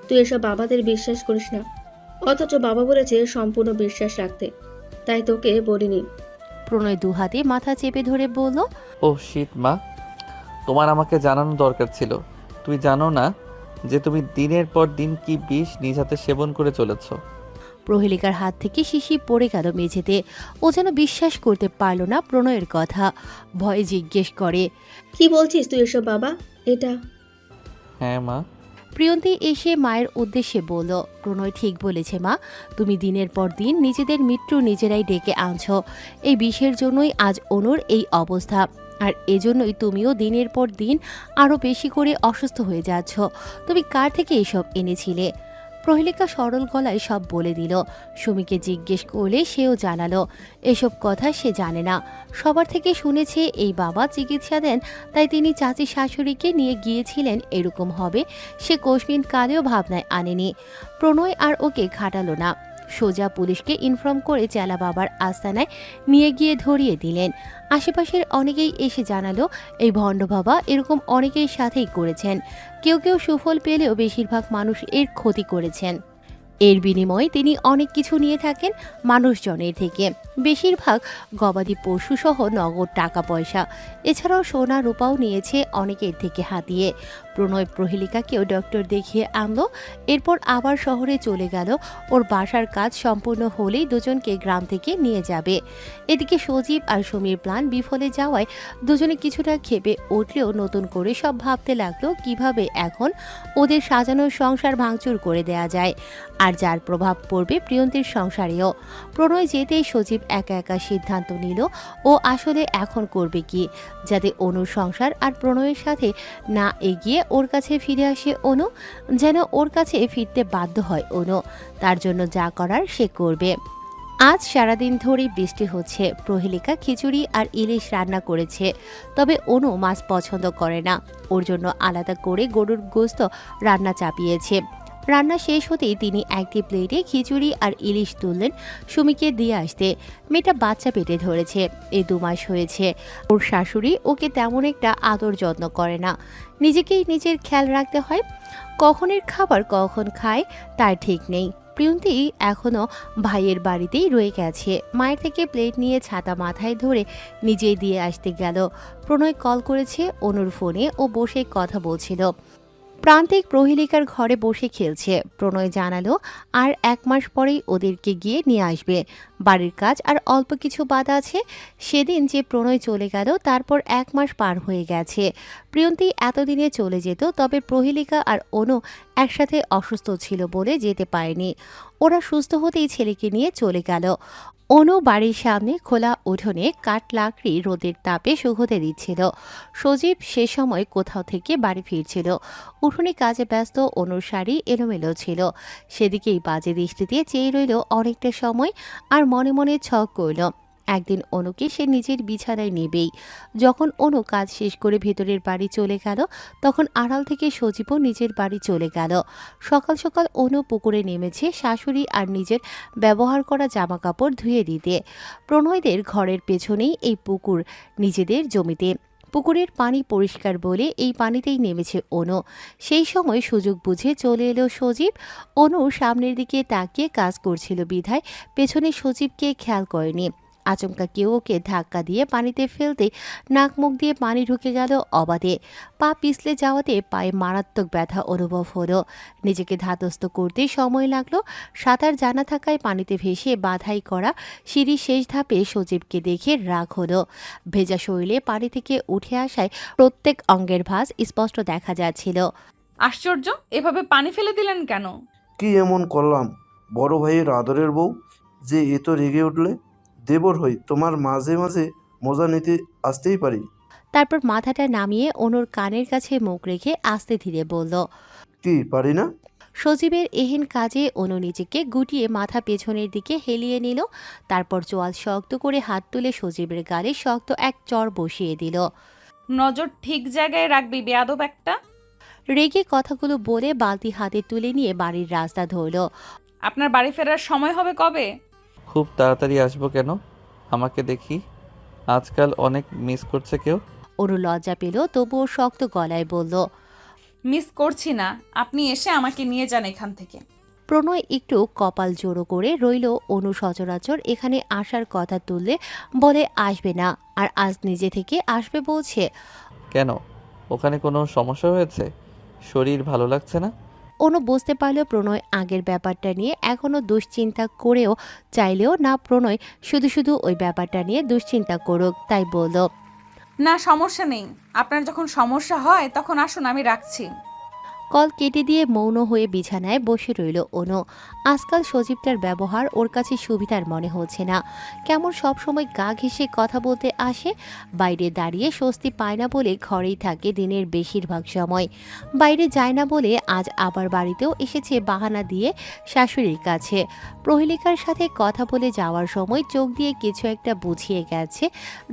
তুই এসব বাবাদের বিশ্বাস করিস না, অথচ বাবা বলেছে সম্পূর্ণ বিশ্বাস রাখতে, তাই তোকে বলিনি। প্রণয় দুহাতে মাথা চেপে ধরে বলল, ও শিট মা, তোমার আমাকে জানানো দরকার ছিল। তুই জানো না যে তুমি দিনের পর দিন কি বিষ নিজ হাতে সেবন করে চলেছ। প্রহেলিকার হাত থেকে শিশি পড়ে গেল মেঝেতে। ও যেন বিশ্বাস করতে পারল না প্রণয়ের কথা, ভয়ে জিজ্ঞেস করে, কি বলছিস তুই এসব বাবা? এটা? হ্যাঁ মা। প্রিয়ন্তী এসে মায়ের উদ্দেশ্যে বলল, প্রণয় ঠিক বলেছে মা, তুমি দিনের পর দিন নিজেদের মৃত্যু নিজেরাই ডেকে আনছো। এই বিষের জন্যই আজ অনুর এই অবস্থা, আর এজন্যই তুমিও দিনের পর দিন আরও বেশি করে অসুস্থ হয়ে যাচ্ছ। তুমি কার থেকে এসব এনেছিলে? প্রহেলিকা সরল গলায় সব বলে দিল। সুমিকে জিজ্ঞেস করলে সেও জানালো এসব কথা সে জানে না, সবার থেকে শুনেছে এই বাবা চিকিৎসা দেন, তাই তিনি চাচি শাশুড়িকে নিয়ে গিয়েছিলেন এরকম হবে সে কোশমিন কালেও ভাবনায় আনেনি। প্রণয় আর ওকে খাটালো না, সোজা পুলিশকে ইনফর্ম করে চেলা বাবার আস্তানায় নিয়ে গিয়ে ধরিয়ে দিলেন। আশেপাশের অনেকেই এসে জানালো এই ভণ্ড বাবা এরকম অনেকের সাথেই করেছেন, কেউ কেউ সুফল পেলেও বেশিরভাগ মানুষ এর ক্ষতি করেছেন। এর বিনিময়ে তিনি অনেক কিছু নিয়ে থাকেন মানুষজনের থেকে, বেশিরভাগ গবাদি পশুসহ নগদ টাকা পয়সা, এছাড়াও সোনা রূপাও নিয়েছে অনেকের থেকে হাতিয়ে। প্রণয় প্রহেলিকাকেও ডক্টর দেখিয়ে আনলো, এরপর আবার শহরে চলে গেল। ওর বাসার কাজ সম্পূর্ণ হলেই দুজনকে গ্রাম থেকে নিয়ে যাবে। এদিকে সজীব আর সমীর প্ল্যান বিফলে যাওয়ায় দুজনে কিছুটা ক্ষেপে উঠলেও নতুন করে সব ভাবতে লাগলো কিভাবে এখন ওদের সাজানো সংসার ভাঙচুর করে দেয়া যায়, আর যার প্রভাব পড়বে প্রিয়ন্তীর সংসারেও। প্রণয় যেতেই সজীব একা একা সিদ্ধান্ত নিল ও আসলে এখন করবে কি, যাতে অনুর সংসার আর প্রণয়ের সাথে না এগিয়ে ওর কাছে ফিরে আসে অনু, যেন ওর কাছে ফিরতে বাধ্য হয় অনু, তার জন্য যা করার সে করবে। আজ সারাদিন ধরেই বৃষ্টি হচ্ছে। প্রহেলিকা খিচুড়ি আর ইলিশ রান্না করেছে, তবে অনু মাছ পছন্দ করে না। ওর জন্য আলাদা করে গরুর গোশত রান্না চাপিয়েছে। রান্না শেষ হতেই তিনি একটি প্লেটে খিচুড়ি আর ইলিশ তুললেন সুমিকে দিয়ে আসতে। মেয়েটা বাচ্চা পেটে ধরেছে, এই 2 মাস হয়েছে। ওর শাশুড়ি ওকে তেমন একটা আদর যত্ন করে না, নিজেকেই নিজের খেয়াল রাখতে হয়। কখনের খাবার কখন খায় তার ঠিক নেই। প্রিয়ন্তী এখনও ভাইয়ের বাড়িতেই রয়ে গেছে। মায়ের থেকে প্লেট নিয়ে ছাতা মাথায় ধরে নিজেই দিয়ে আসতে গেল। প্রণয় কল করেছে অনুর ফোনে, ও বসে কথা বলছিল। প্রান্তিক প্রহেলিকার ঘরে বসে খেলছে। প্রণয় জানালো আর 1 মাস পরেই ওদেরকে গিয়ে নিয়ে আসবে। বাড়ির কাজ আর অল্প কিছু বাধা আছে। সেদিন যে প্রণয় চলে গেল, তারপর 1 মাস পার হয়ে গেছে। প্রিয়ন্তী এতদিনে চলে যেত, তবে প্রহেলিকা আর অনু একসাথে অসুস্থ ছিল বলে যেতে পারেনি। ওরা সুস্থ হতেই ছেলেকে নিয়ে চলে গেল। অনু বাড়ির সামনে খোলা উঠোনে কাঠ লাকড়ি রোদের তাপে শুকোতে দিচ্ছিল। সজীব সে সময় কোথাও থেকে বাড়ি ফিরছিল। উঠোনে কাজে ব্যস্ত, অনুর শাড়ি এলোমেলো ছিল। সেদিকেই বাজে দৃষ্টিতে চেয়ে রইল অনেকটা সময়, আর মনে মনে ছক করল একদিন অনুকে সে নিজের বিছানায় নেবেই। যখন অনু কাজ শেষ করে ভেতরের বাড়ি চলে গেল, তখন আড়াল থেকে সজীবও নিজের বাড়ি চলে গেল। সকাল সকাল অনু পুকুরে নেমেছে শাশুড়ি আর নিজের ব্যবহার করা জামাকাপড় ধুয়ে দিতে। প্রণয়দের ঘরের পেছনেই এই পুকুর, নিজেদের জমিতে। পুকুরের পানি পরিষ্কার বলে এই পানিতেই নেমেছে অনু। সেই সময় সুযোগ বুঝে চলে এলো সজীব। অনু সামনের দিকে তাকিয়ে কাজ করছিল বিধায় পেছনে সজীবকে খেয়াল করেনি। আচমকা কেউ ওকে ধাক্কা দিয়ে পানিতে ফেলতে নাক মুখ দিয়ে পানি ঢুকে গেল অবাধে। পা পিছলে যাওয়াতে পায়ে মারাত্মক ব্যথা অনুভব হলো। নিজেকে ধাতস্থ করতে সময় লাগলো। সাঁতার জানা থাকায় পানিতে ভেসে বাধাই করা সিঁড়ির শেষ ধাপে সজীবকে দেখে রাগ হলো। ভেজা শরীরে পানি থেকে উঠে আসায় প্রত্যেক অঙ্গের ভাঁজ স্পষ্ট দেখা যাচ্ছিল। আশ্চর্য, এভাবে পানি ফেলে দিলেন কেন? কি এমন করলাম বড় ভাইয়ের আদরের বউ যে এত রেগে উঠলে? দেবর হই, তোমার মাঝে মাঝে মজা নিতে আসতেই পারি। তারপর মাথাটা নামিয়ে অনুর কানের কাছে মুখ রেখে আস্তে ধীরে বলল, কি পারি না? সজীবের এহেন কাজে অনু নিজেকে গুটিয়ে মাথা পেছনের দিকে হেলিয়ে নিল। তারপর চোয়াল শক্ত করে হাত তুলে সজীবের গালে শক্ত এক চর বসিয়ে দিল। নজর ঠিক জায়গায় রাখবি বেয়াদব একটা। রেগে কথাগুলো বলে বালতি হাতে তুলে নিয়ে বাড়ির রাস্তা ধরল। আপনার বাড়ি ফেরার সময় হবে কবে? খুব তাড়াতাড়ি আসবো কেন? আমাকে দেখি আজকাল অনেক মিস করছে কেউ। অনু লজ্জা পেল, তবুও শক্ত গলায় বলল, মিস করছি না, আপনি এসে আমাকে নিয়ে যান এখান থেকে। প্রণয় একটু কপাল জোড়ো করে রইল। অনু সচরাচর এখানে আসার কথা তুললে বলে আসবে না, আর আজ নিজে থেকে আসবে বলছে। কেন? ওখানে কোনো সমস্যা হয়েছে? শরীর ভালো লাগছে না? অনু বুঝতে পারল প্রণয় আগের ব্যাপারটা নিয়ে এখনো দুশ্চিন্তা করেও চাইলেও না প্রণয় শুধু শুধু ওই ব্যাপারটা নিয়ে দুশ্চিন্তা করুক, তাই বলল, না সমস্যা নেই, আপনার যখন সমস্যা হয় তখন আসুন, আমি রাখছি। কল কেটে দিয়ে মৌন হয়ে বিছানায় বসে রইল অনু। আজকাল সজীবটার ব্যবহার ওর কাছে সুবিধার মনে হচ্ছে না। কেমন সব সময় গা ঘেঁষে কথা বলতে আসে। বাইরে দাঁড়িয়ে স্বস্তি পায় না বলে ঘরেই থাকে দিনের বেশিরভাগ সময়। বাইরে যায় না বলে আজ আবার বাড়িতেও এসেছে বাহানা দিয়ে শাশুড়ির কাছে। প্রহেলিকার সাথে কথা বলে যাওয়ার সময় চোখ দিয়ে কিছু একটা বুঝিয়ে গেছে,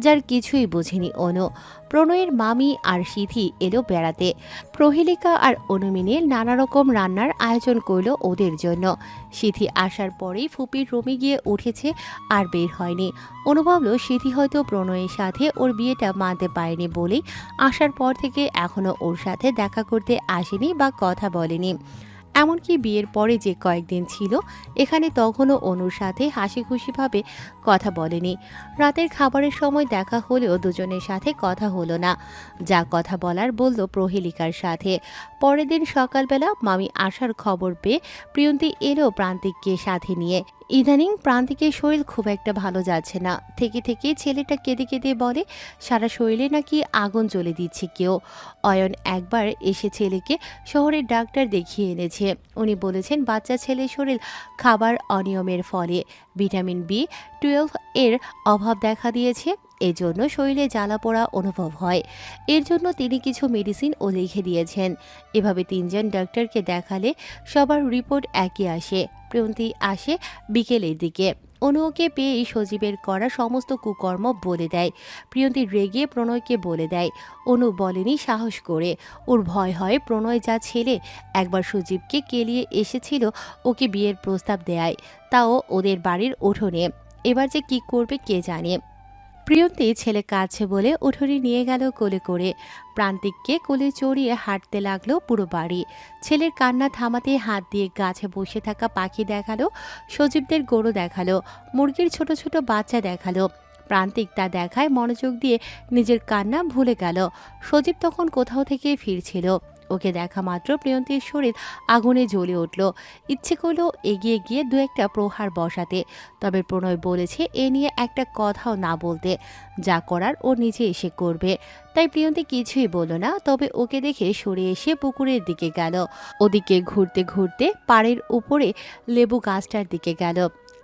যার কিছুই বোঝেনি অনু। প্রণয়ের মামি আর সিথি এলো বেড়াতে। প্রহেলিকা আর অনু মিলে নানা রকম রান্নার আয়োজন করলো ওদের জন্য। সিথি আসার পরেই ফুপির রুমে গিয়ে উঠেছে, আর বের হয়নি। অনুভবল সিথি হয়তো প্রণয়ের সাথে ওর বিয়েটা মানতে পারেনি বলেই আসার পর থেকে এখনো ওর সাথে দেখা করতে আসেনি বা কথা বলেনি। এমনকি বিয়ের পরে যে কয়েকদিন ছিল এখানে, তখনও অনুর সাথে হাসি খুশিভাবে কথা বলেনি। রাতের খাবারের সময় দেখা হলেও দুজনের সাথে কথা হলো না। যা কথা বলার বলল প্রহেলিকার সাথে। পরের দিন সকালবেলা মামি আসার খবর পেয়ে প্রিয়ন্তী এলো প্রান্তিককে সাথে নিয়ে। ইদানিং প্রান্তিকের শরীর খুব একটা ভালো যাচ্ছে না। থেকে থেকে ছেলেটা কেঁদে কেঁদে বলে সারা শরীরে নাকি আগুন জ্বলে দিচ্ছে কেউ। অয়ন একবার এসে ছেলেকে শহরের ডাক্তার দেখিয়ে এনেছে। উনি বলেছেন বাচ্চা ছেলের শরীর খাবার অনিয়মের ফলে ভিটামিন B12 এর অভাব দেখা দিয়েছে। এজন্য শরীরে জ্বালা পোড়া অনুভব হয়। এর জন্য তিনি কিছু মেডিসিনও লিখে দিয়েছেন। এভাবে 3জন ডাক্তারকে দেখালে সবার রিপোর্ট একই আসে। প্রিয়ন্তী আসে বিকেলের দিকে। অনু ওকে পেয়ে সজীবের করা সমস্ত কুকর্ম বলে দেয়। প্রিয়ন্তী রেগে প্রণয়কে বলে দেয়। অনু বলেনি সাহস করে, ওর ভয় হয় প্রণয় যা ছেলে, একবার সজীবকে কেলিয়ে এসেছিল ওকে বিয়ের প্রস্তাব দেয়, তাও ওদের বাড়ির উঠোনে। এবার যে কি করবে কে জানে। প্রিয়ন্তী ছেলে কাছে বলে উঠোনে নিয়ে গেল কোলে করে। প্রান্তিককে কোলে চড়িয়ে হাঁটতে লাগলো পুরো বাড়ি। ছেলের কান্না থামাতে হাত দিয়ে গাছে বসে থাকা পাখি দেখালো, সজীবদের গরু দেখালো, মুরগির ছোট ছোট বাচ্চা দেখালো। প্রান্তিক তা দেখায় মনোযোগ দিয়ে নিজের কান্না ভুলে গেল। সজীব তখন কোথাও থেকে ফিরছিল। ওকে দেখা মাত্র প্রিয়ন্তীর শরীর আগুনে জ্বলে উঠল। ইচ্ছে করলো এগিয়ে গিয়ে দু একটা প্রহার বসাতে, তবে প্রণয় বলেছে এ নিয়ে একটা কথাও না বলতে, যা করার ও নিজে এসে করবে। তাই প্রিয়ন্তী কিছুই বলল না, তবে ওকে দেখে সরে এসে পুকুরের দিকে গেল। ওদিকে ঘুরতে ঘুরতে পাড়ের উপরে লেবু গাছটার দিকে গেল,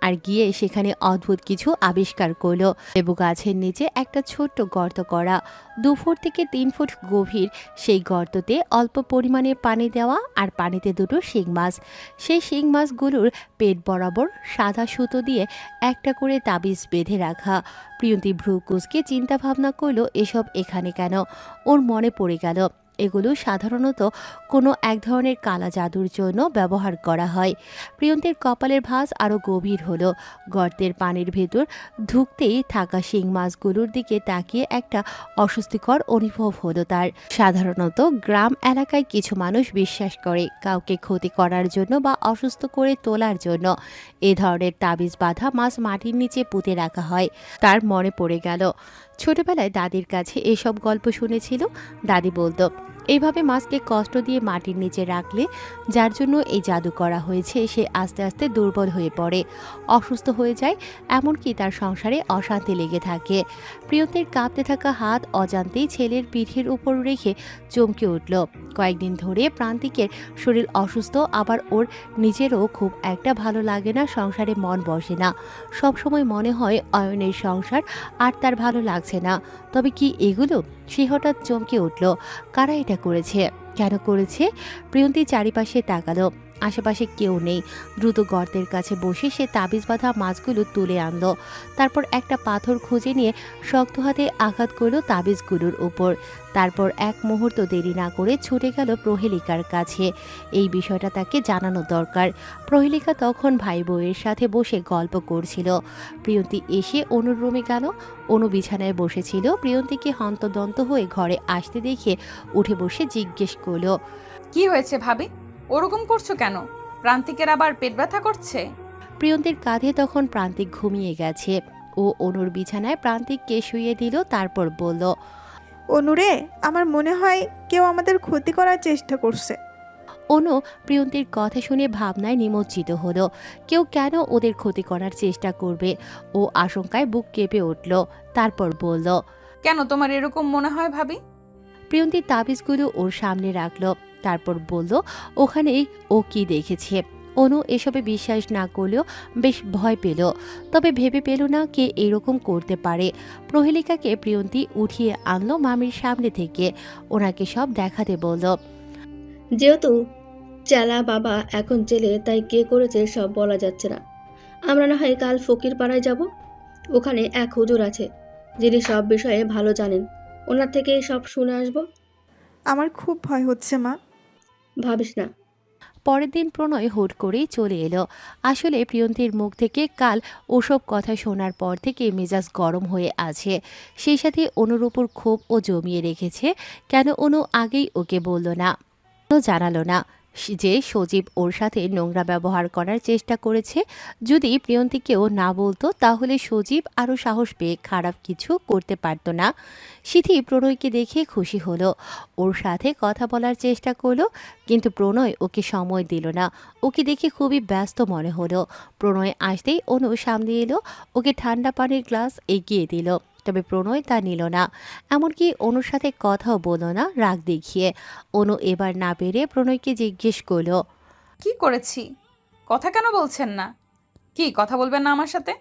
আর গিয়ে সেখানে অদ্ভুত কিছু আবিষ্কার করলো। লেবু গাছের নিচে একটা ছোট্ট গর্ত করা, 2 ফুট থেকে 3 ফুট গভীর। সেই গর্ততে অল্প পরিমাণে পানি দেওয়া, আর পানিতে দুটো শিং মাছ। সেই শিং মাছগুলোর পেট বরাবর সাদা সুতো দিয়ে একটা করে তাবিজ বেঁধে রাখা। প্রিয়ন্তী ভ্রু কুঁচকে চিন্তা ভাবনা করলো এসব এখানে কেন। ওর মনে পড়ে গেল এগুলো সাধারণত কোনো এক ধরনের কালা জাদুর জন্য ব্যবহার করা হয়। প্রিয়ন্তীর কপালের ভাঁজ আরও গভীর হলো। গর্তের পানির ভেতর ঢুকতেই থাকা শিং মাছগুলোর দিকে তাকিয়ে একটা অস্বস্তিকর অনুভব হলো তার। সাধারণত গ্রাম এলাকায় কিছু মানুষ বিশ্বাস করে কাউকে ক্ষতি করার জন্য বা অসুস্থ করে তোলার জন্য এ ধরনের তাবিজ বাঁধা মাছ মাটির নিচে পুঁতে রাখা হয়। তার মনে পড়ে গেল ছোটবেলায় দাদির কাছে এসব গল্প শুনেছিল। দাদি বলতো এইভাবে মাছকে কষ্ট দিয়ে মাটির নিচে রাখলে যার জন্য এই জাদু করা হয়েছে সে আস্তে আস্তে দুর্বল হয়ে পড়ে, অসুস্থ হয়ে যায়, এমনকি তার সংসারে অশান্তি লেগে থাকে। প্রিয়ন্তীর কাঁপতে থাকা হাত অজান্তেই ছেলের পিঠের উপর রেখে চমকে উঠল। কয়েকদিন ধরে প্রান্তিকের শরীর অসুস্থ, আবার ওর নিজেরও খুব একটা ভালো লাগে না, সংসারে মন বসে না। সবসময় মনে হয় অয়নের সংসার আর তার ভালো লাগছে না। তবে কি এগুলো? সে হঠাৎ চমকে উঠল। কারা এটা করেছে, কেন করেছে? প্রিয়ন্তী চারিপাশে তাকালো, আশেপাশে কেউ নেই। দ্রুত গর্তের কাছে বসে সে তাবিজ বাঁধা মাছগুলো তুলে আনলো। তারপর একটা পাথর খুঁজে নিয়ে শক্ত হাতে আঘাত করলো তাবিজগুলোর উপর। তারপর এক মুহূর্ত দেরি না করে ছুটে গেল প্রহেলিকার কাছে। এই বিষয়টা তাকে জানানো দরকার। প্রহেলিকা তখন ভাই বউয়ের সাথে বসে গল্প করছিল। প্রিয়ন্তী এসে অনুর রুমে গেল। অনু বিছানায় বসেছিল। প্রিয়ন্তীকে হন্তদন্ত হয়ে ঘরে আসতে দেখে উঠে বসে জিজ্ঞেস করলো, কি হয়েছে ভাবি, ওরকম করছো কেন? প্রান্তিকের আবার পেট ব্যথা করছে? প্রিয়ন্তীর কাঁধে তখন প্রান্তিক ঘুমিয়ে গেছে। ও অনুর বিছানায় প্রান্তিককে শুইয়ে দিল, তারপর বলল, অনুরে, আমার মনে হয় কেউ আমাদের ক্ষতি করার চেষ্টা করছে। অনু প্রিয়ন্তীর কথা শুনে ভাবনায় নিমজ্জিত হলো। কেউ কেন ওদের ক্ষতি করার চেষ্টা করবে? ও আশঙ্কায় বুক কেঁপে উঠল। তারপর বলল, কেন তোমার এরকম মনে হয় ভাবি? প্রিয়ন্তীর তাবিজগুলো ওর সামনে রাখলো, তারপর বলল ওখানেই ও কি দেখেছে। অনু এসবে বিশ্বাস না করলেও বেশ ভয় পেল, তবে ভেবে পেল না কে এরকম করতে পারে। প্রহেলিকাকে প্রিয়ন্তী উঠিয়ে আনলো মামির সামনে থেকে, ওনাকে সব দেখাতে বলল। যেহেতু চেলা বাবা এখন জেলে, তাই কে করেছে সব বলা যাচ্ছে না। আমরা না হয় কাল ফকির পাড়ায় যাব, ওখানে এক হুজুর আছে যিনি সব বিষয়ে ভালো জানেন, ওনার থেকে সব শুনে আসবো। আমার খুব ভয় হচ্ছে মা। ভাবিস না। পরের দিন প্রণয় হুট করেই চলে এলো। আসলে প্রিয়ন্তীর মুখ থেকে কাল ওসব কথা শোনার পর থেকে মেজাজ গরম হয়ে আছে। সেই সাথে অনুর উপর ক্ষোভ ও জমিয়ে রেখেছে। কেন অনু আগেই ওকে বলল না, জানালো না যে সজীব ওর সাথে নোংরা ব্যবহার করার চেষ্টা করেছে। যদি প্রিয়ন্তীকেও না বলতো তাহলে সজীব আরও সাহস পেয়ে খারাপ কিছু করতে পারত না। সিথি প্রণয়কে দেখে খুশি হলো, ওর সাথে কথা বলার চেষ্টা করলো, কিন্তু প্রণয় ওকে সময় দিল না। ওকে দেখে খুবই ব্যস্ত মনে হলো। প্রণয় আসতেই অনু সামনে এলো, ওকে ঠান্ডা পানির গ্লাস এগিয়ে দিল, তবে প্রণয় তা নিল না। এমনকি অনুর সাথে কথাও বলল না রাগ দেখিয়ে। অনু এবার না পেরে প্রণয়কে জিজ্ঞেস করলো, কি করেছি? কথা কেন বলছেন না? কি কথা বলবেন না আমার সাথে?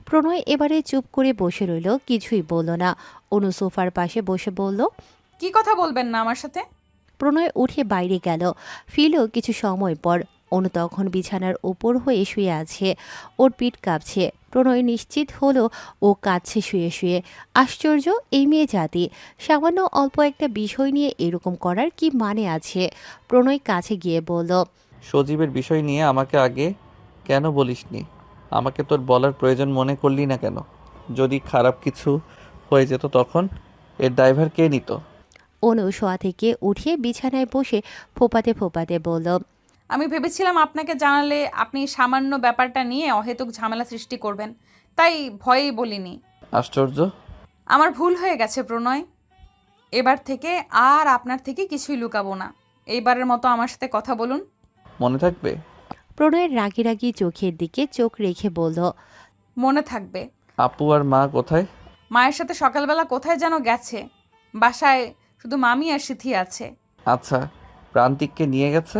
প্রণয় এবারে চুপ করে বসে রইল, কিছুই বলল না। অনু সোফার পাশে বসে বলল, কি কথা বলবেন না আমার সাথে? প্রণয় উঠে বাইরে গেল। ফিরল কিছু সময় পর। অনু তখন বিছানার উপর হয়ে শুয়ে আছে, ওর পিঠ কাঁপছে। প্রণয় নিশ্চিত হলো ও কাঁদছে শুয়ে শুয়ে। আশ্চর্য এই মেয়ে জাতি, সামান্য অল্প একটা বিষয় নিয়ে এরকম করার কি মানে আছে? প্রণয় কাছে গিয়ে বলল, সজীবের বিষয় নিয়ে আমাকে আগে কেন বলিসনি? আমাকে তোর বলার প্রয়োজন মনে করলি না কেন? যদি খারাপ কিছু হয়ে যেত তখন এর ড্রাইভার কে নিত? অনু শোয়া থেকে উঠে বিছানায় বসে ফোপাতে ফোপাতে বলল, আমি ভেবেছিলাম আপনাকে জানালে আপনি সামান্য ব্যাপারটা নিয়ে অহেতুক ঝামেলা সৃষ্টি করবেন, তাই ভয়েই বলিনি। আশ্চর্য। আমার ভুল হয়ে গেছে প্রণয়। এবার থেকে আর আপনার থেকে কিছুই লুকাবো না। এইবারের মতো আমার সাথে কথা বলুন। মনে থাকবে? প্রণয়ের রাগি রাগি চোখের দিকে চোখ রেখে বলল, মনে থাকবে। আপু আর মা কোথায়? মায়ের সাথে সকালবেলা কোথায় যেন গেছে। বাসায় শুধু মামি আর সিথি আছে। আচ্ছা, প্রান্তিককে নিয়ে গেছে?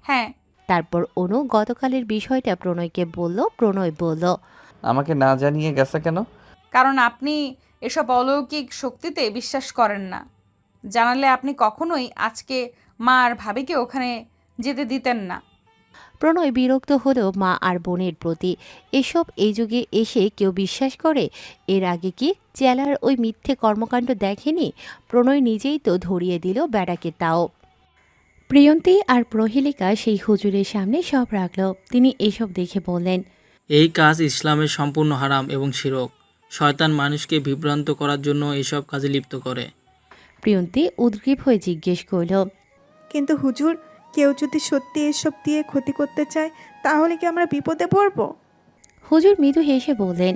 হ্যাঁ। তারপর অনু গতকালের বিষয়টা প্রণয়কে বলল। প্রণয় বলল, আমাকে না জানিয়ে গেছে কেন? কারণ আপনি এসব অলৌকিক শক্তিতে বিশ্বাস করেন না। জানালে আপনি কখনোই আজকে মা আর ভাবিকে ওখানে যেতে দিতেন না। প্রণয় বিরক্ত হলেও মা আর বোনের প্রতি। এসব এই যুগে এসে কেউ বিশ্বাস করে? এর আগে কি চেলার ওই মিথ্যে কর্মকাণ্ড দেখেনি? প্রণয় নিজেই তো ধরিয়ে দিল বেড়াকে। তাও প্রিয়ন্তী আর প্রহেলিকা সেই হুজুরের সামনে সব রাখল। তিনি এসব দেখে বললেন, এই কাজ ইসলামের সম্পূর্ণ হারাম এবং শিরক। শয়তান মানুষকে বিভ্রান্ত করার জন্য এসব কাজে লিপ্ত করে। প্রিয়ন্তী উদ্গ্রীব হয়ে জিজ্ঞেস করল, কিন্তু হুজুর, কেউ যদি সত্যি এসব দিয়ে ক্ষতি করতে চায় তাহলে কি আমরা বিপদে পড়ব? হুজুর মৃদু হেসে বললেন,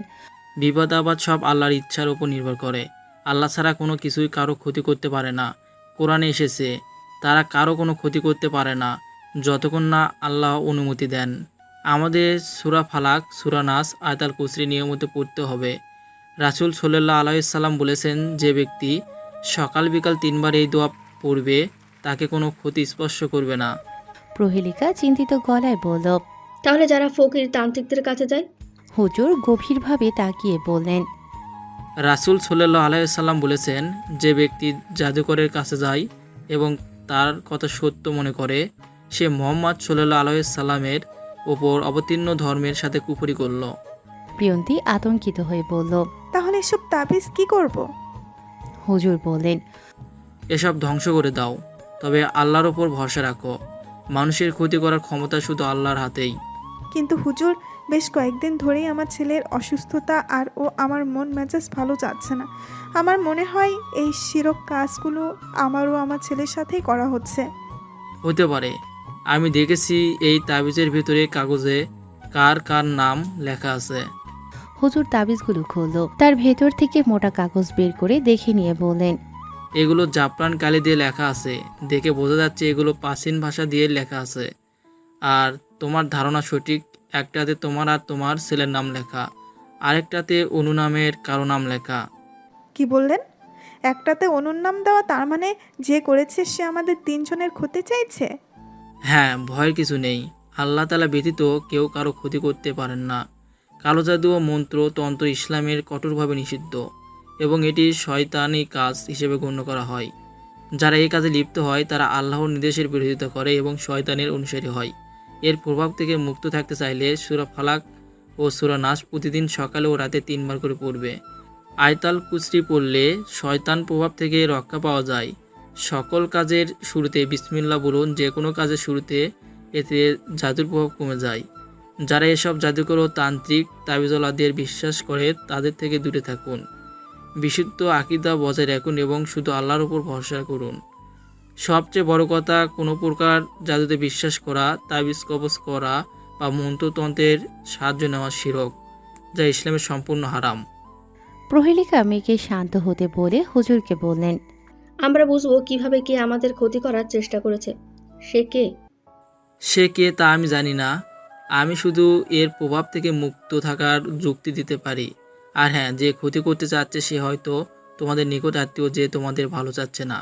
বিপদ আবাদ সব আল্লাহর ইচ্ছার উপর নির্ভর করে। আল্লাহ ছাড়া কোনো কিছুই কারো ক্ষতি করতে পারে না। কোরআনে এসেছে, তারা কারো কোনো ক্ষতি করতে পারে না যতক্ষণ না আল্লাহ অনুমতি দেন। আমাদের সূরা ফালাক, সূরা নাস, আয়াতুল কুরসি নিয়মিত পড়তে হবে। রাসূল সাল্লাল্লাহু আলাইহি সাল্লাম বলেছেন, যে ব্যক্তি সকাল বিকাল 3 বার এই দোয়া পড়বে তাকে কোনো ক্ষতি স্পর্শ করবে না। প্রহেলিকা চিন্তিত গলায় বলল, তাহলে যারা ফকির তান্ত্রিকদের কাছে যায়? হুজুর গভীরভাবে তাকিয়ে বললেন, রাসূল সাল্লাল্লাহু আলাইহি সাল্লাম বলেছেন, যে ব্যক্তি জাদুকরের কাছে যায় এবং তার কথা সত্য মনে করে, সে মুহাম্মদ সাল্লাল্লাহু আলাইহি সাল্লামের ওপর অবতীর্ণ ধর্মের সাথে কুফরি করল। প্রিয়ন্তী আতঙ্কিত হয়ে বলল, তাহলে এসব তাবিজ কি করব? হুজুর বললেন, এসব ধ্বংস করে দাও, তবে আল্লাহর ওপর ভরসা রাখো। মানুষের ক্ষতি করার ক্ষমতা শুধু আল্লাহর হাতেই। কিন্তু হুজুর, বেশ কয়েকদিন ধরেই আমার ছেলের অসুস্থতা আর আমার মন মেজাজ ভালো যাচ্ছে না। আমার মনে হয় এই শিরক কাজগুলো আমারও আমার ছেলের সাথেই করা হচ্ছে। হতে পারে। আমি দেখেছি এই তাবিজের ভিতরে কাগজে কার কার নাম লেখা আছে। হুজুর তাবিজগুলো খুলল। তার ভেতর থেকে মোটা কাগজ বের করে দেখে নিয়ে বললেন, এগুলো জাফরান কালি দিয়ে লেখা আছে। দেখে বোঝা যাচ্ছে এগুলো প্রাচীন ভাষা দিয়ে লেখা আছে। আর তোমার ধারণা সঠিক, একটাতে তোমার আর তোমার ছেলের নাম লেখা, আরেকটাতে অনু নামের কারো নাম লেখা। কি বললেন? একটাতে অনুর নাম দেওয়া, তার মানে যে করেছে সে আমাদের 3 জনের ক্ষতি চাইছে? হ্যাঁ, ভয়ের কিছু নেই। আল্লাহ তাআলা ব্যতীত কেউ কারো ক্ষতি করতে পারেন না। কালো জাদু ও মন্ত্র তন্ত্র ইসলামের কঠোরভাবে নিষিদ্ধ এবং এটি শয়তানি কাজ হিসেবে গণ্য করা হয়। যারা এই কাজে লিপ্ত হয় তারা আল্লাহর নির্দেশের বিরোধিতা করে এবং শয়তানের অনুসারী হয়। এর প্রভাব থেকে মুক্ত থাকতে চাইলে সূরা ফালাক ও সূরা নাস প্রতিদিন সকালে ও রাতে 3 বার করে পড়বে। আয়াতুল কুরসি পড়লে শয়তান প্রভাব থেকে রক্ষা পাওয়া যায়। সকল কাজের শুরুতে বিসমিল্লাহ বলুন। যে কোনো কাজের শুরুতে, এতে জাদুর প্রভাব কমে যায়। যারা এসব জাদুকর ও তান্ত্রিক তাবিজওয়ালাদের বিশ্বাস করে তাদের থেকে দূরে থাকুন। বিশুদ্ধ আকীদা বজায় রাখুন এবং শুধু আল্লাহর উপর ভরসা করুন। সবচেয়ে বড় কথা, কোনো প্রকার জাদুতে বিশ্বাস করা, তাবিজ কবজ করা বা মন্ত্রতন্ত্রের সাহায্য নেওয়া শিরক, যা ইসলামের সম্পূর্ণ হারাম। প্রহেলিকা মেয়েকে শান্ত হতে বলে হুজুরকে বললেন, আমরা বুঝবো কিভাবে কে আমাদের ক্ষতি করার চেষ্টা করেছে? সে কে? সে কে তা আমি জানি না। আমি শুধু এর প্রভাব থেকে মুক্ত থাকার যুক্তি দিতে পারি। আর হ্যাঁ, যে ক্ষতি করতে চাচ্ছে সে হয়তো তোমাদের নিকট আত্মীয়, যে তোমাদের ভালো চাচ্ছে না।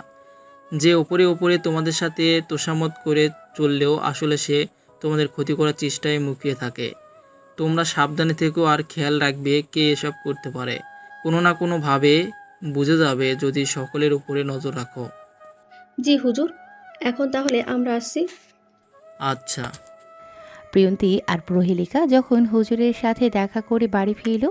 যে ওপরে ওপরে তোমাদের সাথে তোষামত করে চললেও আসলে সে তোমাদের ক্ষতি করার চেষ্টায় মুখিয়ে থাকে। তোমরা সাবধানে থেকো আর খেয়াল রাখবে কে এসব করতে পারে। কোনো না কোনোভাবে বুঝে যাবে যদি সকলের উপরে নজর রাখো। জি হুজুর, এখন তাহলে আমরা আসছি। আচ্ছা। প্রিয়ন্তী আর প্রহেলিকা যখন হুজুরের সাথে দেখা করে বাড়ি ফিরল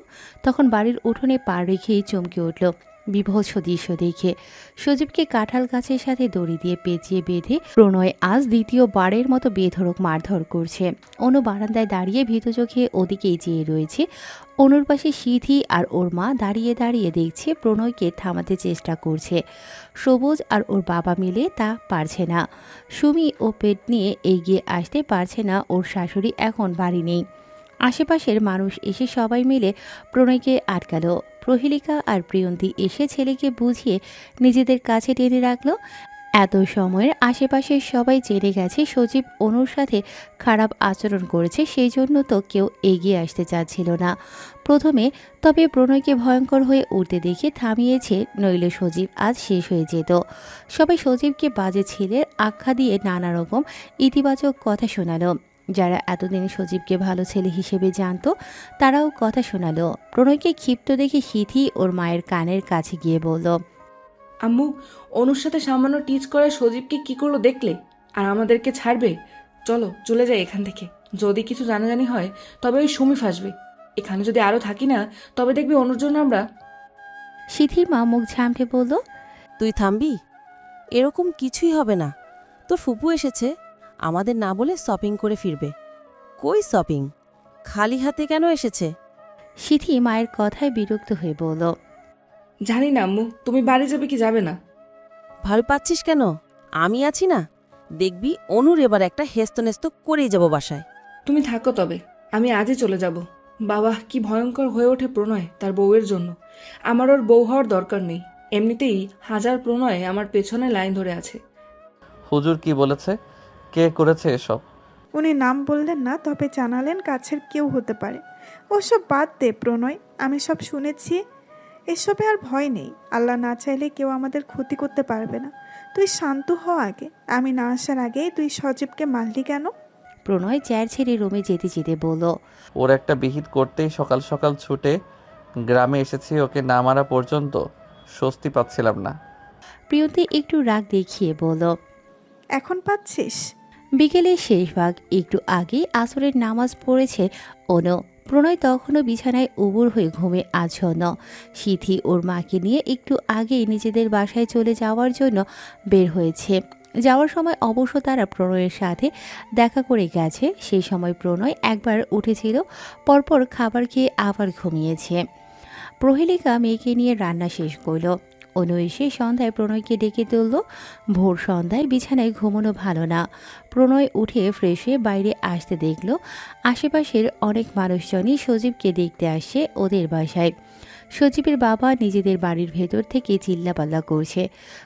তখন বাড়ির উঠোনে পা রেখেই চমকে উঠল বিভৎস দৃশ্য দেখে। সজীবকে কাঁঠাল গাছের সাথে দড়ি দিয়ে পেঁচিয়ে বেঁধে প্রণয় আজ দ্বিতীয়বারের মতো বেধড়ক মারধর করছে। অনু বারান্দায় দাঁড়িয়ে ভীতু চোখে ওদিকেই চেয়ে রয়েছে। অনুর পাশে সিথি আর ওর মা দাঁড়িয়ে দাঁড়িয়ে দেখছে প্রণয়কে থামাতে চেষ্টা করছে। সবুজ আর ওর বাবা মিলে তা পারছে না। সুমি ও পেট নিয়ে এগিয়ে আসতে পারছে না ওর শাশুড়ি এখন বাড়ি নেই। আশেপাশের মানুষ এসে সবাই মিলে প্রণয়কে আটকালো। প্রহেলিকা আর প্রিয়ন্তী এসে ছেলেকে বুঝিয়ে নিজেদের কাছে টেনে রাখলো। এত সময়ের আশেপাশের সবাই জেনে গেছে সজীব অনুর সাথে খারাপ আচরণ করেছে, সেই জন্য তো কেউ এগিয়ে আসতে চাচ্ছিল না প্রথমে। তবে প্রণয়কে ভয়ঙ্কর হয়ে উঠতে দেখে থামিয়েছে, নইলে সজীব আজ শেষ হয়ে যেত। সবাই সজীবকে বাজে ছেলের আখ্যা দিয়ে নানা রকম ইতিবাচক কথা শোনালো। যারা এতদিন সজীবকে ভালো ছেলে হিসেবে জানতো তারাও কথা শোনালো। প্রণয়কে ক্ষিপ্ত দেখে সিথি ওর মায়ের কানের কাছে গিয়ে বলল, আম্মু, অনুর সাথে সামান্য টিচ করে সজীবকে কি করলো দেখলে? আর আমাদেরকে ছাড়বে? চলো চলে যাই এখান থেকে। যদি কিছু জানাজানি হয় তবে ওই সুমি ফাঁসবে। এখানে যদি আরও থাকি না তবে দেখবি অনুর জন্য আমরা। সিথির মা মুখ ঝামটে বলল, তুই থামবি? এরকম কিছুই হবে না। তোর ফুপু এসেছে, আমাদের না বলে শপিং করে ফিরবে। কই শপিং? খালি হাতে কেন এসেছে? সিথি মায়ের কথায় বিরক্ত হয়ে বলল, জানি না আম্মু, তুমি বাড়ি যাবে কি যাবে না। ভয় পাচ্ছিস কেন? আমি আছি না। দেখবি অনুর এবার একটা হেস্তনেস্ত করেই যাব বাসায়। তুমি থাকো তবে, আমি আজই চলে যাব। বাবা, কি ভয়ঙ্কর হয়ে ওঠে প্রণয় তার বউয়ের জন্য। আমার ওর বউ হওয়ার দরকার নেই। এমনিতেই হাজার প্রণয় আমার পেছনে লাইন ধরে আছে। হুজুর কি বলেছে? কে করেছে এসব? উনি নাম বললেন না, তবে জানালেন কাছের কেউ হতে পারে। ওসব বাদ দে প্রণয়, আমি সব শুনেছি। এসবে আর ভয় নেই। আল্লাহ না চাইলে কেউ আমাদের ক্ষতি করতে পারবে না। তুই শান্ত হ আগে। আমি না আসার আগেই তুই সজীবকে মারলি কেন? প্রণয় চেয়ার ছেড়ে রুমে যেতে যেতে বলল, ওর একটা বিহিত করতেই সকাল সকাল ছুটে গ্রামে এসেছি। ওকে না মারা পর্যন্ত স্বস্তি পাচ্ছিলাম না। প্রিয়ন্তী একটু রাগ দেখিয়ে বলল, এখন পাচ্ছিস? বিকেলের শেষ ভাগ, একটু আগে আসরের নামাজ পড়েছে অনু। প্রণয় তখনও বিছানায় উবুর হয়ে ঘুমে আচ্ছন্ন। সিথি ওর মাকে নিয়ে একটু আগেই নিজেদের বাসায় চলে যাওয়ার জন্য বের হয়েছে। যাওয়ার সময় অবশ্য তারা প্রণয়ের সাথে দেখা করে গেছে। সেই সময় প্রণয় একবার উঠেছিল, পরপর খাবার খেয়ে আবার ঘুমিয়েছে। প্রহেলিকা মেয়েকে নিয়ে রান্না শেষ করল। অনু এসে সন্ধ্যায় প্রণয়কে ডেকে তুলল। ভোর সন্ধ্যায় বিছানায় ঘুমানো ভালো না। প্রণয় উঠে ফ্রেশ হয়ে বাইরে আসতে দেখল আশেপাশের অনেক মানুষজনই সজীবকে দেখতে আসে ওদের বাসায়। সজীবের বাবা নিজেদের বাড়ির ভেতর থেকে চিল্লাপাল্লা করছে।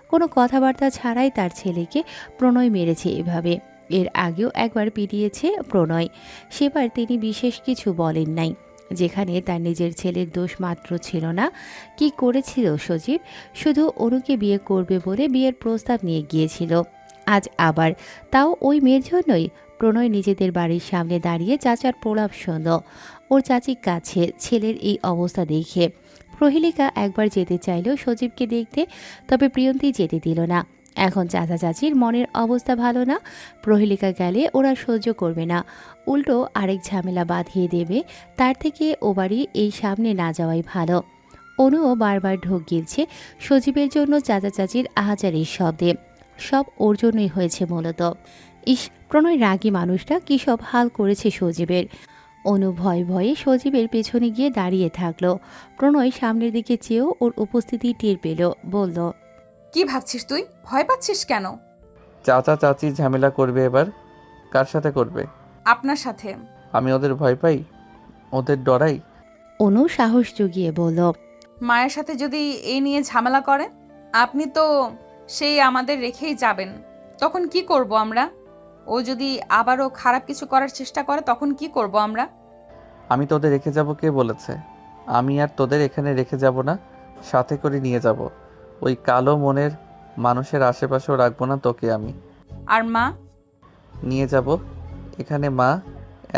কোনো কথাবার্তা ছাড়াই তার ছেলেকে প্রণয় মেরেছে এভাবে। এর আগেও একবার পিটিয়েছে প্রণয়, সেবার তিনি বিশেষ কিছু বলেন নাই। যেখানে তার নিজের ছেলের দোষ মাত্র ছিল না, কি করেছিল সজীব? শুধু অনুকে বিয়ে করবে বলে বিয়ের প্রস্তাব নিয়ে গিয়েছিল। আজ আবার তাও ওই মেয়ের জন্যই। প্রণয় নিজেদের বাড়ির সামনে দাঁড়িয়ে চাচার প্রলাপ শুনল। ওর চাচির কাছে ছেলের এই অবস্থা দেখে প্রহেলিকা একবার যেতে চাইল সজীবকে দেখতে, তবে প্রিয়ন্তী যেতে দিল না। এখন চাচা চাচির মনের অবস্থা ভালো না। প্রহেলিকা গেলে ওরা সহ্য করবে না, উল্টো আরেক ঝামেলা বাঁধিয়ে দেবে। তার থেকে ও বাড়ি এই সামনে না যাওয়াই ভালো। অনুও বারবার ঢোক গিলছে সজীবের জন্য চাচা চাচির আহাজারির শব্দে। সব ওর জন্যই হয়েছে মূলত। ইস, প্রণয় রাগী মানুষটা কী সব হাল করেছে সজীবের। অনু ভয়ে ভয়ে সজীবের পেছনে গিয়ে দাঁড়িয়ে থাকলো। প্রণয় সামনের দিকে চেয়েও ওর উপস্থিতি টের পেল, বলল, কি ভাবছিস তুই? ভয় পাচ্ছিস কেন? চাচা চাচি ঝামেলা করবে এবার। কার সাথে করবে? আপনার সাথে। আমি ওদের ভয় পাই? ওদের ডরাই? অনু সাহস জুগিয়ে বলল, মায়ের সাথে যদি এই নিয়ে ঝামেলা করে, আপনি তো সেই আমাদের রেখেই যাবেন। তখন কি করব আমরা? ও যদি আবারও খারাপ কিছু করার চেষ্টা করে তখন কি করব আমরা? আমি তোদের রেখে যাব কে বলেছে? আমি আর তোদের এখানে রেখে যাব না, সাথে করে নিয়ে যাব। ওই কালো মনের মানুষের আশেপাশেও রাখবো না তোকে আমি। আর মা? নিয়ে যাব। এখানে মা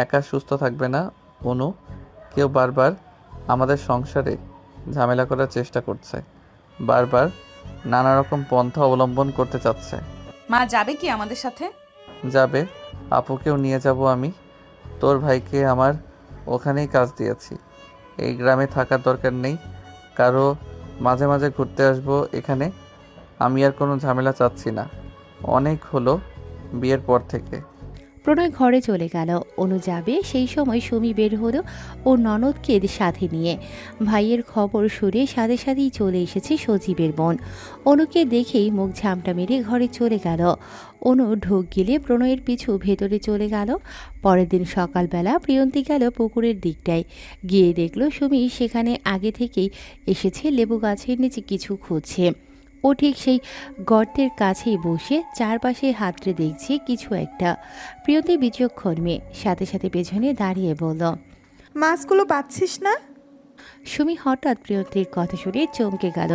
একা সুস্থ থাকবে না অনু। কেউ বারবার আমাদের সংসারে ঝামেলা করার চেষ্টা করছে, বারবার নানা রকম পন্থা অবলম্বন করতে চাচ্ছে। মা যাবে কি আমাদের সাথে? যাবে। আপুকেও নিয়ে যাব আমি। তোর ভাইকে আমার ওখানেই কাজ দিয়েছি। এই গ্রামে থাকার দরকার নেই কারো, মাঝে মাঝে ঘুরতে আসবো এখানে। আমি আর কোনো ঝামেলা চাচ্ছি না, অনেক হলো বিয়ের পর থেকে। প্রণয় ঘরে চলে গেল। অনু যাবে সেই সময় সুমি বের হলো ওর ননদকে সাথে নিয়ে। ভাইয়ের খবর শুনে সাথে সাথেই চলে এসেছে সজীবের বোন। অনুকে দেখেই মুখ ঝামটা মেরে ঘরে চলে গেল। অনু ঢোক গিলে প্রণয়ের পিছু ভেতরে চলে গেল। পরের দিন সকালবেলা প্রিয়ন্তী গেল পুকুরের দিকটায়, গিয়ে দেখলো সুমি সেখানে আগে থেকেই এসেছে, লেবু গাছের নিচে কিছু খুঁজছে। ও ঠিক সেই গর্তের কাছেই বসে চারপাশে হাতড়ে দেখছে কিছু একটা। প্রিয়তি বিচক্ষণ মেয়ে, সাথে সাথে পেছনে দাঁড়িয়ে বলল, মাছগুলো পাচ্ছিস না? সুমি হঠাৎ প্রিয়তির কথা শুনে চমকে গেল।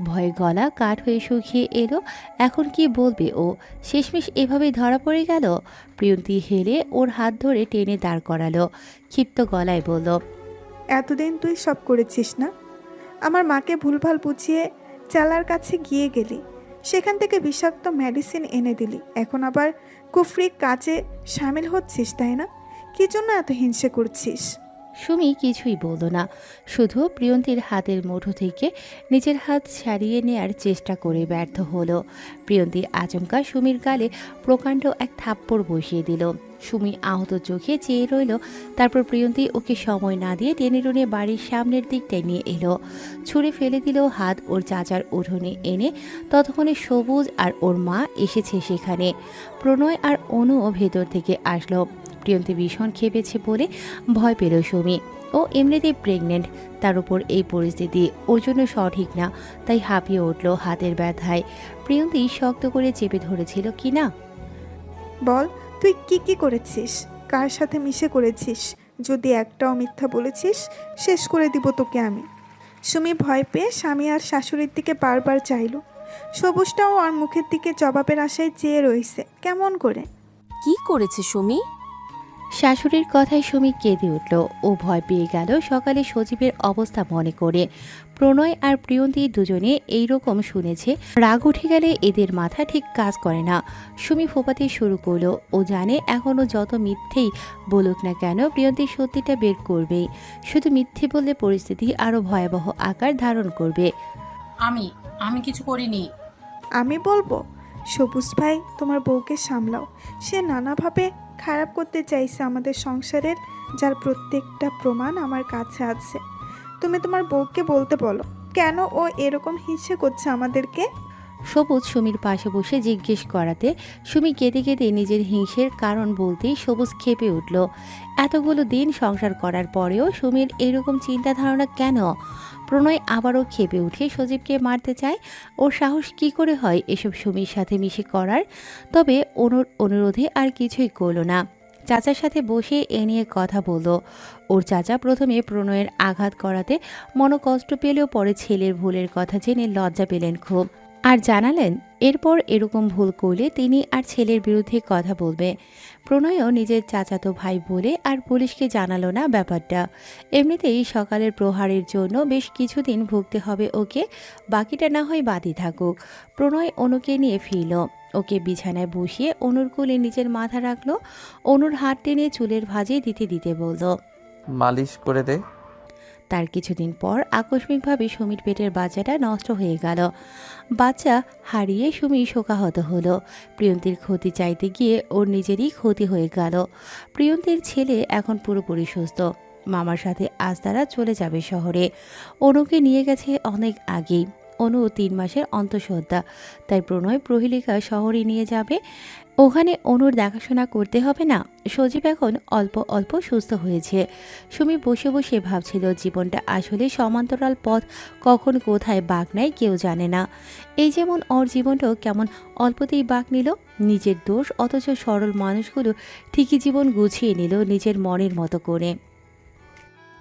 ভয়ে গলা কাঠ হয়ে শুকিয়ে এলো। এখন কি বলবে ও? শেষমেশ এভাবেই ধরা পড়ে গেল। প্রিয়তি হেলে ওর হাত ধরে টেনে দাঁড় করালো, ক্ষিপ্ত গলায় বলল, এতদিন তুই সব করেছিস না? আমার মাকে ভুলভাল বুঝিয়ে চালার কাছে গিয়ে গেলি, সেখান থেকে বিষাক্ত মেডিসিন এনে দিলি, এখন আবার কুফরি কাজে সামিল হচ্ছিস, তাই না? কি জন্য এত হিংসে করছিস? সুমি কিছুই বলল না, শুধু প্রিয়ন্তীর হাতের মুঠো থেকে নিজের হাত ছাড়িয়ে নেয়ার চেষ্টা করে ব্যর্থ হলো। প্রিয়ন্তী আচমকা সুমির গালে প্রকাণ্ড এক থাপ্পড় বসিয়ে দিল। সুমি আহত চোখে চেয়ে রইল। তারপর প্রিয়ন্তী ওকে সময় না দিয়ে টেনে টেনে বাড়ির সামনের দিকটায় নিয়ে এলো। ছুঁড়ে ফেলে দিল হাত ওর চাচার উঠোনে এনে। ততক্ষণে সবুজ আর ওর মা এসেছে সেখানে। প্রণয় আর অনুও ভেতর থেকে আসলো। প্রিয়ন্তী ভীষণ খেপেছে বলে ভয় পেল সুমি। ও এমনিতেই প্রেগনেন্ট, তার উপর এই পরিস্থিতি ওর জন্য সঠিক না, তাই হাঁপিয়ে উঠল হাতের ব্যথায়। প্রিয়ন্তী শক্ত করে চেপে ধরেছিল কি না। বল, তুই কি কি করেছিস? কার সাথে মিশে করেছিস? যদি একটাও মিথ্যা বলেছিস, শেষ করে দিব তোকে আমি। সুমি ভয় পেয়ে স্বামী আর শাশুড়ির দিকে বারবার চাইল। সবুজটাও আর মুখের দিকে জবাবের আশায় চেয়ে রয়েছে কেমন করে। কি করেছে সুমি? শাশুড়ির কথায় সুমি কেঁদে উঠল। ও ভয় পেয়ে গেল সকালে সজীবের অবস্থা মনে করে। প্রণয় আর প্রিয়ন্তী দুজনে এইরকম শুনেছে, রাগ উঠে গেলে এদের মাথা ঠিক কাজ করে না। সুমি ফোপাতে শুরু করলো। ও জানে এখনও যত মিথ্যেই বলুক না কেন প্রিয়ন্তী সত্যিটা বের করবেই। শুধু মিথ্যে বললে পরিস্থিতি আরও ভয়াবহ আকার ধারণ করবে। আমি কিছু করিনি। আমি বলবো, সবুজ ভাই তোমার বউকে সামলাও। সে নানাভাবে খারাপ করতে চাইছে আমাদের সংসারের, যার প্রত্যেকটা প্রমাণ আমার কাছে আছে। তুমি তোমার বউকে বলতে বলো কেন ও এরকম হিংসে করছে আমাদেরকে। সবুজ সুমির পাশে বসে জিজ্ঞেস করাতে সুমি কেঁদে কেঁদে নিজের হিংসের কারণ বলতেই সবুজ ক্ষেপে উঠল। এতগুলো দিন সংসার করার পরেও সুমির এরকম চিন্তা ধারণা কেন? প্রণয় আবারও ক্ষেপে উঠে সজীবকে মারতে চায়। ওর সাহস কি করে হয় এসব সুমির সাথে মিশে করার? তবে অনুর অনুরোধে আর কিছুই করল না। চাচার সাথে বসে এ নিয়ে কথা বলল। ওর চাচা প্রথমে প্রণয়ের আঘাত করাতে মনোকষ্ট পেলেও পরে ছেলের ভুলের কথা জেনে লজ্জা পেলেন খুব, আর জানালেন এরপর এরকম ভুল করলে তিনি আর ছেলের বিরুদ্ধে কথা বলবে। প্রণয়ও নিজের চাচাতো ভাই বলে আর পুলিশকে জানালো না ব্যাপারটা। এমনিতেই সকালের প্রহারের জন্য বেশ কিছুদিন ভুগতে হবে ওকে, বাকিটা না হয় বাদই থাকুক। প্রণয় অনুকে নিয়ে ফিরল। ওকে বিছানায় বসিয়ে অনুর কোলে নিজের মাথা রাখলো। অনুর হাত টেনে চুলের ভাঁজে দিতে দিতে বলল, মালিশ করে দে। তার কিছুদিন পর আকস্মিকভাবে সুমির পেটের বাচ্চাটা নষ্ট হয়ে গেল। বাচ্চা হারিয়ে সুমি শোকাহত হলো। প্রিয়ন্তীর ক্ষতি চাইতে গিয়ে ওর নিজেরই ক্ষতি হয়ে গেল। প্রিয়ন্তীর ছেলে এখন পুরোপুরি সুস্থ। মামার সাথে আজ তারা চলে যাবে শহরে। অনুকে নিয়ে গেছে অনেক আগেই। অনু 3 মাসের অন্তঃসত্ত্বা, তাই প্রণয় প্রহেলিকা শহরে নিয়ে যাবে। ওখানে অনুর দেখাশোনা করতে হবে না। সজীব এখন অল্প অল্প সুস্থ হয়েছে। সুমি বসে বসে ভাবছিল জীবনটা আসলে সমান্তরাল পথ, কখন কোথায় বাঁক নেয় কেউ জানে না। এই যেমন ওর জীবনটাও কেমন অল্পতেই বাঁক নিল। নিজের দোষ, অথচ সরল মানুষগুলো ঠিকই জীবন গুছিয়ে নিল নিজের মনের মতো করে।